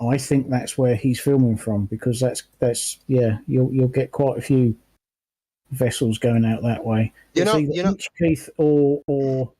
S3: I think that's where he's filming from, because that's you'll get quite a few vessels going out that way. Inchkeith or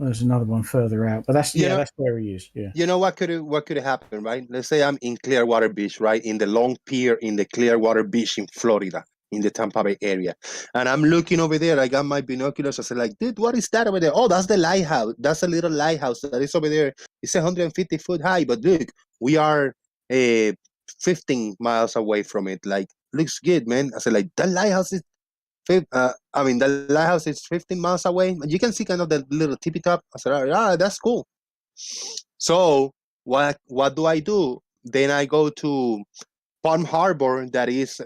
S3: there's another one further out, but that's where he is. Yeah.
S2: You know what could happen, right? Let's say I'm in Clearwater Beach, right, in the long pier in the Clearwater Beach in Florida, in the Tampa Bay area, and I'm looking over there. I got my binoculars. I said, like, dude, what is that over there? Oh, that's the lighthouse. That's a little lighthouse that is over there. It's 150 foot high, but look, we are 15 miles away from it. Like, looks good, man. I said, like, that lighthouse is. The lighthouse is 15 miles away. You can see kind of the little tippy top. I said, that's cool. So what do I do? Then I go to Palm Harbor, that is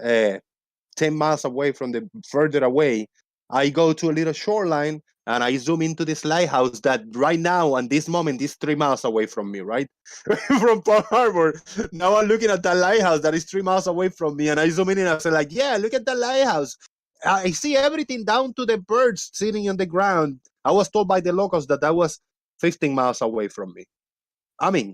S2: 10 miles away from the further away. I go to a little shoreline and I zoom into this lighthouse that right now, and this moment, is 3 miles away from me, right? From Palm Harbor. Now I'm looking at that lighthouse that is 3 miles away from me, and I zoom in and I say, like, yeah, look at that lighthouse. I see everything down to the birds sitting on the ground. I was told by the locals that was 15 miles away from me. I mean,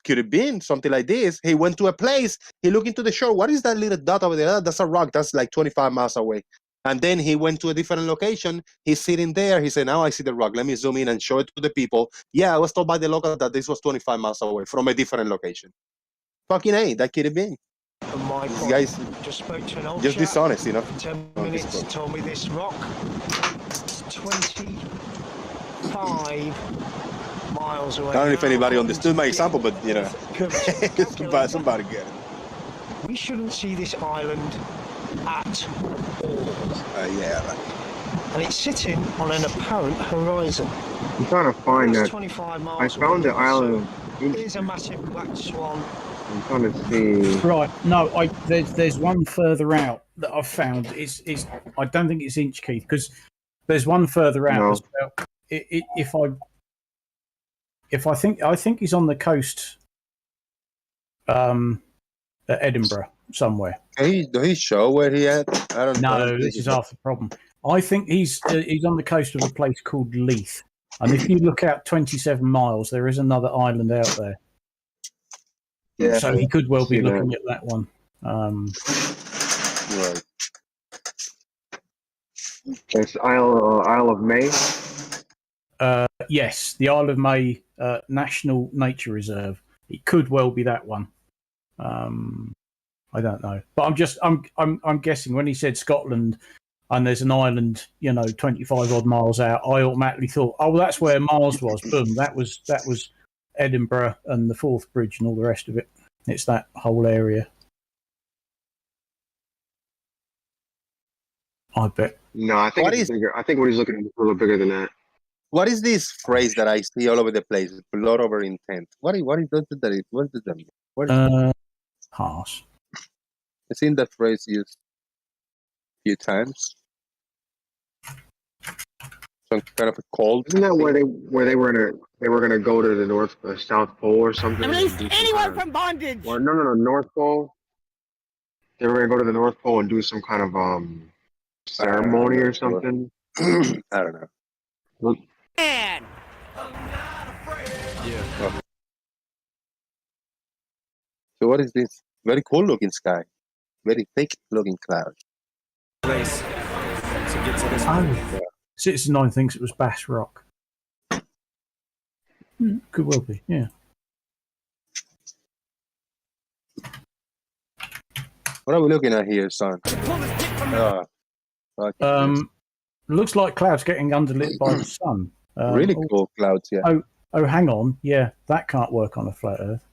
S2: could have been something like this. He went to a place, he looked into the shore. What is that little dot over there? That's a rock. That's like 25 miles away. And then he went to a different location. He's sitting there. He said, now I see the rock. Let me zoom in and show it to the people. Yeah, I was told by the locals that this was 25 miles away from a different location. Fucking A, that could have been. These guys
S17: just spoke to an old
S2: just
S17: chap.
S2: dishonest, you know.
S17: 10 minutes told me this rock is 25 miles away.
S2: I don't know if anybody understood my example, but you know, somebody get it.
S17: We shouldn't see this island at all.
S2: Yeah.
S17: And it's sitting on an apparent horizon.
S4: I'm trying to find
S17: That's
S4: that.
S17: 25 miles
S4: I found the
S17: away.
S4: island.
S17: Here's a massive black swan.
S4: I'm trying to see.
S3: Right, no, there's one further out that I've found. I don't think it's Inchkeith, because there's one further out.
S4: No.
S3: As well. I think he's on the coast, at Edinburgh somewhere.
S2: Do he show where he at? I don't know.
S3: No, this is half the problem. I think he's on the coast of a place called Leith, and if you look out 27 miles, there is another island out there.
S4: Yeah,
S3: so he could well be looking at that one.
S2: Right.
S4: It's Isle of May.
S3: Yes, the Isle of May National Nature Reserve. It could well be that one. I don't know, but I'm guessing when he said Scotland and there's an island, 25 odd miles out, I automatically thought, oh, that's where Mars was. Boom, that was Edinburgh and the Forth Bridge and all the rest of it. It's that whole area. I bet.
S4: No, I think it's bigger. I think what he's looking at is a little bigger than that.
S2: What is this phrase that I see all over the place? Blood over intent. What does that mean?
S3: Pass.
S2: I've seen that phrase used a few times. Some kind of a cold.
S4: Isn't that where they were gonna go to the South Pole or something?
S7: Release anyone from bondage.
S4: Or no, North Pole. They were gonna go to the North Pole and do some kind of ceremony or something.
S2: I don't know.
S4: Look.
S7: Man.
S2: Yeah. So what is this? Very cool looking sky. Very thick looking clouds.
S10: Place. Some
S19: get to this
S3: Oh,
S19: one.
S3: Citizen 9 thinks it was Bass Rock. Could well be, yeah.
S2: What are we looking at here, son?
S3: Looks like clouds getting underlit by the sun.
S2: Really cool clouds, yeah.
S3: Oh, hang on. Yeah, that can't work on a flat Earth.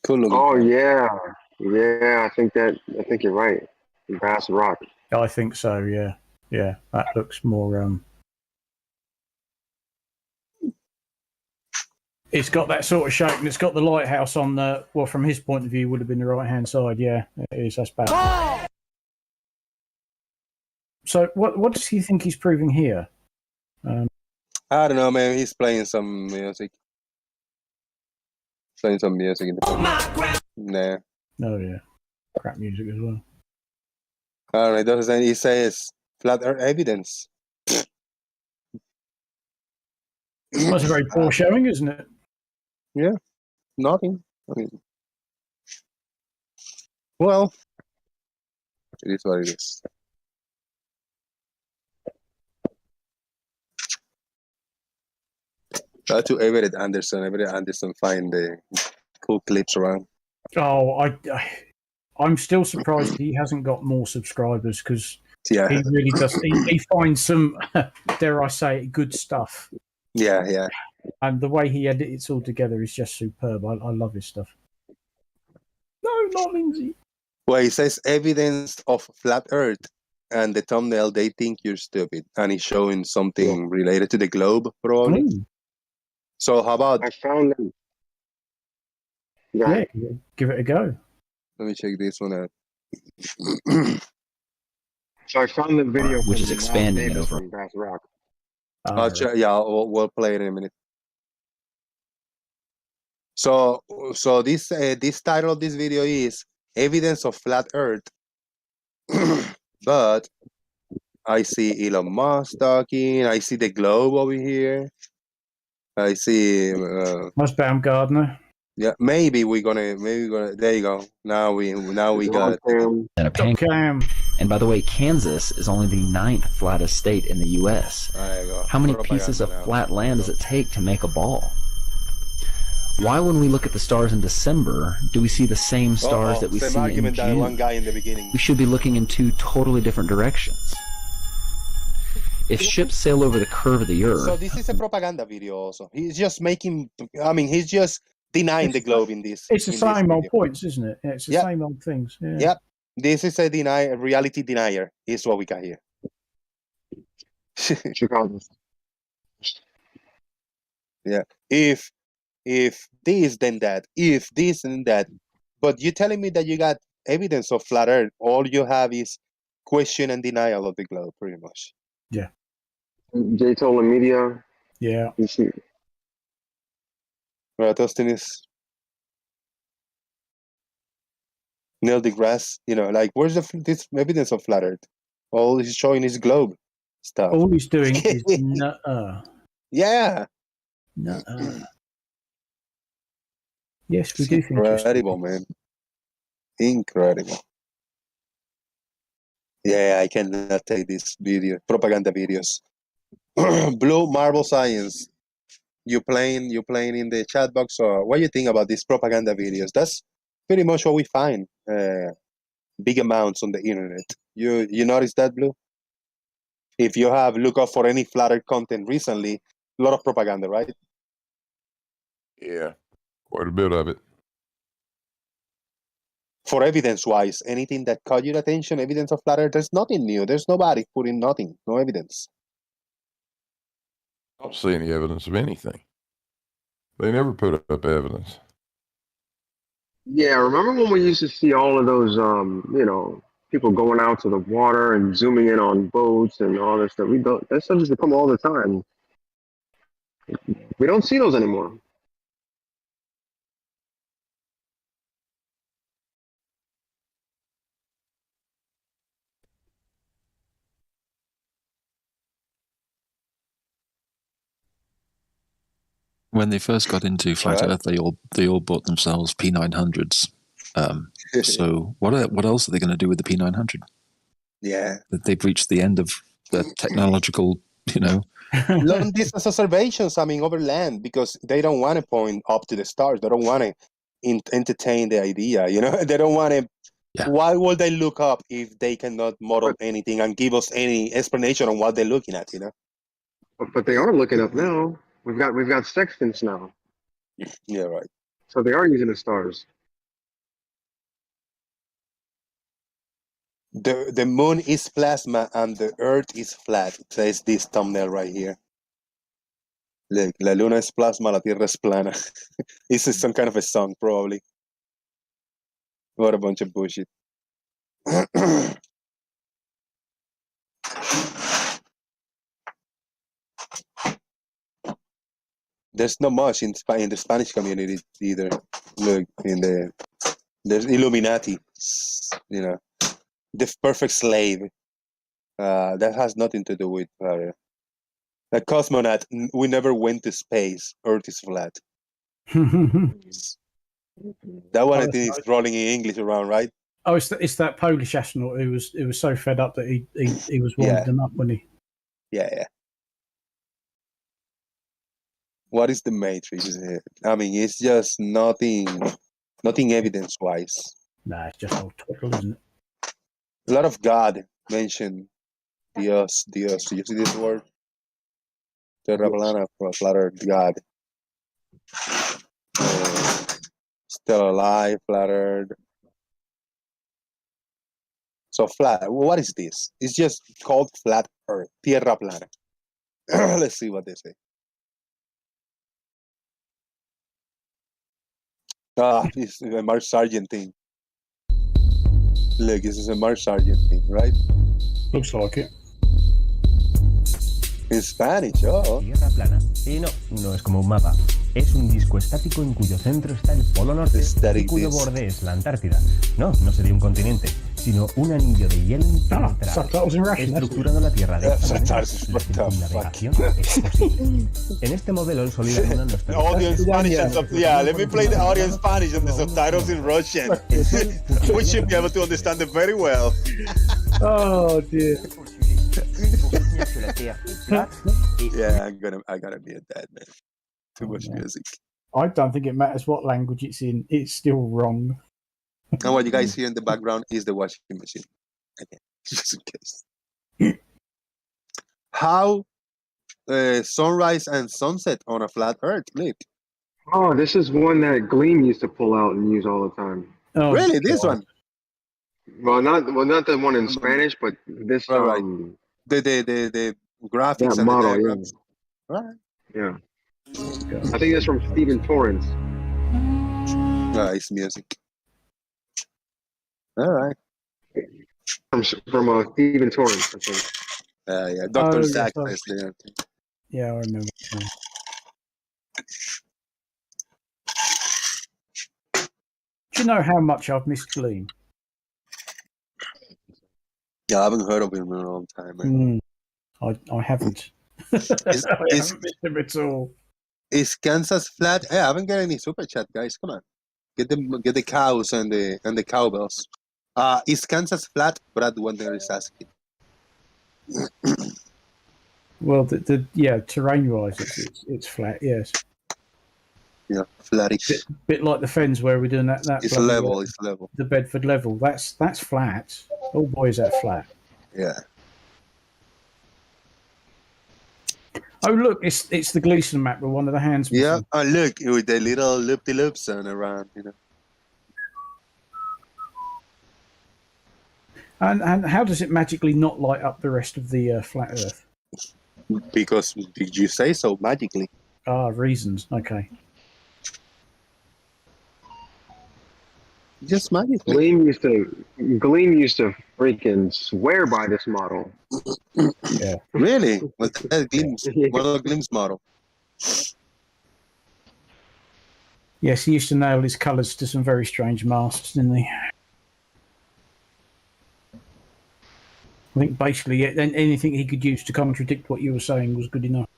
S2: Cool looking.
S4: Oh yeah, I think you're right. Bass Rock.
S3: I think so. Yeah, that looks more. It's got that sort of shape, and it's got the lighthouse on the. Well, from his point of view, would have been the right-hand side. Yeah, it is. That's bad. So, what does he think he's proving here?
S2: I don't know, man. He's playing some music. In the Nah.
S3: Oh yeah, crap music as well.
S2: All right, doesn't he says flat Earth evidence?
S3: That's a very poor showing, isn't it?
S2: Yeah, nothing. I mean, well, it is what it is. Try to Everett Anderson find the cool clips around.
S3: Oh, I'm still surprised he hasn't got more subscribers because he really does. He finds some, dare I say, good stuff.
S2: Yeah.
S3: And the way he edits all together is just superb. I love his stuff. No, not Lindsay.
S2: Well, he says evidence of flat Earth, and the thumbnail, they think you're stupid, and he's showing something related to the globe, probably. So how about...
S4: I found them.
S3: Yeah, give it a go.
S2: Let me check this one out.
S4: So I found the video,
S10: which is expanding it over.
S4: From Bass Rock.
S2: We'll play it in a minute. So this title of this video is Evidence of Flat Earth, but I see Elon Musk talking. I see the globe over here. I see.
S3: That's Baumgartner.
S2: Yeah, maybe we're gonna. There you go. Now we got it.
S10: And a pancake. And by the way, Kansas is only the 9th flattest state in the U.S.
S2: There you go.
S10: How many pieces of flat land does it take to make a ball? Why, when we look at the stars in December, do we see the same stars that we see in June?
S2: One guy in the beginning.
S10: We should be looking in two totally different directions. If ships sail over the curve of the Earth...
S2: So this is a propaganda video also. He's just making... I mean, he's just denying the globe in this.
S3: It's the same old points, isn't it? It's the same old things. Yeah.
S2: Yep. This is a reality denier, is what we got here.
S4: Chicago.
S2: Yeah. If this, then that. If this, then that. But you're telling me that you got evidence of flat Earth. All you have is question and denial of the globe, pretty much.
S3: Yeah.
S4: J-Tola Media.
S3: Yeah.
S4: You see.
S2: Right, Austin is Neil deGrasse. Like, where's this evidence of flat Earth? All he's showing is globe stuff.
S3: All he's doing is nuh-uh.
S2: Yeah.
S3: Nuh-uh. Yes, we do think
S2: incredible, man. Incredible. Yeah, I cannot take this video. Propaganda videos. Blue Marble Science. You playing in the chat box, or what do you think about these propaganda videos? That's pretty much what we find. Big amounts on the internet. You notice that, Blue? If you have look up for any flat Earth content recently, a lot of propaganda, right?
S5: Yeah, quite a bit of it.
S2: For evidence-wise, anything that caught your attention, evidence of flat Earth, there's nothing new. There's nobody putting nothing, no evidence.
S5: I don't see any evidence of anything. They never put up evidence.
S4: Yeah, remember when we used to see all of those, people going out to the water and zooming in on boats and all that stuff? That stuff used to come all the time. We don't see those anymore.
S11: When they first got into flat Earth, they all bought themselves P900s So what else are they going to do with the P900?
S2: Yeah.
S11: That they've reached the end of the technological,
S2: long distance observations, over land, because they don't want to point up to the stars. They don't want to entertain the idea, They don't want to.
S11: Yeah.
S2: Why would they look up if they cannot model anything and give us any explanation on what they're looking at,
S4: But they are looking up now. We've got sextants now.
S2: Yeah, right.
S4: So they are using the stars.
S2: The moon is plasma and the earth is flat. It says this thumbnail right here. Look, la luna es plasma, la tierra es plana. This is some kind of a song, probably. What a bunch of bullshit. There's not much in the Spanish community either. Look, there's Illuminati, the perfect slave. That has nothing to do with the cosmonaut. We never went to space. Earth is flat. That one I think is rolling in English around, right?
S3: Oh, it's that Polish astronaut who was so fed up that he was warming them up, wasn't he?
S2: Yeah. What is the Matrix? It's just nothing evidence-wise.
S3: Nah, it's just old twaddle, isn't it?
S2: A lot of God mentioned Dios. Do you see this word? Terra plana, flat earth, God. Still alive, flat earth. So flat, what is this? It's just called flat earth, tierra plana. Let's see what they say. This is a Mark Sargent thing. Look, this is a Mark Sargent thing, right?
S3: Looks like it.
S2: In Spanish, oh.
S13: Tierra plana. Y no es como un mapa. Es un disco estático en cuyo centro está el Polo Norte y cuyo borde es la Antártida. No sería un continente, sino un anillo de hielo impenetrable, estructurando la Tierra de esta manera. La circunnavegación es posible. En este modelo, el sólido luna no está...
S2: Audio in Spanish and let me play the audio in Spanish and the subtitles in Russian. We should be able to understand it very well.
S3: Oh dear.
S2: Yeah, I gotta be a dad, man. Too much music.
S3: I don't think it matters what language it's in. It's still wrong.
S2: And what you guys hear in the background is the washing machine. Okay, just in case. How sunrise and sunset on a flat Earth, Nick?
S4: Oh, this is one that Gleam used to pull out and use all the time.
S3: Oh,
S2: really? This one?
S4: Well, not the one in Spanish, but this
S2: right. The graphics and
S4: model,
S2: the diagrams.
S4: Yeah.
S2: Right.
S4: Yeah. I think that's from Stephen Torrance.
S2: Nice music. All right.
S4: From Stephen Torrance, I think.
S2: Yeah, Dr. Zach is there.
S3: Yeah, I remember. Do you know how much I've missed Gleam?
S2: Yeah, I haven't heard of him in a long time, man.
S3: I haven't. I haven't missed him at all.
S2: Is Kansas flat? Hey, I haven't got any super chat, guys. Come on, get the cows and the cowbells. Is Kansas flat? Brad Wonder is asking.
S3: Well, terrain-wise, it's flat. Yes.
S2: Yeah, flattish.
S3: Bit like the Fens where we're doing that.
S2: It's level. It's level.
S3: The Bedford level. That's flat. Oh boy, is that flat.
S2: Yeah.
S3: Oh look, it's the Gleason map with one of the hands.
S2: Yeah. Oh look, with the little loop-de-loops on around,
S3: And how does it magically not light up the rest of the flat Earth?
S2: Because did you say so magically?
S3: Reasons. Okay.
S2: Just magically.
S4: Gleam used to freaking swear by this model.
S3: Yeah.
S2: Really? What's that Gleam's? What are Gleam's model?
S3: Yes, he used to nail his colours to some very strange masks, didn't he? I think basically anything he could use to contradict what you were saying was good enough.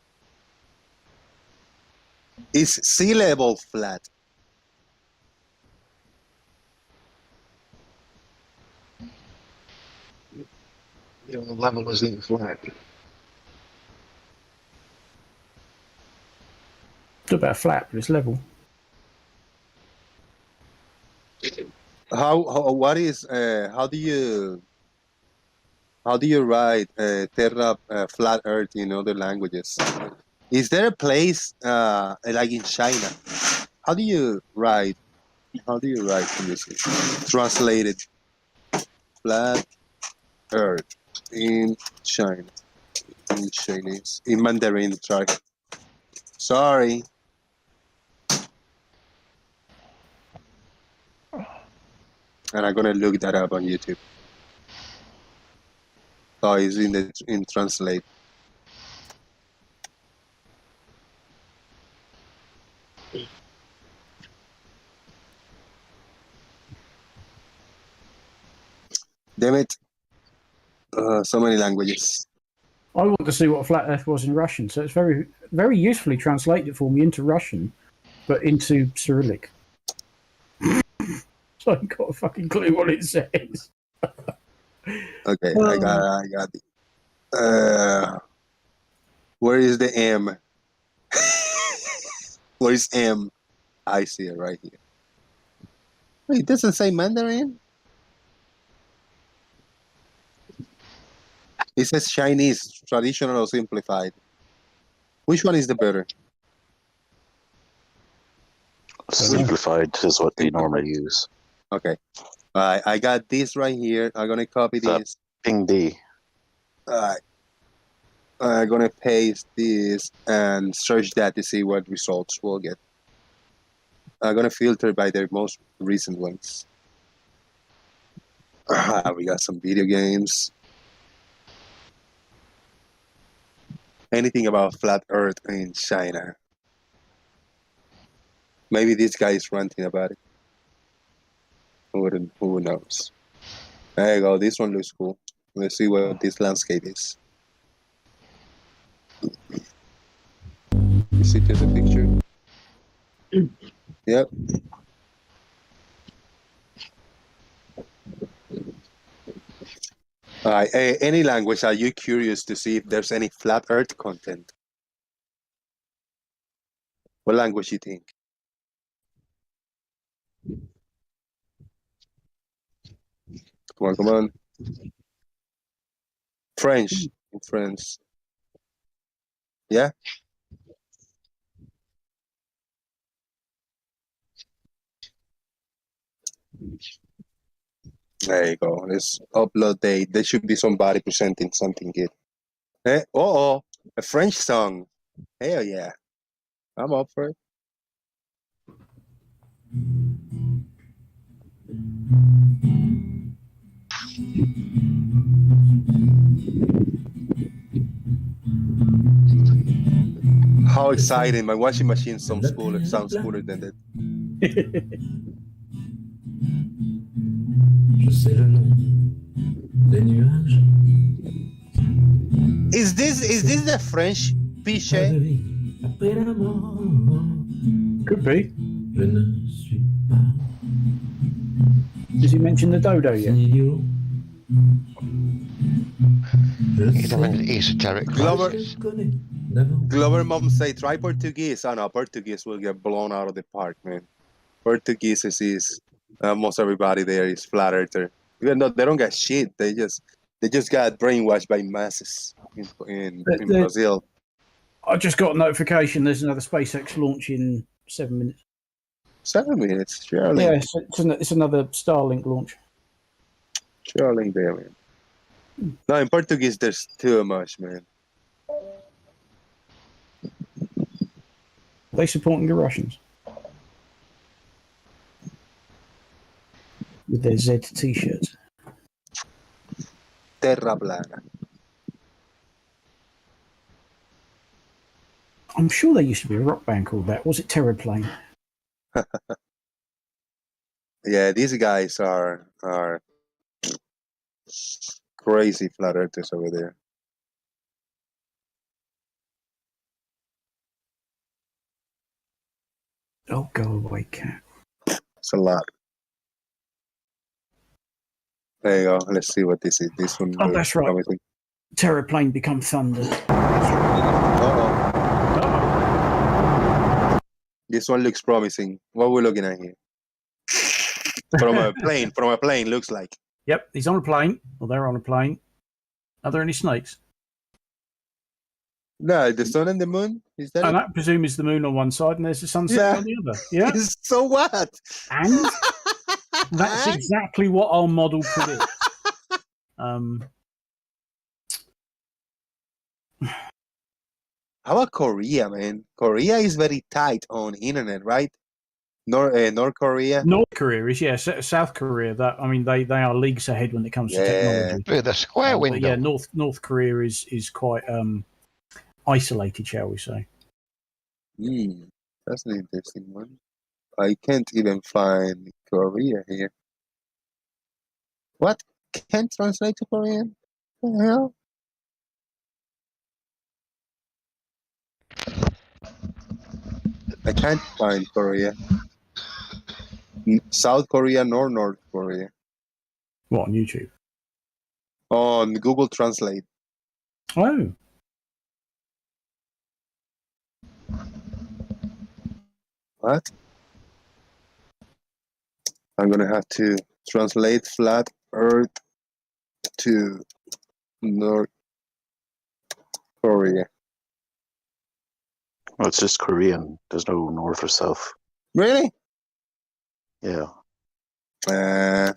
S2: Is sea level flat?
S22: You know, the level isn't flat.
S3: It's about flat, but it's level.
S2: What is how do you write terra flat earth in other languages? Is there a place like in China? How do you write in this? Translated flat earth in China, in Chinese, in Mandarin. Sorry. And I'm gonna look that up on YouTube. Oh, it's in translate. Damn it! So many languages.
S3: I want to see what a flat earth was in Russian, so it's very, very usefully translated for me into Russian, but into Cyrillic. So I haven't got a fucking clue what it says.
S2: Okay, I got it. Where is the M? Where is M? I see it right here. Wait, it doesn't say Mandarin? It says Chinese, traditional or simplified. Which one is the better?
S21: Simplified is what they normally use.
S2: Okay. I got this right here. I'm gonna copy this.
S21: Ping D.
S2: Alright. I'm gonna paste this and search that to see what results we'll get. I'm gonna filter by their most recent ones. We got some video games. Anything about flat Earth in China? Maybe this guy is ranting about it. Who knows? There you go. This one looks cool. Let's see what this landscape is. You see to the picture? Yep. Any language, are you curious to see if there's any flat Earth content? What language you think? Come on. French. In France. Yeah? There you go. Let's upload date. There should be somebody presenting something good. Hey, a French song. Hell yeah. I'm up for it. How exciting. My washing machine sounds cooler than that. Is this the French Pichet?
S3: Could be. Does he mention the dodo yet?
S22: Esoteric.
S2: Glover mom say try Portuguese. I know Portuguese will get blown out of the park, man. Portuguese is most everybody there is flat earther. Even though they don't get shit, they just got brainwashed by masses in Brazil.
S3: I just got a notification. There's another SpaceX launch in 7 minutes.
S2: 7 minutes, surely.
S3: Yeah, it's another Starlink launch.
S2: Surely there, man. No, in Portuguese, there's too much, man.
S3: Are they supporting the Russians? With their Z t-shirts.
S2: Terra plana.
S3: I'm sure there used to be a rock band called that. Was it Terraplane?
S2: Yeah, these guys are crazy flat earthers over there.
S3: Oh, go away, cat.
S2: It's a lot. There you go. Let's see what this is. This one.
S3: Oh, that's right.
S2: promising.
S3: Terraplane become thunder.
S2: This one looks promising. What are we looking at here? From a plane, looks like.
S3: Yep, he's on a plane. Well, they're on a plane. Are there any snakes?
S2: No, the sun and the moon. Is that?
S3: And
S2: it?
S3: I presume is the moon on one side and there's the sunset on the other. Yeah.
S2: So what?
S3: And that's exactly what our model predicts.
S2: How about Korea, man? Korea is very tight on internet, right? North Korea.
S3: North Korea is, yeah. South Korea, they are leagues ahead when it comes to technology.
S22: With a square window.
S3: But yeah, North Korea is quite isolated, shall we say?
S2: That's an interesting one. I can't even find Korea here. What? Can't translate to Korean? What the hell? I can't find Korea. South Korea nor North Korea.
S3: What, on YouTube?
S2: On Google Translate.
S3: Oh.
S2: What? I'm gonna have to translate flat Earth to North Korea.
S21: Well, it's just Korean. There's no north or south.
S2: Really?
S21: Yeah.
S2: Are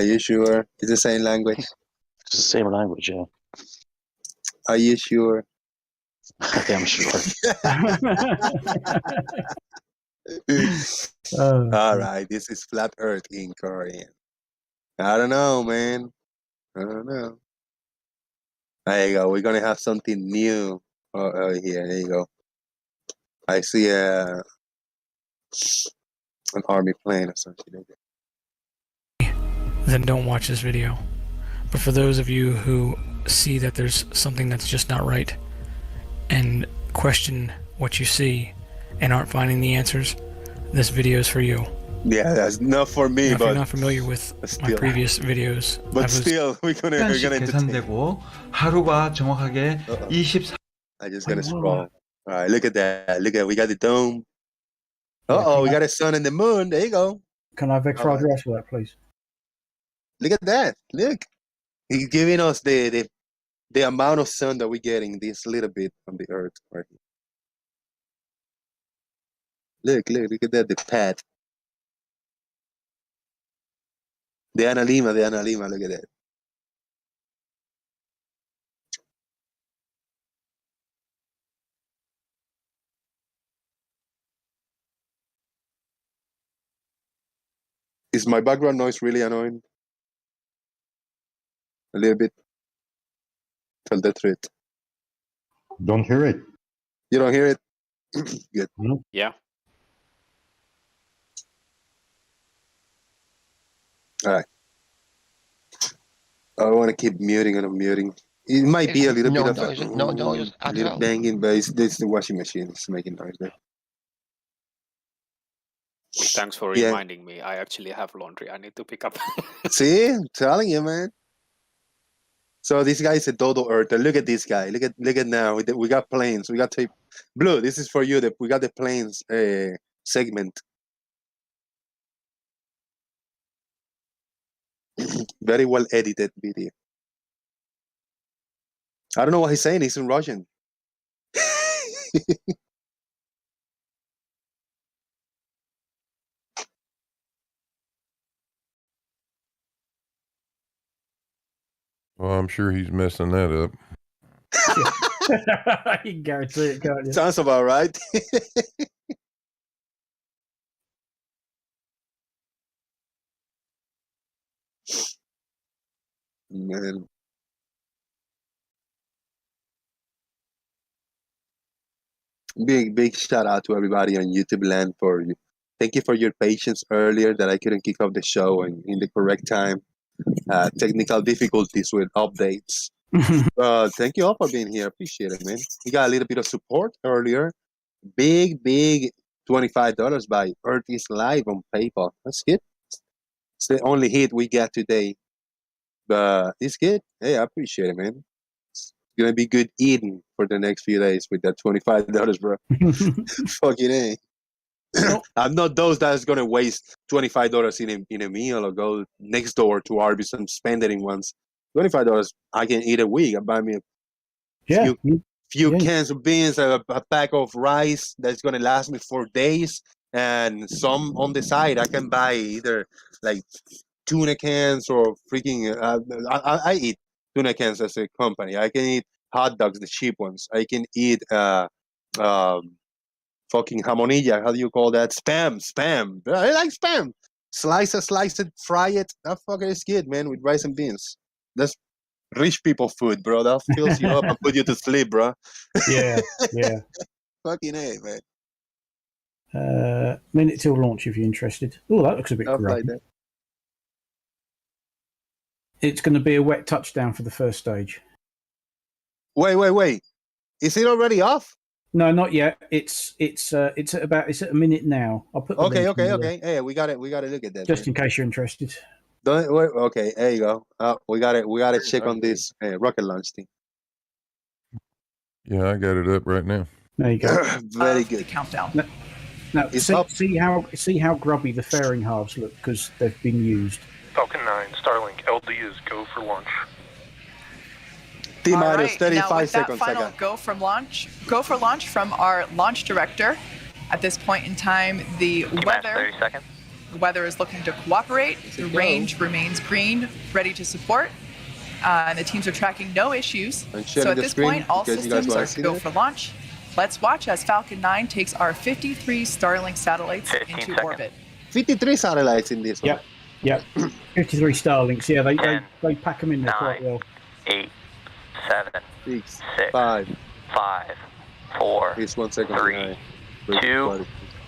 S2: you sure? It's the same language.
S21: It's the same language, yeah.
S2: Are you sure?
S21: I am sure.
S2: All right, this is flat Earth in Korean. I don't know, man. I don't know. There you go. We're gonna have something new here. There you go. I see an army plane or something like that.
S12: Then don't watch this video. But for those of you who see that there's something that's just not right and question what you see and aren't finding the answers, this video is for you.
S2: Yeah, that's not for me,
S12: Now, if
S2: but
S12: you're not familiar with my previous videos,
S2: but still, we're gonna entertain.
S14: 계산되고 하루가 정확하게 24.
S2: I just gonna scroll. All right, look at that. Look at we got the dome. We got the sun and the moon. There you go.
S3: Can I have extra address for that, please?
S2: Look at that. Look, he's giving us the amount of sun that we're getting. This little bit from the Earth right here. Look at that. The pad. The Ana Lima. Look at that. Is my background noise really annoying? A little bit. Tell the truth.
S8: Don't hear it.
S2: You don't hear it? Good.
S19: Yeah.
S2: All right. I want to keep muting and unmuting. It might be a little bit of
S22: just
S2: a little banging, but it's the washing machine. It's making noise there.
S23: Thanks for reminding me. I actually have laundry I need to pick up.
S2: See, I'm telling you, man. So this guy is a dodo earther. Look at this guy. Look at now. We got planes. We got tape. Blue, this is for you. We got the planes segment. Very well edited video. I don't know what he's saying. He's in Russian.
S5: Well, I'm sure he's messing that up.
S3: You can guarantee it, can't you?
S2: Sounds about right. Man. Big shout out to everybody on YouTube land for you. Thank you for your patience earlier that I couldn't kick off the show in the correct time. Technical difficulties with updates. Thank you all for being here. Appreciate it, man. We got a little bit of support earlier. Big $25 by Earth is Live on PayPal. That's good. It's the only hit we get today. But it's good. Hey, I appreciate it, man. It's gonna be good eating for the next few days with that $25, bro. Fucking A. I'm not those that's gonna waste $25 in a meal or go next door to Arby's and spend it in once. $25, I can eat a week. I buy me a few cans of beans, a pack of rice that's gonna last me for days, and some on the side. I can buy either like tuna cans or freaking. I eat tuna cans as a company. I can eat hot dogs, the cheap ones. I can eat fucking jamonilla. How do you call that? Spam. I like spam. Slice it, fry it. That fucker is good, man, with rice and beans. That's rich people food, bro. That fills you up and put you to sleep, bro.
S3: Yeah.
S2: Fucking A, man.
S3: Minute till launch if you're interested. Oh, that looks a bit grubby.
S2: Like that.
S3: It's going to be a wet touchdown for the first stage.
S2: Wait. Is it already off?
S3: No, not yet. It's at a minute now. I'll put.
S2: Okay. Hey, we got to look at that.
S3: Just in case you're interested.
S2: Okay, there you go. We got to check on this rocket launch thing.
S5: Yeah, I got it up right now.
S3: There you go.
S2: Very good.
S1: The countdown.
S3: Now see how grubby the fairing halves look because they've been used.
S15: Falcon 9, Starlink, LD is go for launch.
S2: T minus
S1: Right,
S2: 35
S1: now with
S2: seconds.
S1: that final go for launch from our launch director. At this point in time, the weather is looking to cooperate. The range remains green, ready to support. And the teams are tracking no issues. So at this point, all systems are go for launch. Let's watch as Falcon 9 takes our 53 Starlink satellites into orbit.
S2: 53 satellites in this one.
S3: Yep. 53 Starlinks. Yeah, they pack them in there quite well.
S16: 8, 7,
S2: 6,
S16: 5, 4, 3, 2,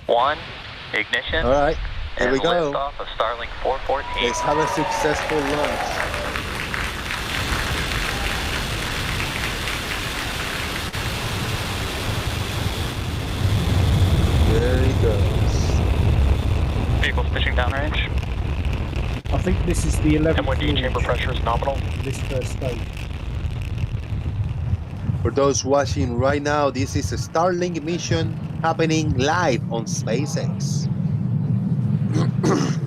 S16: 1. Ignition.
S2: All right, here we go.
S16: Liftoff of Starlink 414.
S2: Let's have a successful launch. There he goes.
S16: Vehicles pitching downrange.
S3: I think this is the 11th.
S16: MOD chamber pressure is nominal.
S3: This first stage.
S2: For those watching right now, this is a Starlink mission happening live on SpaceX.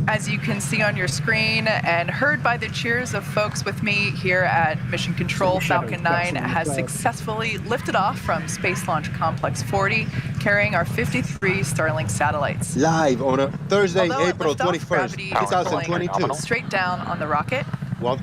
S1: As you can see on your screen and heard by the cheers of folks with me here at Mission Control, Falcon 9 has successfully lifted off from Space Launch Complex 40, carrying our 53 Starlink satellites.
S2: Live on a Thursday, April
S1: Although
S2: 21st, 2022.
S1: Straight down on the rocket.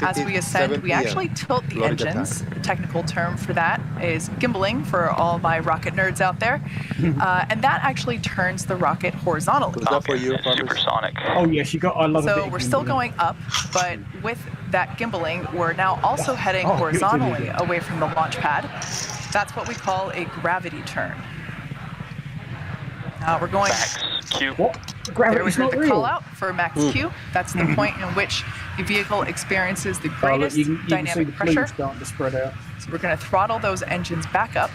S1: As we ascend, we actually tilt the engines. The technical term for that is gimbaling for all my rocket nerds out there. And that actually turns the rocket horizontally.
S2: Was that for you,
S16: Supersonic.
S3: Oh, yes, I love it.
S1: So we're still going up, but with that gimbaling, we're now also heading horizontally away from the launch pad. That's what we call a gravity turn. Now we're going.
S16: Max Q.
S1: There we heard the call out for Max Q. That's the point in which the vehicle experiences the greatest dynamic pressure.
S3: Starting to spread out.
S1: So we're going to throttle those engines back up.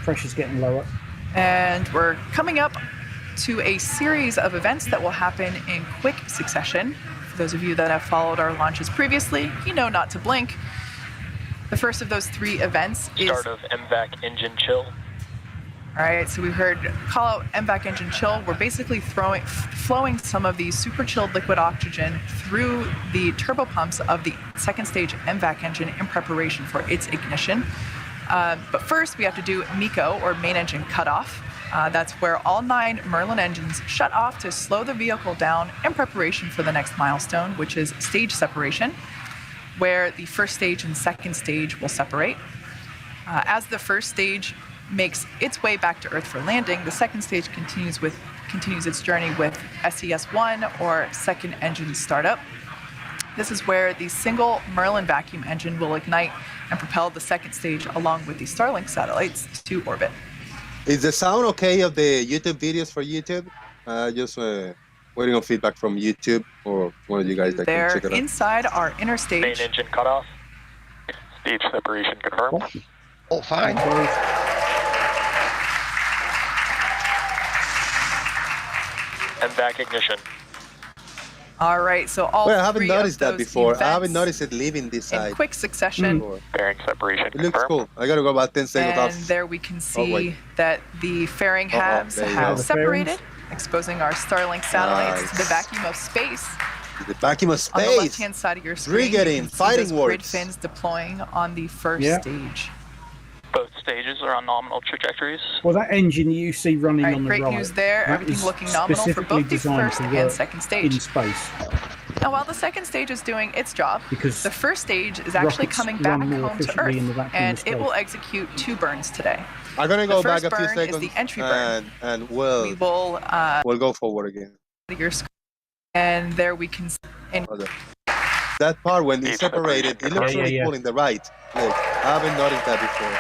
S3: Pressure's getting lower.
S1: And we're coming up to a series of events that will happen in quick succession. For those of you that have followed our launches previously, you know not to blink. The first of those 3 events is
S16: start of MVAC engine chill.
S1: All right, so we heard call out MVAC engine chill. We're basically flowing some of the super chilled liquid oxygen through the turbopumps of the second stage MVAC engine in preparation for its ignition. But first, we have to do MECO, or main engine cutoff. That's where all 9 Merlin engines shut off to slow the vehicle down in preparation for the next milestone, which is stage separation, where the first stage and second stage will separate. As the first stage makes its way back to Earth for landing, the second stage continues its journey with SES-1, or second engine startup. This is where the single Merlin vacuum engine will ignite and propel the second stage along with the Starlink satellites to orbit.
S2: Is the sound okay of the YouTube videos for YouTube? Just waiting on feedback from YouTube or one of you guys that can check it out.
S1: They're inside our inner stage.
S16: Main engine cutoff. Stage separation confirmed.
S22: Oh, fine.
S16: MVAC ignition.
S1: All right, so all
S2: Well, I haven't
S1: three
S2: noticed
S1: of
S2: that
S1: those
S2: before. I haven't
S1: events
S2: noticed it leaving this
S1: in
S2: side.
S1: quick succession.
S16: Bearing separation
S2: It looks
S16: confirmed.
S2: cool. I gotta go about 10 seconds
S1: And
S2: off.
S1: there we can see
S2: wait.
S1: that the fairing halves
S2: there you
S1: have
S2: go.
S1: separated, exposing our Starlink satellites to the
S2: Nice.
S1: vacuum of space.
S2: The vacuum of
S1: On the
S2: space.
S1: left-hand side of your screen, you
S2: Triggering,
S1: can see
S2: fighting
S1: those grid
S2: words.
S1: fins deploying on the first
S3: Yeah.
S1: stage.
S16: Both stages are on nominal trajectories.
S3: Well, that engine you see running
S1: All right,
S3: on the
S1: great
S3: right.
S1: news there.
S3: that
S1: Everything
S3: is
S1: looking nominal for
S3: specifically
S1: both the
S3: designed
S1: first
S3: to
S1: and
S3: work
S1: second
S3: in
S1: stage.
S3: space.
S1: Now, while the second stage is doing its job,
S3: Because
S1: the first stage is actually
S3: rockets
S1: coming back
S3: run more
S1: home to
S3: efficiently
S1: Earth,
S3: in the vacuum
S1: and
S3: of
S1: it will
S3: space.
S1: execute 2 burns today.
S2: I'm gonna
S1: The
S2: go back
S1: first
S2: a few
S1: burn is
S2: seconds
S1: the entry burn.
S2: and
S1: We
S2: we'll
S1: will
S2: go forward again.
S1: your screen, and there we can see
S2: Hold on. That part when it's separated, it looks really cool in the right. Look, I haven't noticed that before.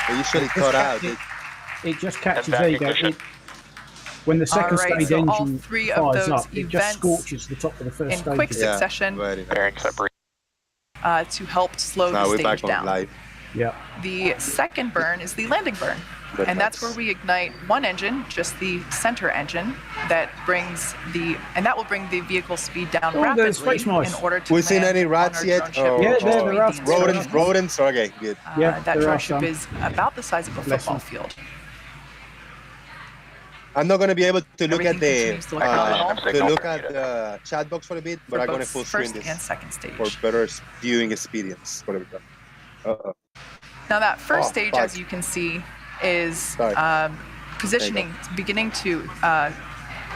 S2: They usually cut out.
S3: It just catches
S16: Back
S3: there you go.
S16: ignition.
S3: When the second
S1: All right,
S3: stage
S1: so all
S3: engine
S1: 3 of
S3: fires
S1: those
S3: up, it just
S1: events
S3: scorches the top of the first
S1: in
S3: stage.
S1: quick succession
S2: Very
S16: Bearing
S2: nice.
S16: separation.
S1: to help slow
S2: Now
S1: the
S2: we're
S1: stage
S2: back on
S1: down.
S2: live.
S3: Yeah.
S1: The second burn is the landing burn.
S2: Very
S1: And that's
S2: nice.
S1: where we ignite one engine, just the center engine, that will bring the vehicle speed down
S3: Oh, there's
S1: rapidly
S3: space mice.
S1: in order to
S2: We seen
S1: land
S2: any
S1: on
S2: rats
S1: our
S2: yet?
S1: drone ship,
S2: Or,
S3: Yeah,
S1: which is
S3: there
S1: to read
S3: are
S1: the
S3: some.
S2: rodents,
S1: instructions.
S2: rodents. Okay, good.
S3: Yeah,
S1: That
S3: there
S1: drone
S3: are
S1: ship
S3: some.
S1: is about the size of a
S3: Bless
S1: football
S3: them.
S1: field.
S2: I'm not gonna be able to look
S1: Everything
S2: at the
S1: continues to look normal.
S2: to look at the chat box for a bit, but
S1: For
S2: I'm gonna
S1: both
S2: full screen
S1: first and
S2: this
S1: second stage.
S2: for better viewing experience. Whatever. Uh-oh.
S1: Now that first
S2: Oh,
S1: stage,
S2: fuck.
S1: as you can see, is
S2: Sorry.
S1: positioning, beginning to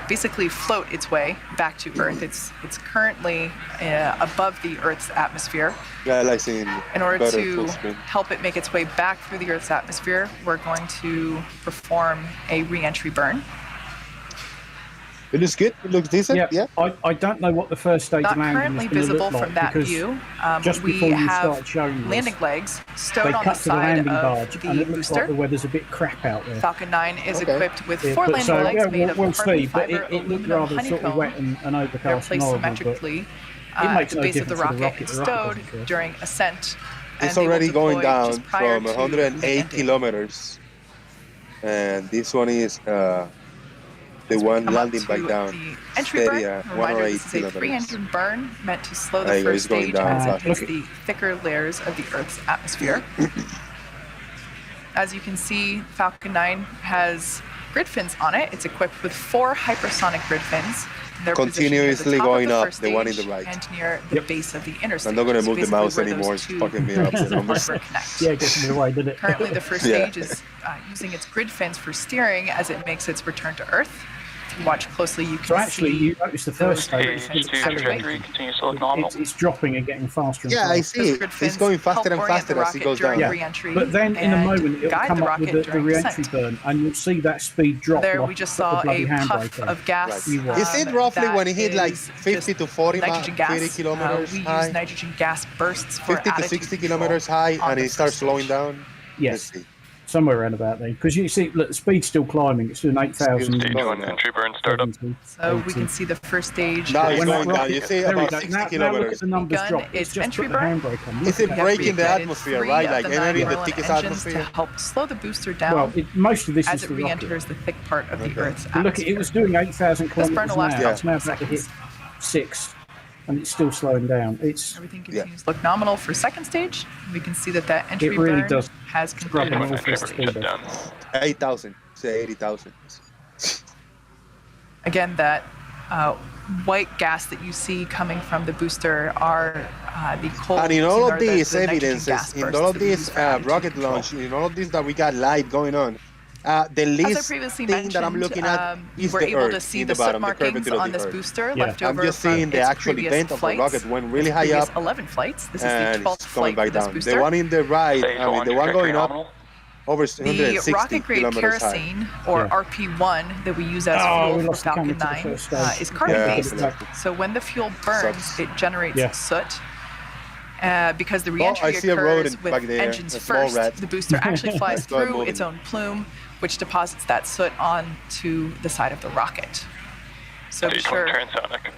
S1: basically float its way back to Earth. It's currently above the Earth's atmosphere.
S2: Yeah, I like seeing
S1: In order
S2: better
S1: to
S2: full screen.
S1: help it make its way back through the Earth's atmosphere, we're going to perform a re-entry burn.
S2: It looks good. It looks decent.
S3: Yeah. I don't know what the first stage
S1: Not
S3: landing
S1: currently
S3: is going to
S1: visible
S3: look like
S1: from that
S3: because
S1: view.
S3: just
S1: We
S3: before you
S1: have
S3: started showing this,
S1: landing legs
S3: they
S1: stowed on the
S3: cut to the
S1: side
S3: landing
S1: of
S3: barge, and
S1: the
S3: it looks like
S1: booster.
S3: the weather's a bit crap out there.
S1: Falcon 9 is
S2: Okay.
S1: equipped with
S3: Yeah,
S1: 4
S3: but
S1: landing
S3: so,
S1: legs
S3: yeah,
S1: made of
S3: we'll
S1: carbon
S3: see, but
S1: fiber
S3: it looked
S1: aluminum
S3: rather sort of
S1: honeycomb.
S3: wet and
S1: They're
S3: overcast
S1: placed
S3: and horrible, but
S1: symmetrically
S3: it makes
S1: at the
S3: no
S1: base of the
S3: difference to the
S1: rocket
S3: rocket.
S1: and
S3: The rocket
S1: stowed
S3: doesn't care.
S1: during ascent. and
S2: It's
S1: they will
S2: already going
S1: deploy
S2: down
S1: just prior
S2: from
S1: to
S2: 108
S1: landing.
S2: kilometers, and this one is the one
S1: Come up
S2: landing
S1: to
S2: back down.
S1: the entry
S2: Steady
S1: burn.
S2: at
S1: Reminder,
S2: 108
S1: this is a
S2: kilometers.
S1: 3-engine burn meant to slow
S2: There
S1: the
S2: you go,
S1: first
S2: it's going
S1: stage
S2: down
S1: as it
S2: fast.
S1: hits the thicker layers of the Earth's atmosphere. As you can see, Falcon 9 has grid fins on it. It's equipped with 4 hypersonic grid fins. They're positioned near the
S2: Continuously
S1: top of
S2: going
S1: the
S2: up,
S1: first
S2: the one in
S1: stage
S2: the right.
S1: and near the base of the inner stage.
S2: I'm not gonna
S1: So
S2: move the
S1: basically
S2: mouse
S1: where those
S2: anymore. It's
S1: two
S2: fucking me up.
S1: pieces of
S2: almost.
S1: hardware connect.
S3: Yeah, it gets in the way, doesn't it?
S1: Currently, the first
S2: Yeah.
S1: stage is using its grid fins for steering as it makes its return to Earth. If you watch closely, you can
S3: So actually,
S1: see
S3: you notice the first
S1: those
S3: stage
S1: grid
S3: is
S1: fins
S16: Stage 2
S1: accelerate.
S16: trajectory continues to look nominal.
S3: it's dropping and getting faster and
S2: Yeah, I
S3: faster.
S2: see.
S1: Those grid
S2: It's
S1: fins
S2: going faster
S1: help
S2: and
S1: orient
S2: faster
S1: the
S2: as it
S1: rocket
S2: goes
S1: during
S2: down.
S1: re-entry
S3: But then in a
S1: and
S3: moment it'll
S1: guide
S3: come
S1: the
S3: up with
S1: rocket
S3: the
S1: during
S3: re-entry
S1: descent.
S3: burn, and you'll see that speed drop.
S1: There
S3: like
S1: we just
S3: a
S1: saw
S3: bloody
S1: a puff
S3: handbrake.
S1: of gas.
S3: You watch.
S2: Is it roughly
S1: that
S2: when it hit like
S1: is
S2: 50
S1: just
S2: to 40
S1: nitrogen gas.
S2: 50 kilometers
S1: We
S2: high?
S1: use nitrogen gas bursts for
S2: 50 to
S1: attitude
S2: 60
S1: control
S2: kilometers high,
S1: on
S2: and
S1: the
S2: it starts
S1: first
S2: slowing
S1: stage.
S2: down?
S3: Yes,
S2: Let's see.
S3: somewhere around about there. Because you see, look, the speed's still climbing. It's doing 8,000.
S16: Stage 1 entry burn startup.
S1: So we can see the first stage.
S2: Now it's
S3: When that
S2: going down.
S3: rocket-
S2: You see
S3: there we
S2: about
S3: go.
S2: 60
S3: Now look at
S2: kilometers.
S3: the numbers
S1: Begun
S3: drop.
S1: its
S3: It's just
S1: entry
S3: put the
S1: burn.
S3: handbrake on.
S2: Is
S3: Look
S2: it
S3: at that.
S2: breaking the
S1: Ignited
S2: atmosphere,
S1: 3
S2: right?
S1: of
S2: Like
S1: the 9
S2: entering the
S1: Merlin
S2: thickest
S1: engines to
S2: atmosphere?
S1: help slow the booster down
S3: Well, most of this
S1: as
S3: is
S1: it
S3: the rocket.
S1: re-enters the thick part of the Earth's
S3: But look,
S1: atmosphere.
S3: it was doing 8,000
S1: This burn
S3: kilometers
S1: will last
S3: an
S1: about
S3: hour. It's now
S1: 20
S3: about to hit
S1: seconds.
S3: 6, and it's still slowing down. It's
S1: Everything continues to look nominal for second stage. We can see that entry
S3: It really
S1: burn
S3: does
S1: has
S3: scrub
S1: concluded.
S3: an awful
S16: Entry burn
S3: speed.
S16: shut down.
S2: 8,000. Say 80,000.
S1: Again, that white gas that you see coming from the booster are the cold.
S2: And in all
S1: or
S2: of
S1: the
S2: these
S1: nitrogen
S2: evidences,
S1: gas
S2: in
S1: bursts
S2: all of
S1: that we
S2: these
S1: use for attitude
S2: rocket
S1: control.
S2: launch, in all of this that we got live going on, the
S1: As I
S2: least
S1: previously
S2: thing
S1: mentioned,
S2: that I'm looking at
S1: you
S2: is
S1: were
S2: the
S1: able
S2: Earth
S1: to see
S2: in
S1: the
S2: the
S1: soot
S2: bottom, the
S1: markings
S2: curvature of
S1: on
S2: the
S1: this
S2: Earth.
S1: booster
S3: Yeah.
S1: left
S2: I'm
S1: over
S2: just
S1: from
S2: seeing the
S1: its
S2: actual
S1: previous
S2: vent of the
S1: flights.
S2: rocket went really
S1: Its
S2: high
S1: previous
S2: up,
S1: 11 flights. This is the
S2: and
S1: 12th
S2: it's coming
S1: flight
S2: back
S1: for this
S2: down.
S1: booster.
S2: The one in the right,
S16: Stage
S2: I mean,
S16: 1
S2: the one
S16: trajectory
S2: going up
S16: nominal.
S2: over
S1: The
S2: 160
S1: rocket-grade
S2: kilometers high.
S1: kerosene, or
S3: Yeah.
S1: RP1, that we use as
S3: Oh, we
S1: fuel for
S3: lost the camera
S1: Falcon
S3: to the
S1: 9
S3: first stage.
S1: is carbon-based.
S2: Yeah.
S1: So when the fuel burns,
S2: Sucks.
S1: it generates
S3: Yeah.
S1: soot. Because the
S2: Oh,
S1: re-entry
S2: I see a
S1: occurs
S2: rodent
S1: with
S2: back there,
S1: engines
S2: a small
S1: first,
S2: rat.
S1: the booster actually flies
S2: Start
S1: through
S2: moving.
S1: its own plume, which deposits that soot onto the side of the rocket. So be
S16: Stage 1
S1: sure
S16: transonic.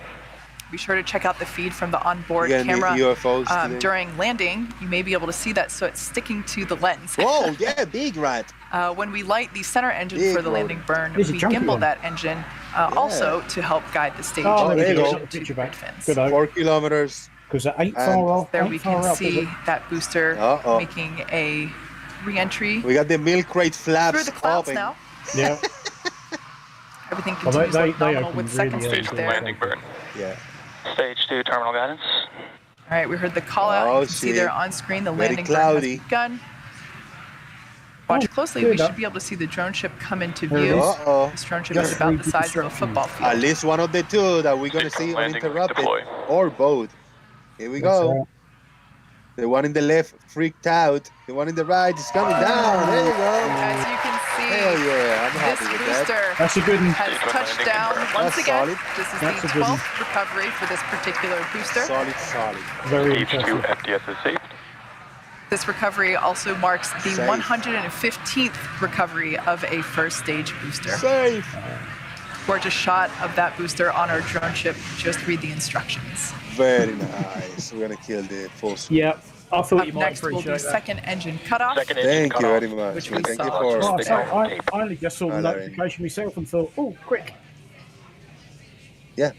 S1: Be sure to check out the feed from the onboard
S2: You got any
S1: camera.
S2: UFOs today?
S1: During landing, you may be able to see that, so it's sticking to the lens.
S2: Whoa, yeah, big rat.
S1: When we light the center engine
S2: Big
S1: for the
S2: rotor.
S1: landing burn,
S3: There's a
S1: we
S3: chunky
S1: gimbal
S3: one.
S1: that engine also to help guide the stage.
S3: Oh,
S1: in
S3: there you
S1: the
S3: go.
S1: addition to the grid fins.
S3: Good eye.
S2: 4 kilometers.
S3: Because that ain't
S2: And
S3: far off.
S1: There
S3: ain't
S1: we
S3: far
S1: can
S3: up, is
S1: see
S3: it?
S1: that booster
S2: Uh-oh.
S1: making a re-entry
S2: We got the milk crate flaps
S1: through the clouds
S2: open.
S1: now.
S3: Yeah.
S1: Everything
S3: Well,
S1: continues to
S3: they
S1: look nominal
S3: opened
S1: with second
S3: really
S1: stage
S3: early.
S1: there.
S16: Landing burn.
S2: Yeah.
S16: Stage 2 terminal guidance.
S1: All right, we heard the call out.
S2: Oh,
S1: You can see
S2: shit.
S1: there on screen the
S2: Very
S1: landing burn has
S2: cloudy.
S1: begun. Watch
S3: Oh,
S1: closely.
S3: good
S1: We should
S3: up.
S1: be able to see the drone ship come into
S3: There it
S1: view.
S3: is.
S2: Uh-oh.
S1: This drone ship
S3: Just
S1: is about
S3: read
S1: the
S3: the
S1: size of a
S3: instructions.
S1: football field.
S2: At least one of the two that we're going to see
S16: Landing
S2: uninterrupted.
S16: deploy.
S2: Or both. Here we
S3: That's
S2: go.
S3: right.
S2: The one in the left freaked out. The one in the right is coming down. There you go.
S1: As you can see,
S2: Hell yeah. I'm
S1: this
S2: happy with that.
S1: booster
S3: That's a good one.
S1: has touched down once
S2: That's
S1: again.
S2: solid.
S1: This is
S3: That's
S1: the
S3: a good one.
S1: 12th recovery for this particular booster.
S2: Solid, solid.
S3: Very
S16: Stage 2
S3: impressive.
S16: FDS is safe.
S1: This recovery also marks the
S2: Safe.
S1: 115th recovery of a first stage booster.
S2: Safe.
S1: Gorgeous shot of that booster on our drone ship. Just read the instructions.
S2: Very nice. We're going to kill the full swing.
S3: Yeah, I thought
S1: Up
S3: you might
S1: next will be
S3: appreciate that.
S1: second engine cutoff.
S16: Second engine
S2: Thank you
S16: cutoff.
S2: very much.
S1: Which
S2: man.
S1: we
S2: Thank you
S1: saw.
S2: for.
S3: Oh,
S16: Stay
S3: so
S16: on
S3: I only just saw the
S2: Hello.
S3: notification myself and thought, oh, quick.
S2: Yeah.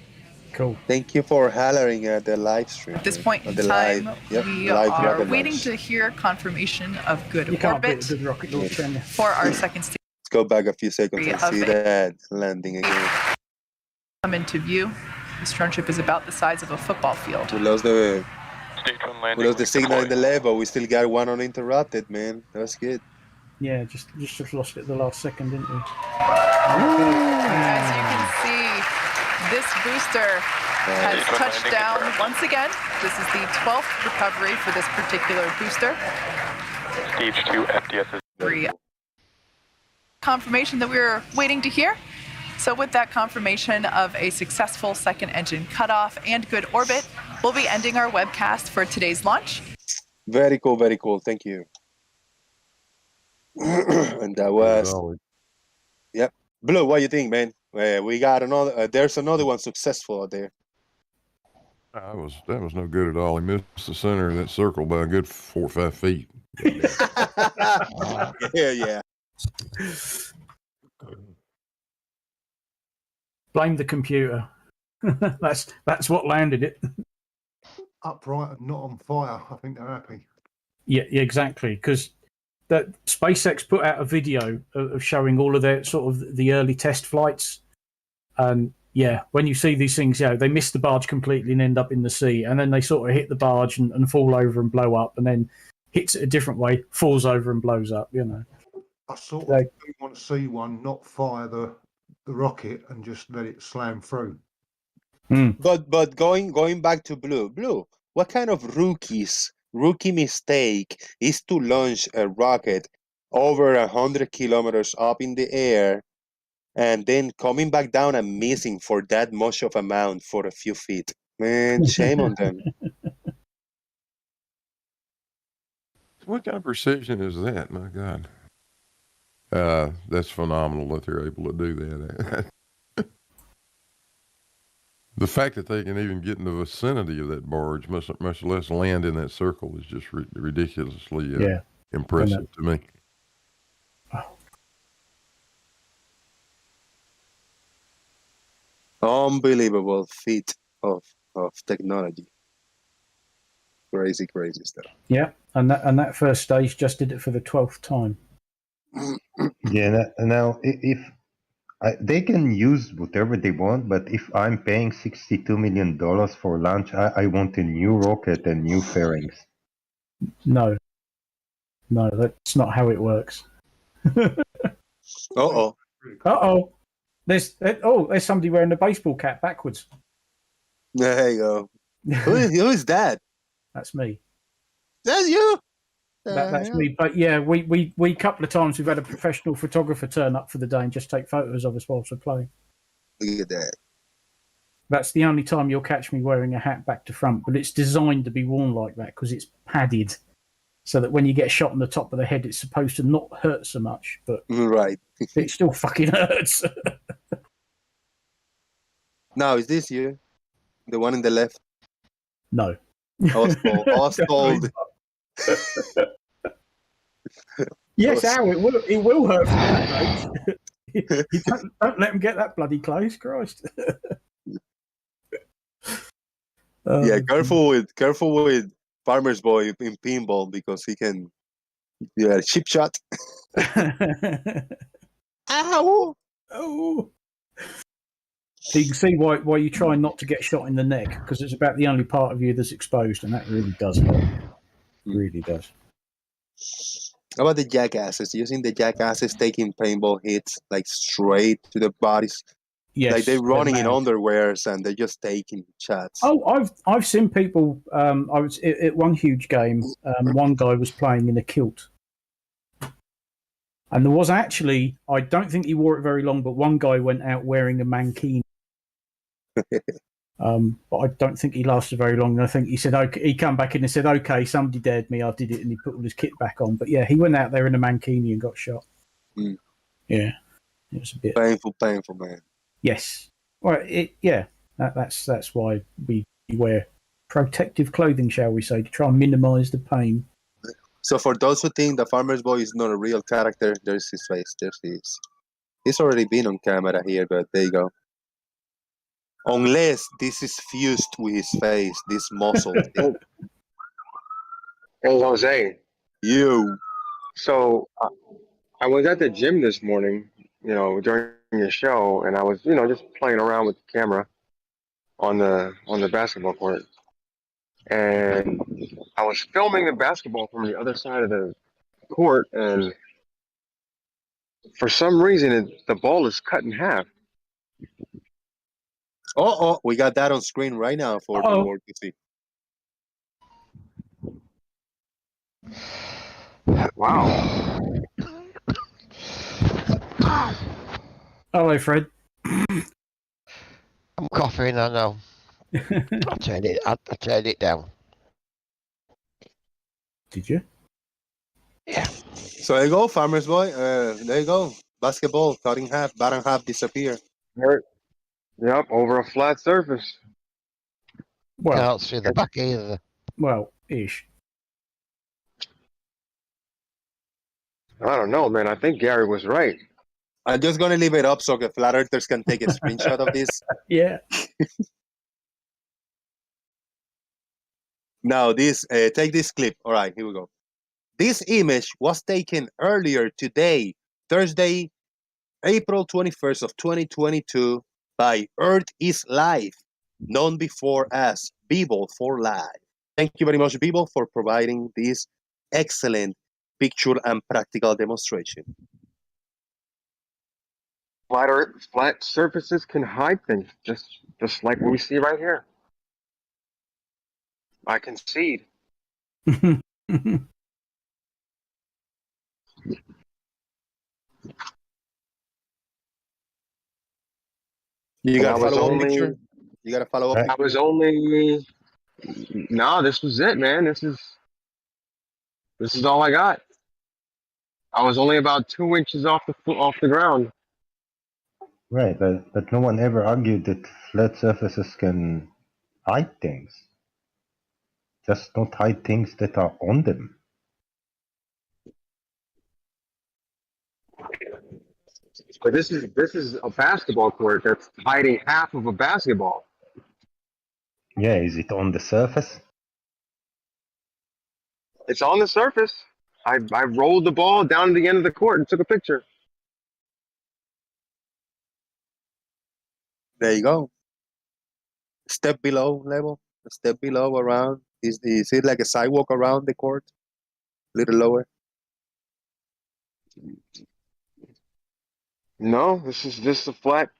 S3: Cool.
S2: Thank you for hollering at the live stream.
S1: At this point in
S2: the
S1: time,
S2: live, yep,
S1: we
S2: live
S1: are
S2: rocket
S1: waiting
S2: launch.
S1: to hear confirmation of good
S3: You can't beat a
S1: orbit
S3: good rocket launcher, can you?
S1: for our second stage
S2: Let's go back a few seconds and
S1: Of
S2: see
S1: it.
S2: that landing again.
S1: come into view. This drone ship is about the size of a football field.
S2: We lost the
S16: Stage 1
S2: we
S16: landing.
S2: lost the signal in the
S16: deploy.
S2: left, but we still got one uninterrupted, man. That's good.
S3: Yeah, just lost it the last second, didn't we?
S1: As you can see, this booster has touched down once again. This is the 12th recovery for this particular booster.
S16: Stage 2 FDS is
S1: Confirmation that we were waiting to hear. So with that confirmation of a successful second engine cutoff and good orbit, we'll be ending our webcast for today's launch.
S2: Very cool, very cool. Thank you. And that was yep. Blue, what do you think, man? We got another. There's another one successful out there.
S5: That was no good at all. He missed the center of that circle by a good 4 or 5 feet.
S2: Yeah.
S3: Blame the computer. that's what landed it.
S6: Upright and not on fire. I think they're happy.
S3: Yeah, exactly. Because that SpaceX put out a video of showing all of their sort of the early test flights, and yeah, when you see these things, they miss the barge completely and end up in the sea, and then they sort of hit the barge and fall over and blow up, and then hits it a different way, falls over and blows up.
S6: I sort of do want to see one not fire the rocket and just let it slam through.
S2: But going back to Blue, what kind of rookie mistake is to launch a rocket over 100 kilometers up in the air and then coming back down and missing for that much of amount for a few feet? Man, shame on them.
S5: What kind of precision is that? My God. That's phenomenal that they're able to do that. The fact that they can even get in the vicinity of that barge, much less land in that circle, is just ridiculously impressive to me.
S2: Unbelievable feat of technology. Crazy stuff.
S3: Yeah, and that first stage just did it for the 12th time.
S8: Yeah, now if they can use whatever they want, but if I'm paying $62 million for launch, I want a new rocket and new fairings.
S3: No, that's not how it works.
S2: Uh-oh.
S3: There's somebody wearing a baseball cap backwards.
S2: There you go. Who is that?
S3: That's me.
S2: That's you.
S3: That's me. But yeah, we couple of times we've had a professional photographer turn up for the day and just take photos of us whilst we're playing.
S2: Look at that.
S3: That's the only time you'll catch me wearing a hat back to front, but it's designed to be worn like that because it's padded, so that when you get shot on the top of the head, it's supposed to not hurt so much, but
S2: right,
S3: it still fucking hurts.
S2: Now, is this you? The one in the left?
S3: No.
S2: I was told. I was told.
S3: Yes, Al, it will hurt from that range. You don't let them get that bloody close, Christ.
S2: Yeah, careful with Farmer's Boy in pinball because he can chip shot. Ow!
S3: Oh. So you can see why you try not to get shot in the neck, because it's about the only part of you that's exposed, and that really does hurt. It really does.
S2: How about the jackasses? Using the jackasses taking paintball hits like straight to the bodies.
S3: Yes,
S2: like they're running in
S3: mad.
S2: underwears and they're just taking shots.
S3: Oh, I've seen people. I was at one huge game. One guy was playing in a kilt, and there was actually, I don't think he wore it very long, but one guy went out wearing a mankini. But I don't think he lasted very long. And I think he said, okay, he come back in and said, "Okay, somebody dared me. I did it," and he put all his kit back on. But yeah, he went out there in a mankini and got shot.
S2: Mm.
S3: Yeah, it was a bit
S2: painful, man.
S3: Yes. Well, that's why we wear protective clothing, shall we say, to try and minimise the pain.
S2: So for those who think the Farmer's Boy is not a real character, there's his face. He's already been on camera here, but there you go. Unless this is fused with his face, this muscle.
S4: Hey, Jose.
S2: You.
S4: So I was at the gym this morning, during the show, and I was, just playing around with the camera on the basketball court, and I was filming the basketball from the other side of the court, and for some reason the ball is cut in half.
S2: Oh, we got that on screen right now for the world to see.
S4: Wow.
S3: Hello, Fred.
S22: I'm coughing, I know. I turned it down.
S3: Did you?
S22: Yeah.
S2: So there you go, Farmer's Boy. There you go. Basketball, cut in half, bottom half disappear.
S4: Yep, over a flat surface.
S3: Well,
S22: can't see the back either.
S3: Well, ish.
S4: I don't know, man. I think Gary was right.
S2: I'm just gonna leave it up so the flat earthers can take a screenshot of this.
S3: Yeah.
S2: Now take this clip. All right, here we go. This image was taken earlier today, Thursday, April 21st of 2022 by Earth is Live, known before as Beeble for Live. Thank you very much, Beeble, for providing this excellent picture and practical demonstration.
S4: Flat surfaces can hide things, just like what we see right here. I concede.
S2: You got a follow-up picture? You got a follow-up picture?
S4: I was only... No, this was it, man. This is all I got. I was only about 2 inches off the ground.
S8: Right, but no one ever argued that flat surfaces can hide things. Just don't hide things that are on them.
S4: But this is a basketball court that's hiding half of a basketball.
S8: Yeah, is it on the surface?
S4: It's on the surface. I rolled the ball down to the end of the court and took a picture.
S2: There you go. Step below level. A step below around. Is it like a sidewalk around the court? A little lower.
S4: No, this is just a flat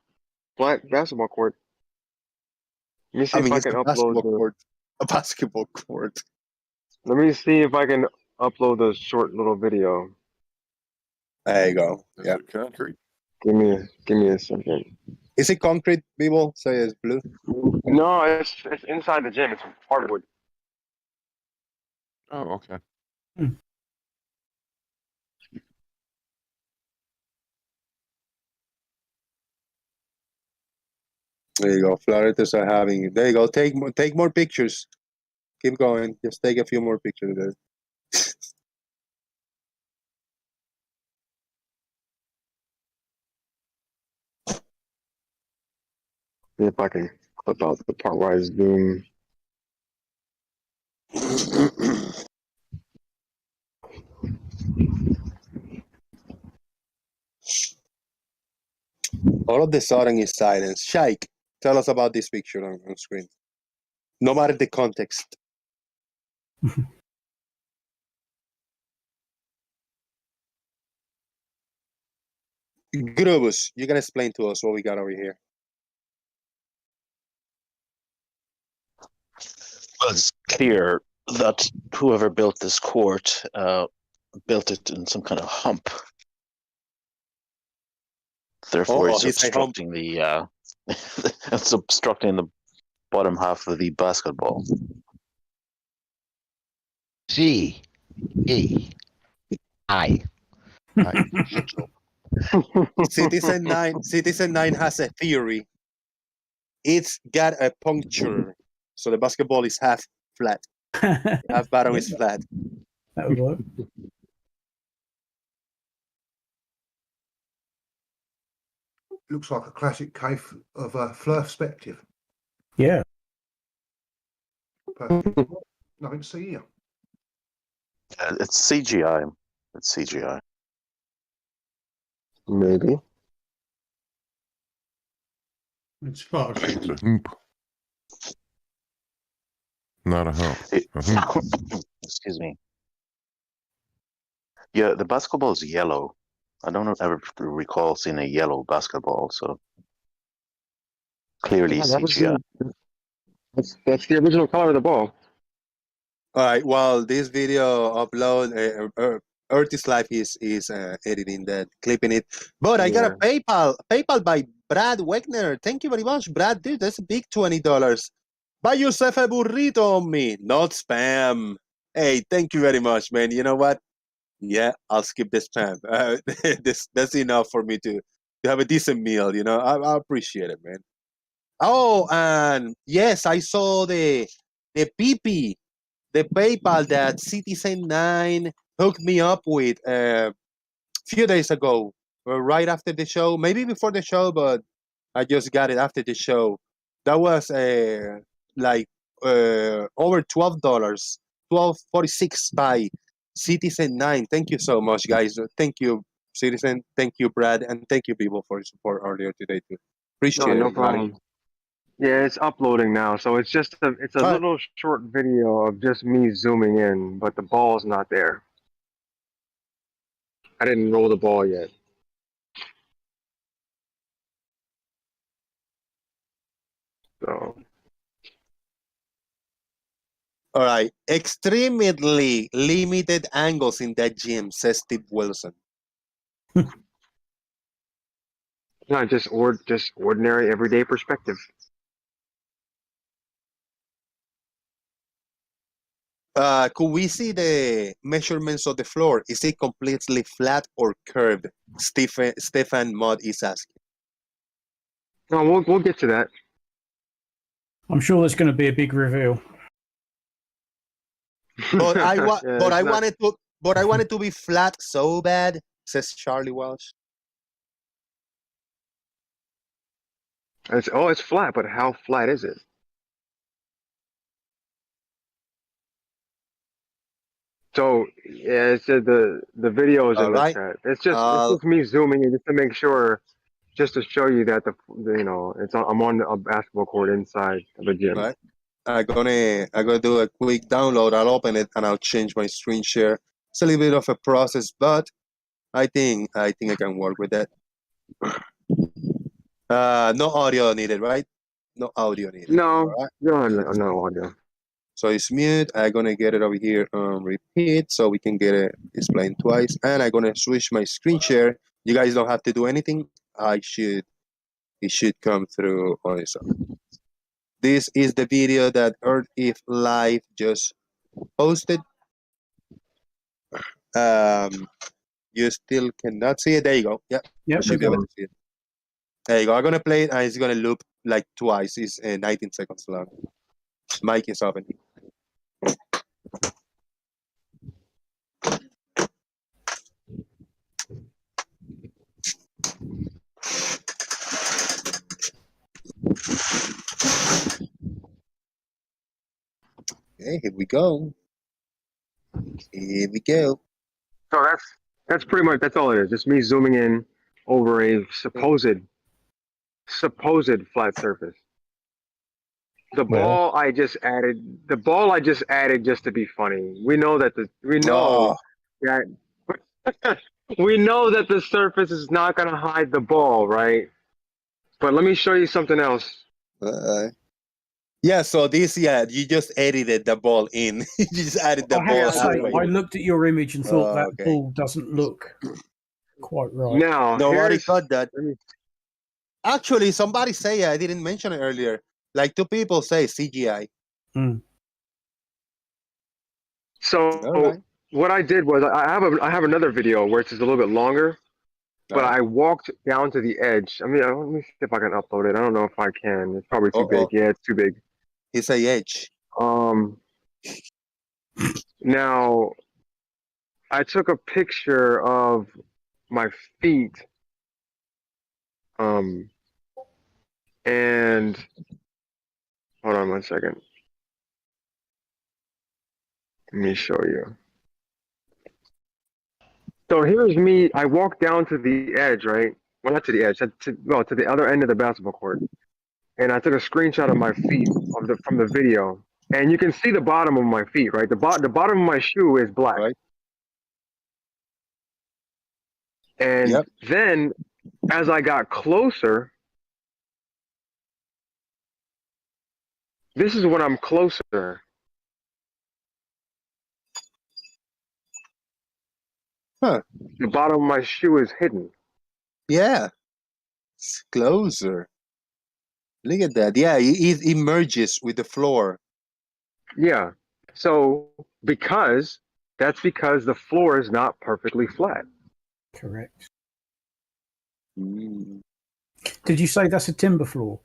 S4: basketball court. Let me see if I can upload
S2: a basketball court.
S4: Let me see if I can upload a short little video.
S2: There you go.
S5: Yeah. Concrete.
S4: Give me a second.
S2: Is it concrete, people? Say it's blue.
S4: No, it's inside the gym. It's hardwood.
S5: Oh, okay.
S2: There you go. Floreters are having. There you go. Take more pictures. Keep going. Just take a few more pictures there.
S4: See if I can clip out the part where I zoom.
S2: All of the sudden is silence. Shaik, tell us about this picture on screen. No matter the context. Grubus, you can explain to us what we got over here.
S21: Well, it's clear that whoever built this court built it in some kind of hump. Therefore, it's obstructing the it's obstructing the bottom half of the basketball.
S22: C-E-I.
S2: Citizen 9 has a theory. It's got a puncture, so the basketball is half flat. Half bottom is flat.
S3: That would work.
S6: Looks like a classic case of a perspective.
S3: Yeah.
S6: Perfect. Nothing to see here.
S21: It's CGI. It's CGI.
S4: Maybe.
S5: It's a hoop. Not a hump. A hoop.
S21: Excuse me. Yeah, the basketball is yellow. I don't ever recall seeing a yellow basketball, so clearly CGI.
S4: That's the original color of the ball.
S2: All right. Well, this video upload. Earth's Life is editing that, clipping it. But I got a PayPal by Brad Wegner. Thank you very much, Brad. Dude, that's a big $20. Buy yourself a burrito on me, not spam. Hey, thank you very much, man. You know what? Yeah, I'll skip the spam. That's enough for me to have a decent meal. You know, I appreciate it, man. Oh, and yes, I saw the PP, the PayPal that Citizen 9 hooked me up with a few days ago, right after the show, maybe before the show, but I just got it after the show. That was over $12, $12.46 by Citizen 9. Thank you so much, guys. Thank you, Citizen. Thank you, Brad, and thank you, people, for your support earlier today too. Appreciate it.
S4: No problem. Yeah, it's uploading now, so it's just a little short video of just me zooming in, but the ball's not there. I didn't roll the ball yet. So.
S2: All right. Extremely limited angles in that gym, says Steve Wilson.
S4: No, just ordinary, everyday perspective.
S2: Could we see the measurements of the floor? Is it completely flat or curved? Stefan Mudd is asking.
S4: No, we'll get to that.
S3: I'm sure there's going to be a big reveal.
S2: But I wanted to be flat so bad, says Charlie Welsh.
S4: It's flat, but how flat is it? So yeah, it said the video is in the chat. It's just me zooming in just to make sure, just to show you that I'm on a basketball court inside of a gym.
S2: Right. I'm gonna do a quick download. I'll open it and I'll change my screen share. It's a little bit of a process, but I think I can work with that. No audio needed, right? No audio needed.
S4: No,
S2: right?
S4: no audio.
S2: So it's mute. I'm gonna get it over here on repeat so we can get it explained twice. And I'm gonna switch my screen share. You guys don't have to do anything. It should come through on its own. This is the video that Earth If Live just posted. You still cannot see it. There you go. Yeah. You should be able to see it. There you go. I'm gonna play it and it's gonna loop like twice. It's 19 seconds long. Mic is open. Okay, here we go. Here we go.
S4: So that's pretty much that's all it is. Just me zooming in over a supposed flat surface. The ball I just added just to be funny. We know that that we know that the surface is not going to hide the ball, right? But let me show you something else.
S2: Yeah, so this, you just edited the ball in. You just added the ball.
S3: I looked at your image and thought that ball doesn't look quite right.
S4: Now,
S2: nobody thought that. Actually, somebody say I didn't mention it earlier. Like 2 people say CGI.
S4: So what I did was I have another video where it's just a little bit longer, but I walked down to the edge. I mean, let me see if I can upload it. I don't know if I can. It's probably too big. Yeah, it's too big.
S2: It's a edge.
S4: Now, I took a picture of my feet. And hold on 1 second. Let me show you. So here's me. I walked down to the edge, right? Well, not to the edge, to the other end of the basketball court. And I took a screenshot of my feet from the video. And you can see the bottom of my feet, right? The bottom of my shoe is black.
S2: Right.
S4: And then as I got closer, this is when I'm closer.
S2: Huh.
S4: The bottom of my shoe is hidden.
S2: Yeah. It's closer. Look at that. Yeah, it emerges with the floor.
S4: Yeah. So because the floor is not perfectly flat.
S3: Correct. Did you say that's a timber floor?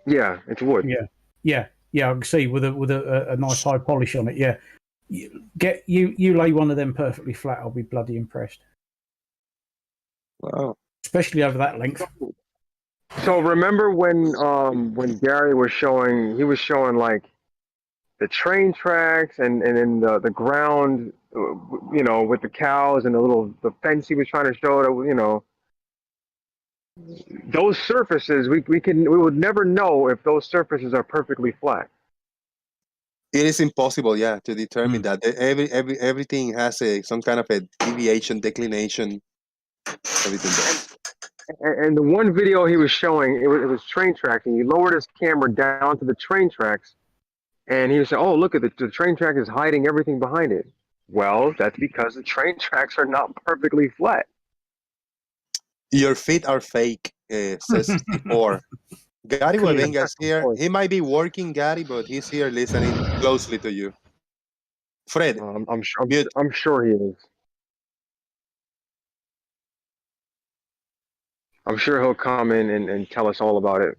S4: Yeah, it's wood.
S3: Yeah. I can see with a nice high polish on it. Yeah. You lay one of them perfectly flat, I'll be bloody impressed.
S2: Wow.
S3: Especially over that length.
S4: So remember when Gary was showing like the train tracks and then the ground, with the cows and the fence he was trying to show that, those surfaces we would never know if those surfaces are perfectly flat.
S2: It is impossible, to determine that. Everything has some kind of a deviation, declination, everything.
S4: And the one video he was showing, it was train tracks, and he lowered his camera down to the train tracks, and he was saying, "Oh, look at the train track is hiding everything behind it." Well, that's because the train tracks are not perfectly flat.
S2: Your feet are fake, says before. Gary Wabenga's here. He might be working, Gary, but he's here listening closely to you. Fred,
S4: I'm sure he is. I'm sure he'll come in and tell us all about it.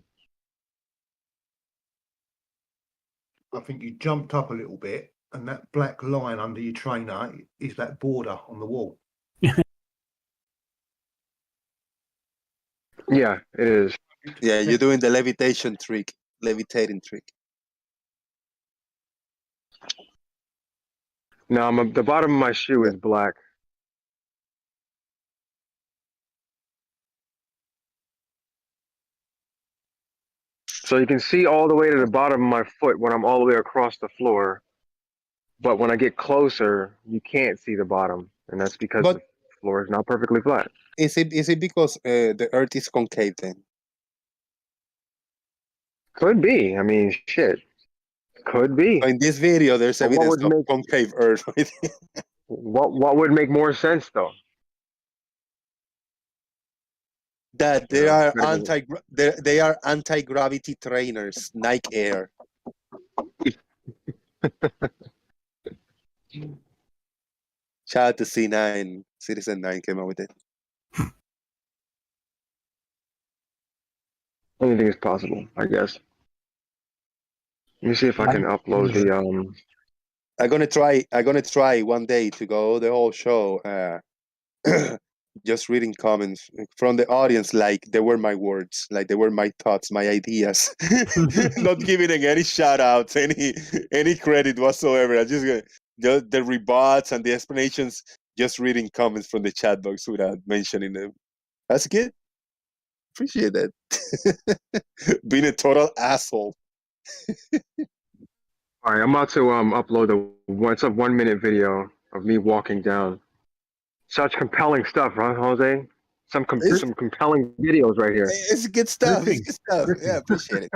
S6: I think you jumped up a little bit, and that black line under your trainer is that border on the wall.
S4: Yeah, it is.
S2: Yeah, you're doing the levitating trick.
S4: No, the bottom of my shoe is black. So you can see all the way to the bottom of my foot when I'm all the way across the floor. But when I get closer, you can't see the bottom. And that's because the floor is not perfectly flat.
S2: Is it because the earth is concave then?
S4: Could be. I mean, shit. Could be.
S2: In this video, there's evidence of concave earth.
S4: What would make more sense, though?
S2: That they are anti-gravity trainers, Nike Air. Shout out to C9. Citizen 9 came out with it.
S4: Anything is possible, I guess. Let me see if I can upload the
S2: I'm gonna try one day to go the whole show. Just reading comments from the audience like they were my words, like they were my thoughts, my ideas. Not giving any shout outs, any credit whatsoever. I just the rebuts and the explanations, just reading comments from the chat box without mentioning them. That's good. Appreciate that. Being a total asshole.
S4: All right, I'm about to upload it's a 1 minute video of me walking down. Such compelling stuff, huh, Jose? Some compelling videos right here.
S2: It's good stuff. It's good stuff. Yeah, appreciate it.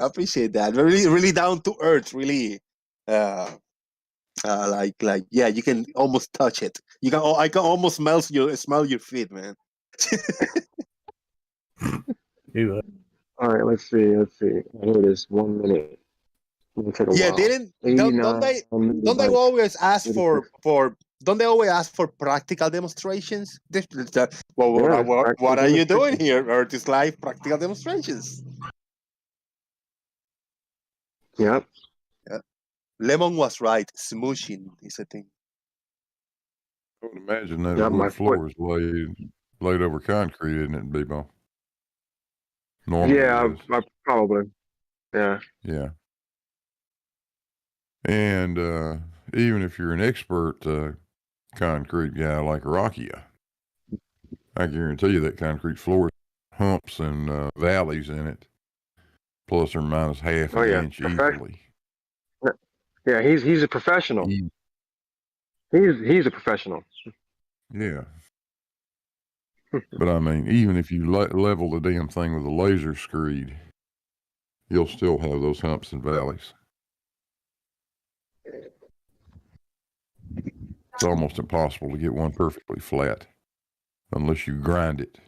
S2: I appreciate that. Really, really down to earth. Really, like yeah, you can almost touch it. I can almost smell your feet, man.
S4: All right, let's see. Here it is. 1 minute.
S2: Yeah, don't they always ask for don't they always ask for practical demonstrations? What are you doing here? Earth is Live practical demonstrations.
S4: Yep.
S2: Yeah. Lemon was right. Smooshing is a thing.
S5: I would imagine that wood floor is laid over concrete, isn't it, B-Ball? Normally
S4: yeah, probably. Yeah.
S5: Yeah. And even if you're an expert concrete guy like Rakia, I guarantee you that concrete floor humps and valleys in it, plus or minus half an inch easily.
S4: Yeah, he's a professional. He's a professional.
S5: Yeah. But I mean, even if you level the damn thing with a laser screed, you'll still have those humps and valleys. It's almost impossible to get one perfectly flat unless you grind it.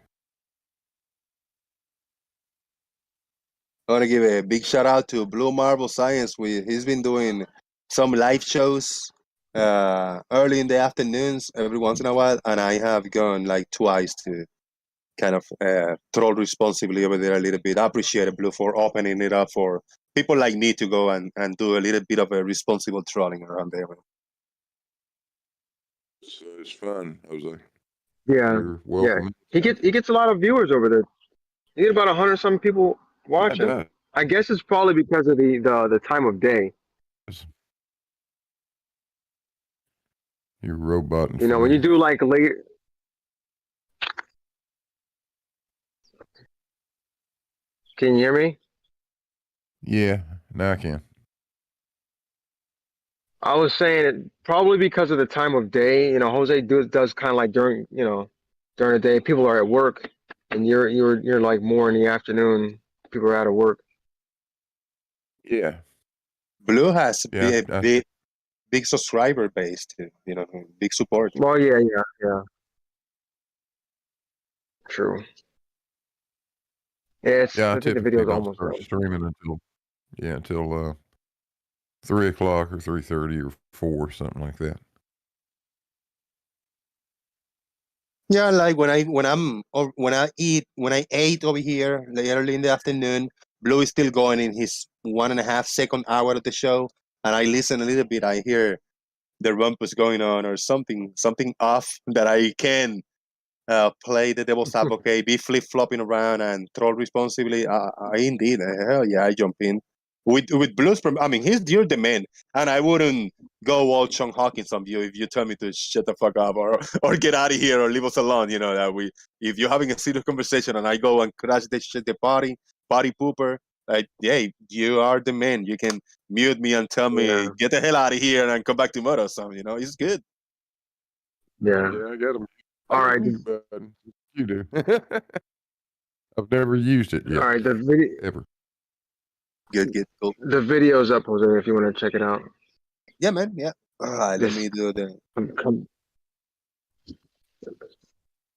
S2: I want to give a big shout out to Blue Marble Science. He's been doing some live shows early in the afternoons every once in a while, and I have gone like twice to kind of troll responsibly over there a little bit. I appreciate it, Blue, for opening it up for people like me to go and do a little bit of a responsible trolling around there.
S5: It's fun, Jose.
S4: Yeah, yeah. He gets a lot of viewers over there. He get about 100-some people watching. I guess it's probably because of the time of day.
S5: You're robot.
S4: You know, when you do like late. Can you hear me?
S5: Yeah, now I can.
S4: I was saying it probably because of the time of day. You know, Jose does kind of like during the day. People are at work, and you're like more in the afternoon. People are out of work.
S5: Yeah.
S2: Blue has a big subscriber base too. You know, big support.
S4: Well, yeah. True. Yeah, I think the video's almost done.
S5: Streaming until 3 o'clock or 3:30 or 4, something like that.
S2: Yeah, like when I ate over here early in the afternoon, Blue is still going in his 1.5 second hour of the show, and I listen a little bit. I hear the rumpus going on or something off that I can play the devil's advocate, be flip flopping around and troll responsibly. I indeed, hell yeah, I jump in. With Blues, I mean, you're the man, and I wouldn't go all Sean Hawkins on you if you tell me to shut the fuck up or get out of here or leave us alone. You know that if you're having a serious conversation and I go and crash the party pooper, like, hey, you are the man. You can mute me and tell me get the hell out of here and come back tomorrow or something. You know, it's good.
S4: Yeah,
S5: I got him.
S4: All right,
S5: you do. I've never used it yet.
S4: All right, the video
S2: ever. Good, cool.
S4: The video's up, Jose, if you want to check it out.
S2: Yeah, man. Yeah. All right, let me do the.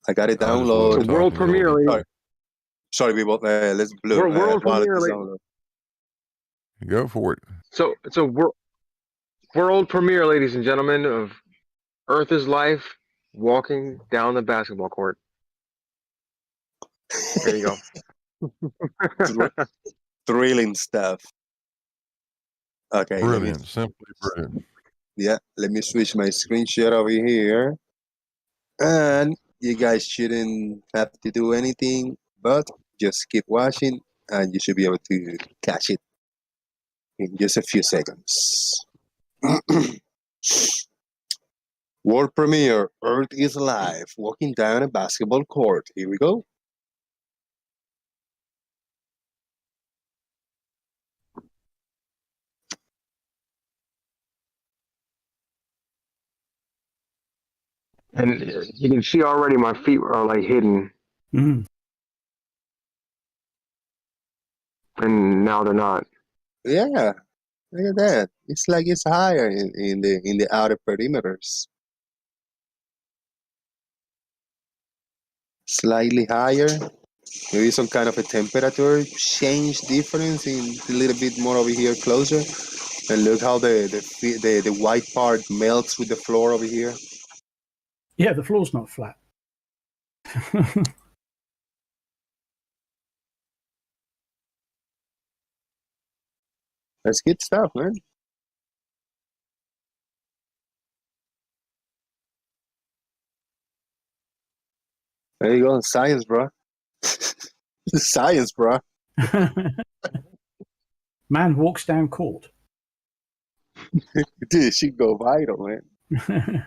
S2: I got it downloaded.
S4: World premiere, ladies.
S2: Sorry, people. Let's Blue.
S4: World premiere, ladies.
S5: Go for it.
S4: So it's a world premiere, ladies and gentlemen, of Earth is Life walking down the basketball court. There you go.
S2: Thrilling stuff. Okay.
S5: Brilliant. Simply brilliant.
S2: Yeah, let me switch my screen share over here. And you guys shouldn't have to do anything, but just keep watching and you should be able to catch it in just a few seconds. World premiere, Earth is Alive, walking down a basketball court. Here we go.
S4: And you can see already my feet are like hidden,
S3: Mm.
S4: and now they're not.
S2: Yeah, look at that. It's like it's higher in the outer perimeters. Slightly higher. Maybe some kind of a temperature change difference in a little bit more over here closer. And look how the white part melts with the floor over here.
S3: Yeah, the floor's not flat.
S2: That's good stuff, man. There you go, science, bro. Science, bro.
S3: Man walks down court.
S2: Dude, she go viral, man.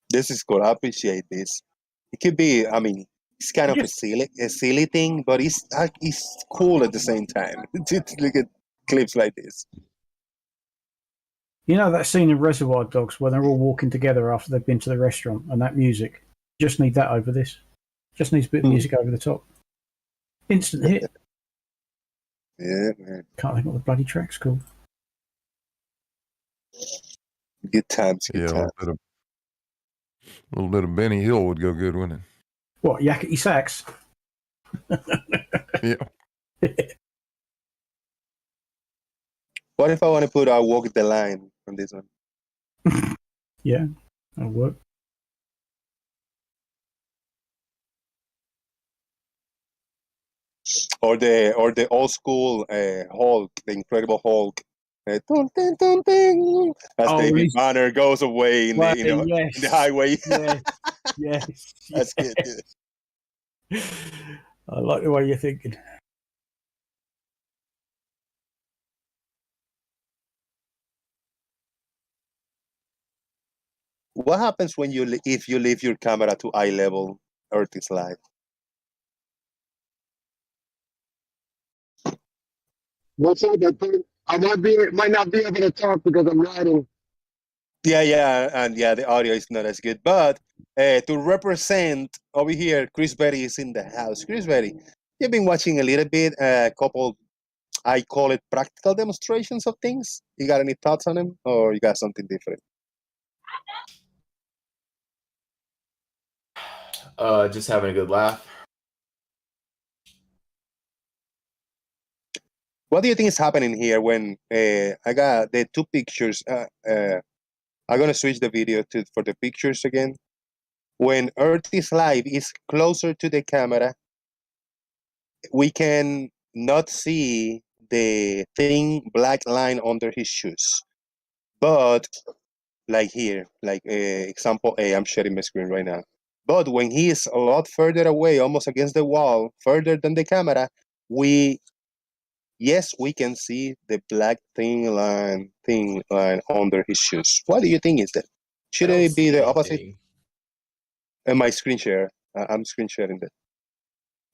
S2: This is cool. I appreciate this. It could be, I mean, it's kind of a silly thing, but it's cool at the same time. To look at clips like this.
S3: You know that scene in Reservoir Dogs where they're all walking together after they've been to the restaurant, and that music? Just need that over this. Just needs a bit of music over the top. Instant hit.
S2: Yeah, man.
S3: Can't think what the bloody track's called.
S2: Good times.
S5: Yeah, a little bit of Benny Hill would go good, wouldn't it?
S3: What, Yakety Sax?
S5: Yeah.
S2: What if I want to put I Walk the Line on this one?
S3: Yeah, that'll work.
S2: Or the old school Hulk, the Incredible Hulk. Dun, dun, dun, dun, as David Banner goes away in the in the highway.
S3: Yes.
S2: That's good.
S3: I like the way you're thinking.
S2: What happens when if you leave your camera to eye level? Earth is Alive.
S4: What's up? I might not be able to talk because I'm riding.
S2: Yeah, and the audio is not as good. But to represent over here, Chris Berry is in the house. Chris Berry, you've been watching a little bit, a couple, I call it practical demonstrations of things. You got any thoughts on them, or you got something different?
S9: Just having a good laugh.
S2: What do you think is happening here when I got the two pictures? I'm gonna switch the video for the pictures again. When Earth is Alive is closer to the camera, we can not see the thin black line under his shoes. But like here, like example A, I'm sharing my screen right now. But when he is a lot further away, almost against the wall, further than the camera, we can see the black thin line under his shoes. What do you think is that? Should it be the opposite? And my screen share, I'm screen sharing that.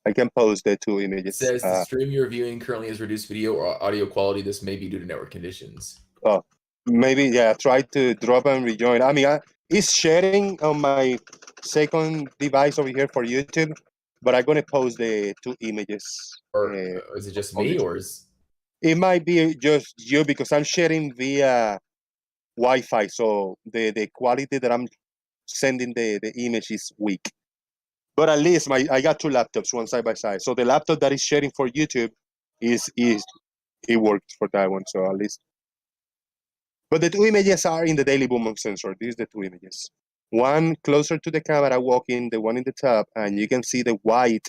S2: I can post the two images.
S9: It says the stream you're viewing currently has reduced video or audio quality. This may be due to network conditions.
S2: Oh, maybe, yeah, try to drop and rejoin. I mean, it's sharing on my second device over here for YouTube, but I'm going to post the two images.
S9: Or is it just me, or is...
S2: It might be just you because I'm sharing via Wi-Fi, so the quality that I'm sending the image is weak. But at least I got two laptops, one side by side. So the laptop that is sharing for YouTube it works for that one. So at least But the two images are in the daily boom sensor. These are the two images. One closer to the camera walking, the one in the top, and you can see the white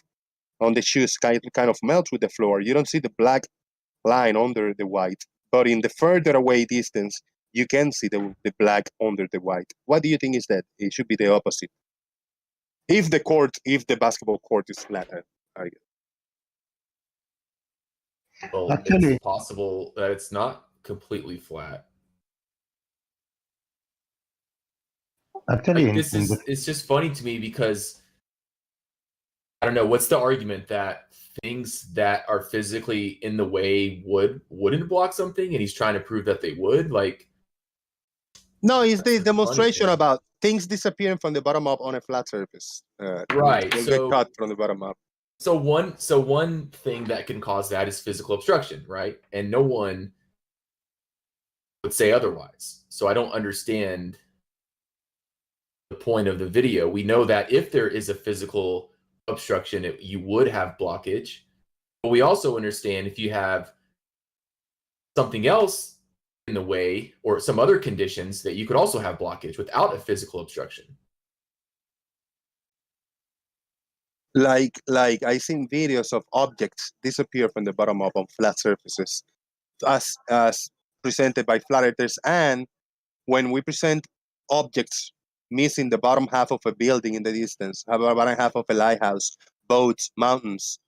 S2: on the shoes kind of melt with the floor. You don't see the black line under the white. But in the further away distance, you can see the black under the white. What do you think is that? It should be the opposite. If the basketball court is flat, I guess.
S21: Well,
S8: Actually-
S21: it's possible that it's not completely flat.
S8: Actually,
S21: Like, it's just funny to me because I don't know what's the argument that things that are physically in the way wouldn't block something, and he's trying to prove that they would. Like,
S2: no, it's the
S21: That's the
S2: demonstration
S21: funny thing.
S2: about things disappearing from the bottom up on a flat surface.
S21: Right,
S2: They'll
S21: so-
S2: get cut from the bottom up.
S21: so one thing that can cause that is physical obstruction, right? And no one would say otherwise. So I don't understand the point of the video. We know that if there is a physical obstruction, you would have blockage. But we also understand if you have something else in the way or some other conditions that you could also have blockage without a physical obstruction.
S2: Like I seen videos of objects disappear from the bottom up on flat surfaces, as presented by flat earthers. And when we present objects missing the bottom half of a building in the distance, the bottom half of a lighthouse, boats, mountains,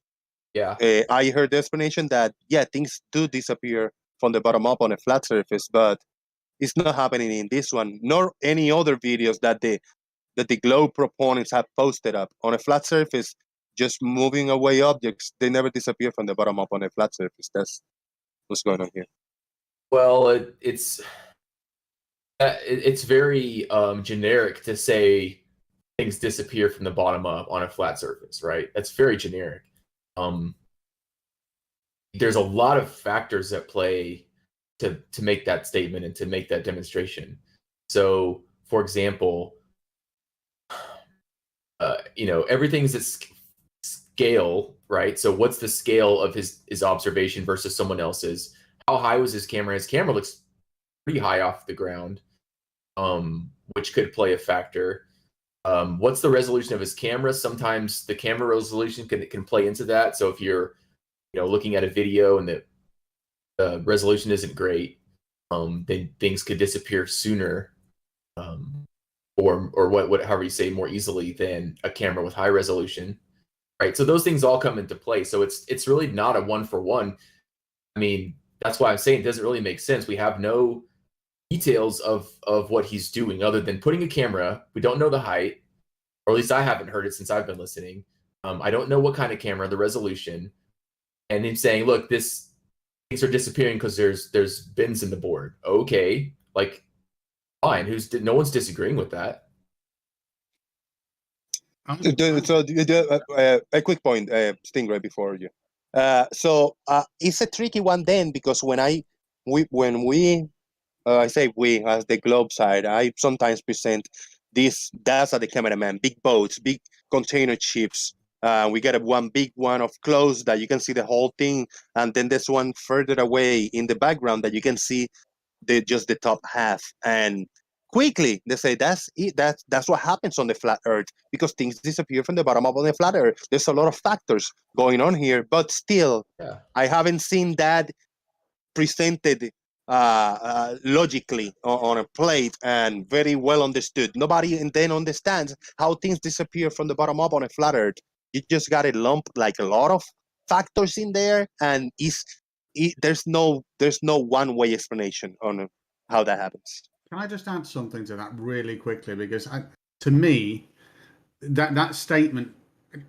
S21: Yeah.
S2: I heard the explanation that things do disappear from the bottom up on a flat surface, but it's not happening in this one, nor any other videos that the globe proponents have posted up on a flat surface. Just moving away objects, they never disappear from the bottom up on a flat surface. That's what's going on here.
S21: Well, it's very generic to say things disappear from the bottom up on a flat surface, right? That's very generic. There's a lot of factors at play to make that statement and to make that demonstration. So, for example, everything's at scale, right? So what's the scale of his observation versus someone else's? How high was his camera? His camera looks pretty high off the ground, which could play a factor. What's the resolution of his camera? Sometimes the camera resolution can play into that. So if you're looking at a video and the resolution isn't great, then things could disappear sooner, or however you say, more easily than a camera with high resolution, right? So those things all come into play. So it's really not a 1-for-1. I mean, that's why I'm saying it doesn't really make sense. We have no details of what he's doing other than putting a camera. We don't know the height, or at least I haven't heard it since I've been listening. I don't know what kind of camera, the resolution, and him saying, "Look, things are disappearing because there's bins in the board." Okay, like fine. No one's disagreeing with that.
S2: So a quick point, Stingray, before you. So it's a tricky one then, because when I say we as the globe side, I sometimes present this. That's the cameraman, big boats, big container ships. We get one big one of close that you can see the whole thing, and then there's one further away in the background that you can see just the top half. And quickly they say that's it. That's what happens on the flat Earth, because things disappear from the bottom up on the flat Earth. There's a lot of factors going on here, but still, I haven't seen that presented logically on a plate and very well understood. Nobody then understands how things disappear from the bottom up on a flat Earth. You just got to lump like a lot of factors in there, and there's no one-way explanation on how that happens.
S17: Can I just add something to that really quickly? Because to me, that statement,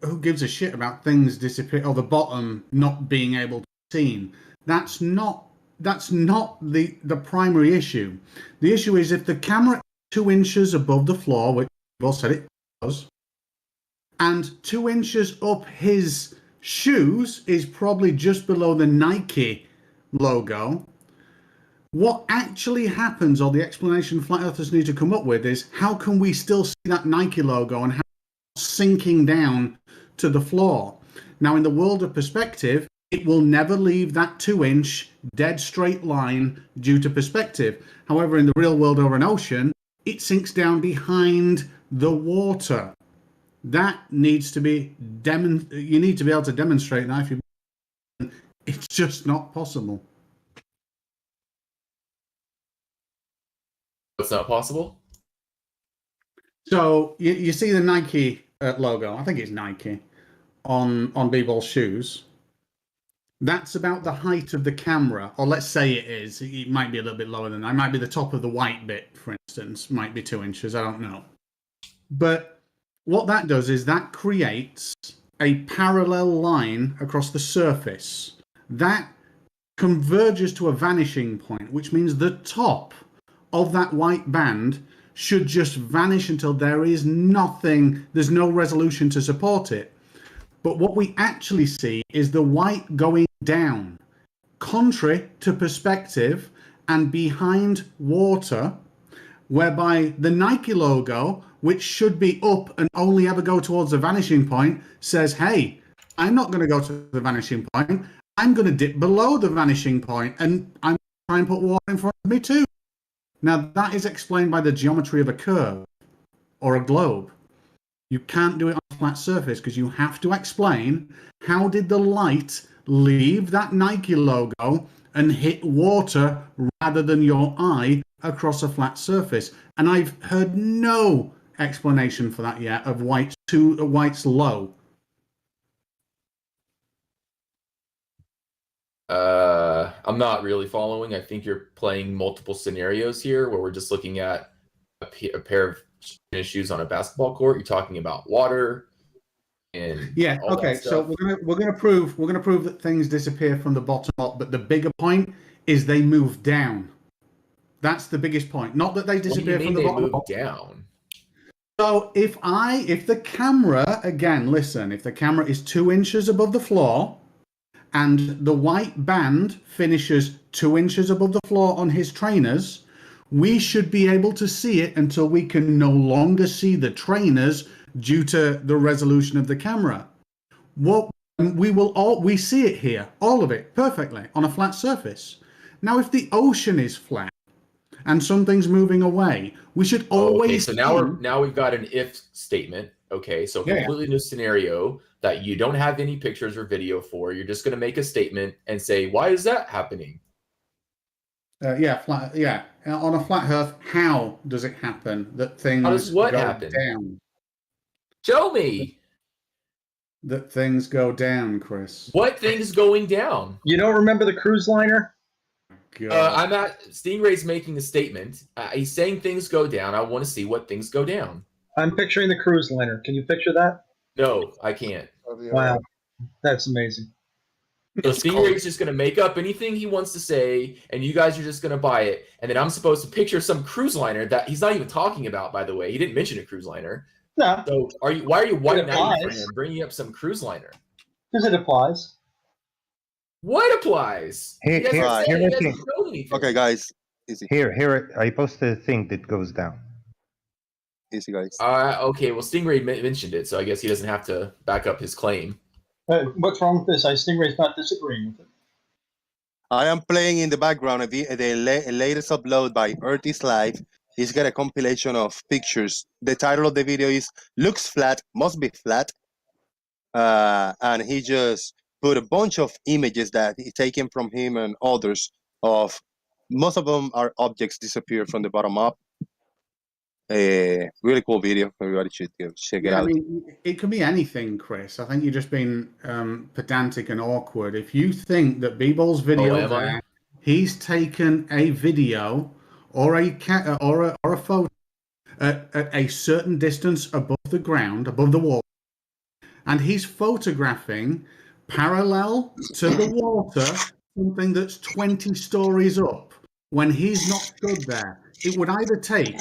S17: who gives a shit about things disappear or the bottom not being able to be seen? That's not the primary issue. The issue is if the camera is 2 inches above the floor, which Paul said it was, and 2 inches up his shoes is probably just below the Nike logo. What actually happens, or the explanation flat earthers need to come up with, is how can we still see that Nike logo and how it's sinking down to the floor? Now, in the world of perspective, it will never leave that 2-inch dead straight line due to perspective. However, in the real world or an ocean, it sinks down behind the water. That needs to be you need to be able to demonstrate that. If you, it's just not possible.
S21: It's not possible.
S17: So you see the Nike logo. I think it's Nike on B-Ball shoes. That's about the height of the camera, or let's say it is. It might be a little bit lower than that. It might be the top of the white bit, for instance. Might be 2 inches. I don't know. But what that does is that creates a parallel line across the surface. That converges to a vanishing point, which means the top of that white band should just vanish until there is nothing, there's no resolution to support it. But what we actually see is the white going down, contrary to perspective and behind water, whereby the Nike logo, which should be up and only ever go towards the vanishing point, says, hey, I'm not going to go to the vanishing point. I'm going to dip below the vanishing point and I'm trying to put water in front of me too. Now, that is explained by the geometry of a curve or a globe. You can't do it on a flat surface because you have to explain how did the light leave that Nike logo and hit water rather than your eye across a flat surface. And I've heard no explanation for that yet of white's low.
S21: I'm not really following. I think you're playing multiple scenarios here where we're just looking at a pair of tennis shoes on a basketball court. You're talking about water and
S17: okay. So we're gonna prove that things disappear from the bottom up, but the bigger point is they move down. That's the biggest point. Not that they disappear from the bottom up.
S21: Down.
S17: So if the camera, again, listen, if the camera is 2 inches above the floor and the white band finishes 2 inches above the floor on his trainers, we should be able to see it until we can no longer see the trainers due to the resolution of the camera. We see it here, all of it, perfectly, on a flat surface. Now, if the ocean is flat and something's moving away, we should always.
S21: Okay, so now we've got an if statement. Okay, so completely new scenario that you don't have any pictures or video for. You're just going to make a statement and say, why is that happening?
S17: Flat. Yeah, on a flat Earth, how does it happen that things
S21: How does what
S17: go
S21: happen?
S17: down?
S21: Show me.
S17: That things go down, Chris.
S21: What things going down?
S7: You don't remember the cruise liner?
S21: I'm at Stingray's making a statement. He's saying things go down. I want to see what things go down.
S7: I'm picturing the cruise liner. Can you picture that?
S21: No, I can't.
S7: Wow, that's amazing.
S21: So Stingray's just going to make up anything he wants to say, and you guys are just going to buy it. And then I'm supposed to picture some cruise liner that he's not even talking about, by the way. He didn't mention a cruise liner.
S7: No.
S21: So why are you white knighting
S7: applies.
S21: him and bringing up some cruise liner?
S7: Because it applies.
S21: What applies?
S8: Here,
S21: You guys
S8: here,
S21: are saying
S8: here
S21: you
S8: I
S21: guys
S8: think.
S21: don't know anything.
S2: Okay, guys. Easy.
S8: Here, I posted a thing that goes down.
S2: Easy, guys.
S21: Okay, well, Stingray mentioned it, so I guess he doesn't have to back up his claim.
S7: What's wrong with this? Stingray's not disagreeing with it.
S2: I am playing in the background the latest upload by Earth is Live. He's got a compilation of pictures. The title of the video is "Looks Flat, Must Be Flat," and he just put a bunch of images that he taken from him and others. Of most of them are objects disappear from the bottom up. Really cool video. Everybody should go check it out.
S17: I mean, it can be anything, Chris. I think you're just being pedantic and awkward. If you think that B-Ball's video he's taken a video or a photo at a certain distance above the ground, above the wall, and he's photographing parallel to the water something that's 20 stories up when he's not stood there. It would either take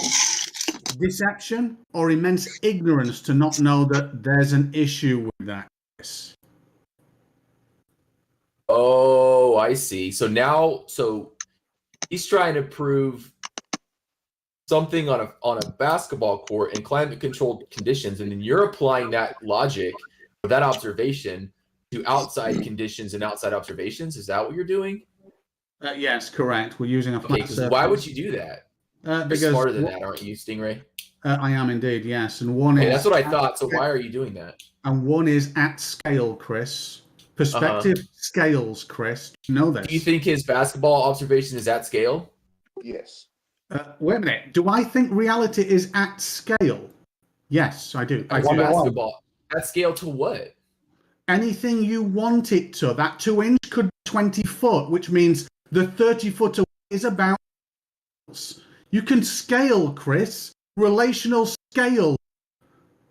S17: deception or immense ignorance to not know that there's an issue with that.
S21: Oh, I see. So he's trying to prove something on a basketball court in climate controlled conditions, and then you're applying that logic or that observation to outside conditions and outside observations. Is that what you're doing?
S17: Yes, correct. We're using a
S21: Okay,
S17: flat
S21: because
S17: surface.
S21: why would you do that? You're
S17: Because
S21: smarter than that, aren't you, Stingray?
S17: I am indeed, yes. And one
S21: Okay,
S17: is
S21: that's what I thought. So why are you doing that?
S17: and one is at scale, Chris. Perspective scales, Chris. You know this.
S21: Do you think his basketball observation is at scale?
S6: Yes.
S17: Wait a minute. Do I think reality is at scale? Yes, I do. I
S21: At
S17: do.
S21: basketball. At scale to what?
S17: Anything you want it to. That 2 inch could be 20 foot, which means the 30 foot away is about. You can scale, Chris. Relational scale.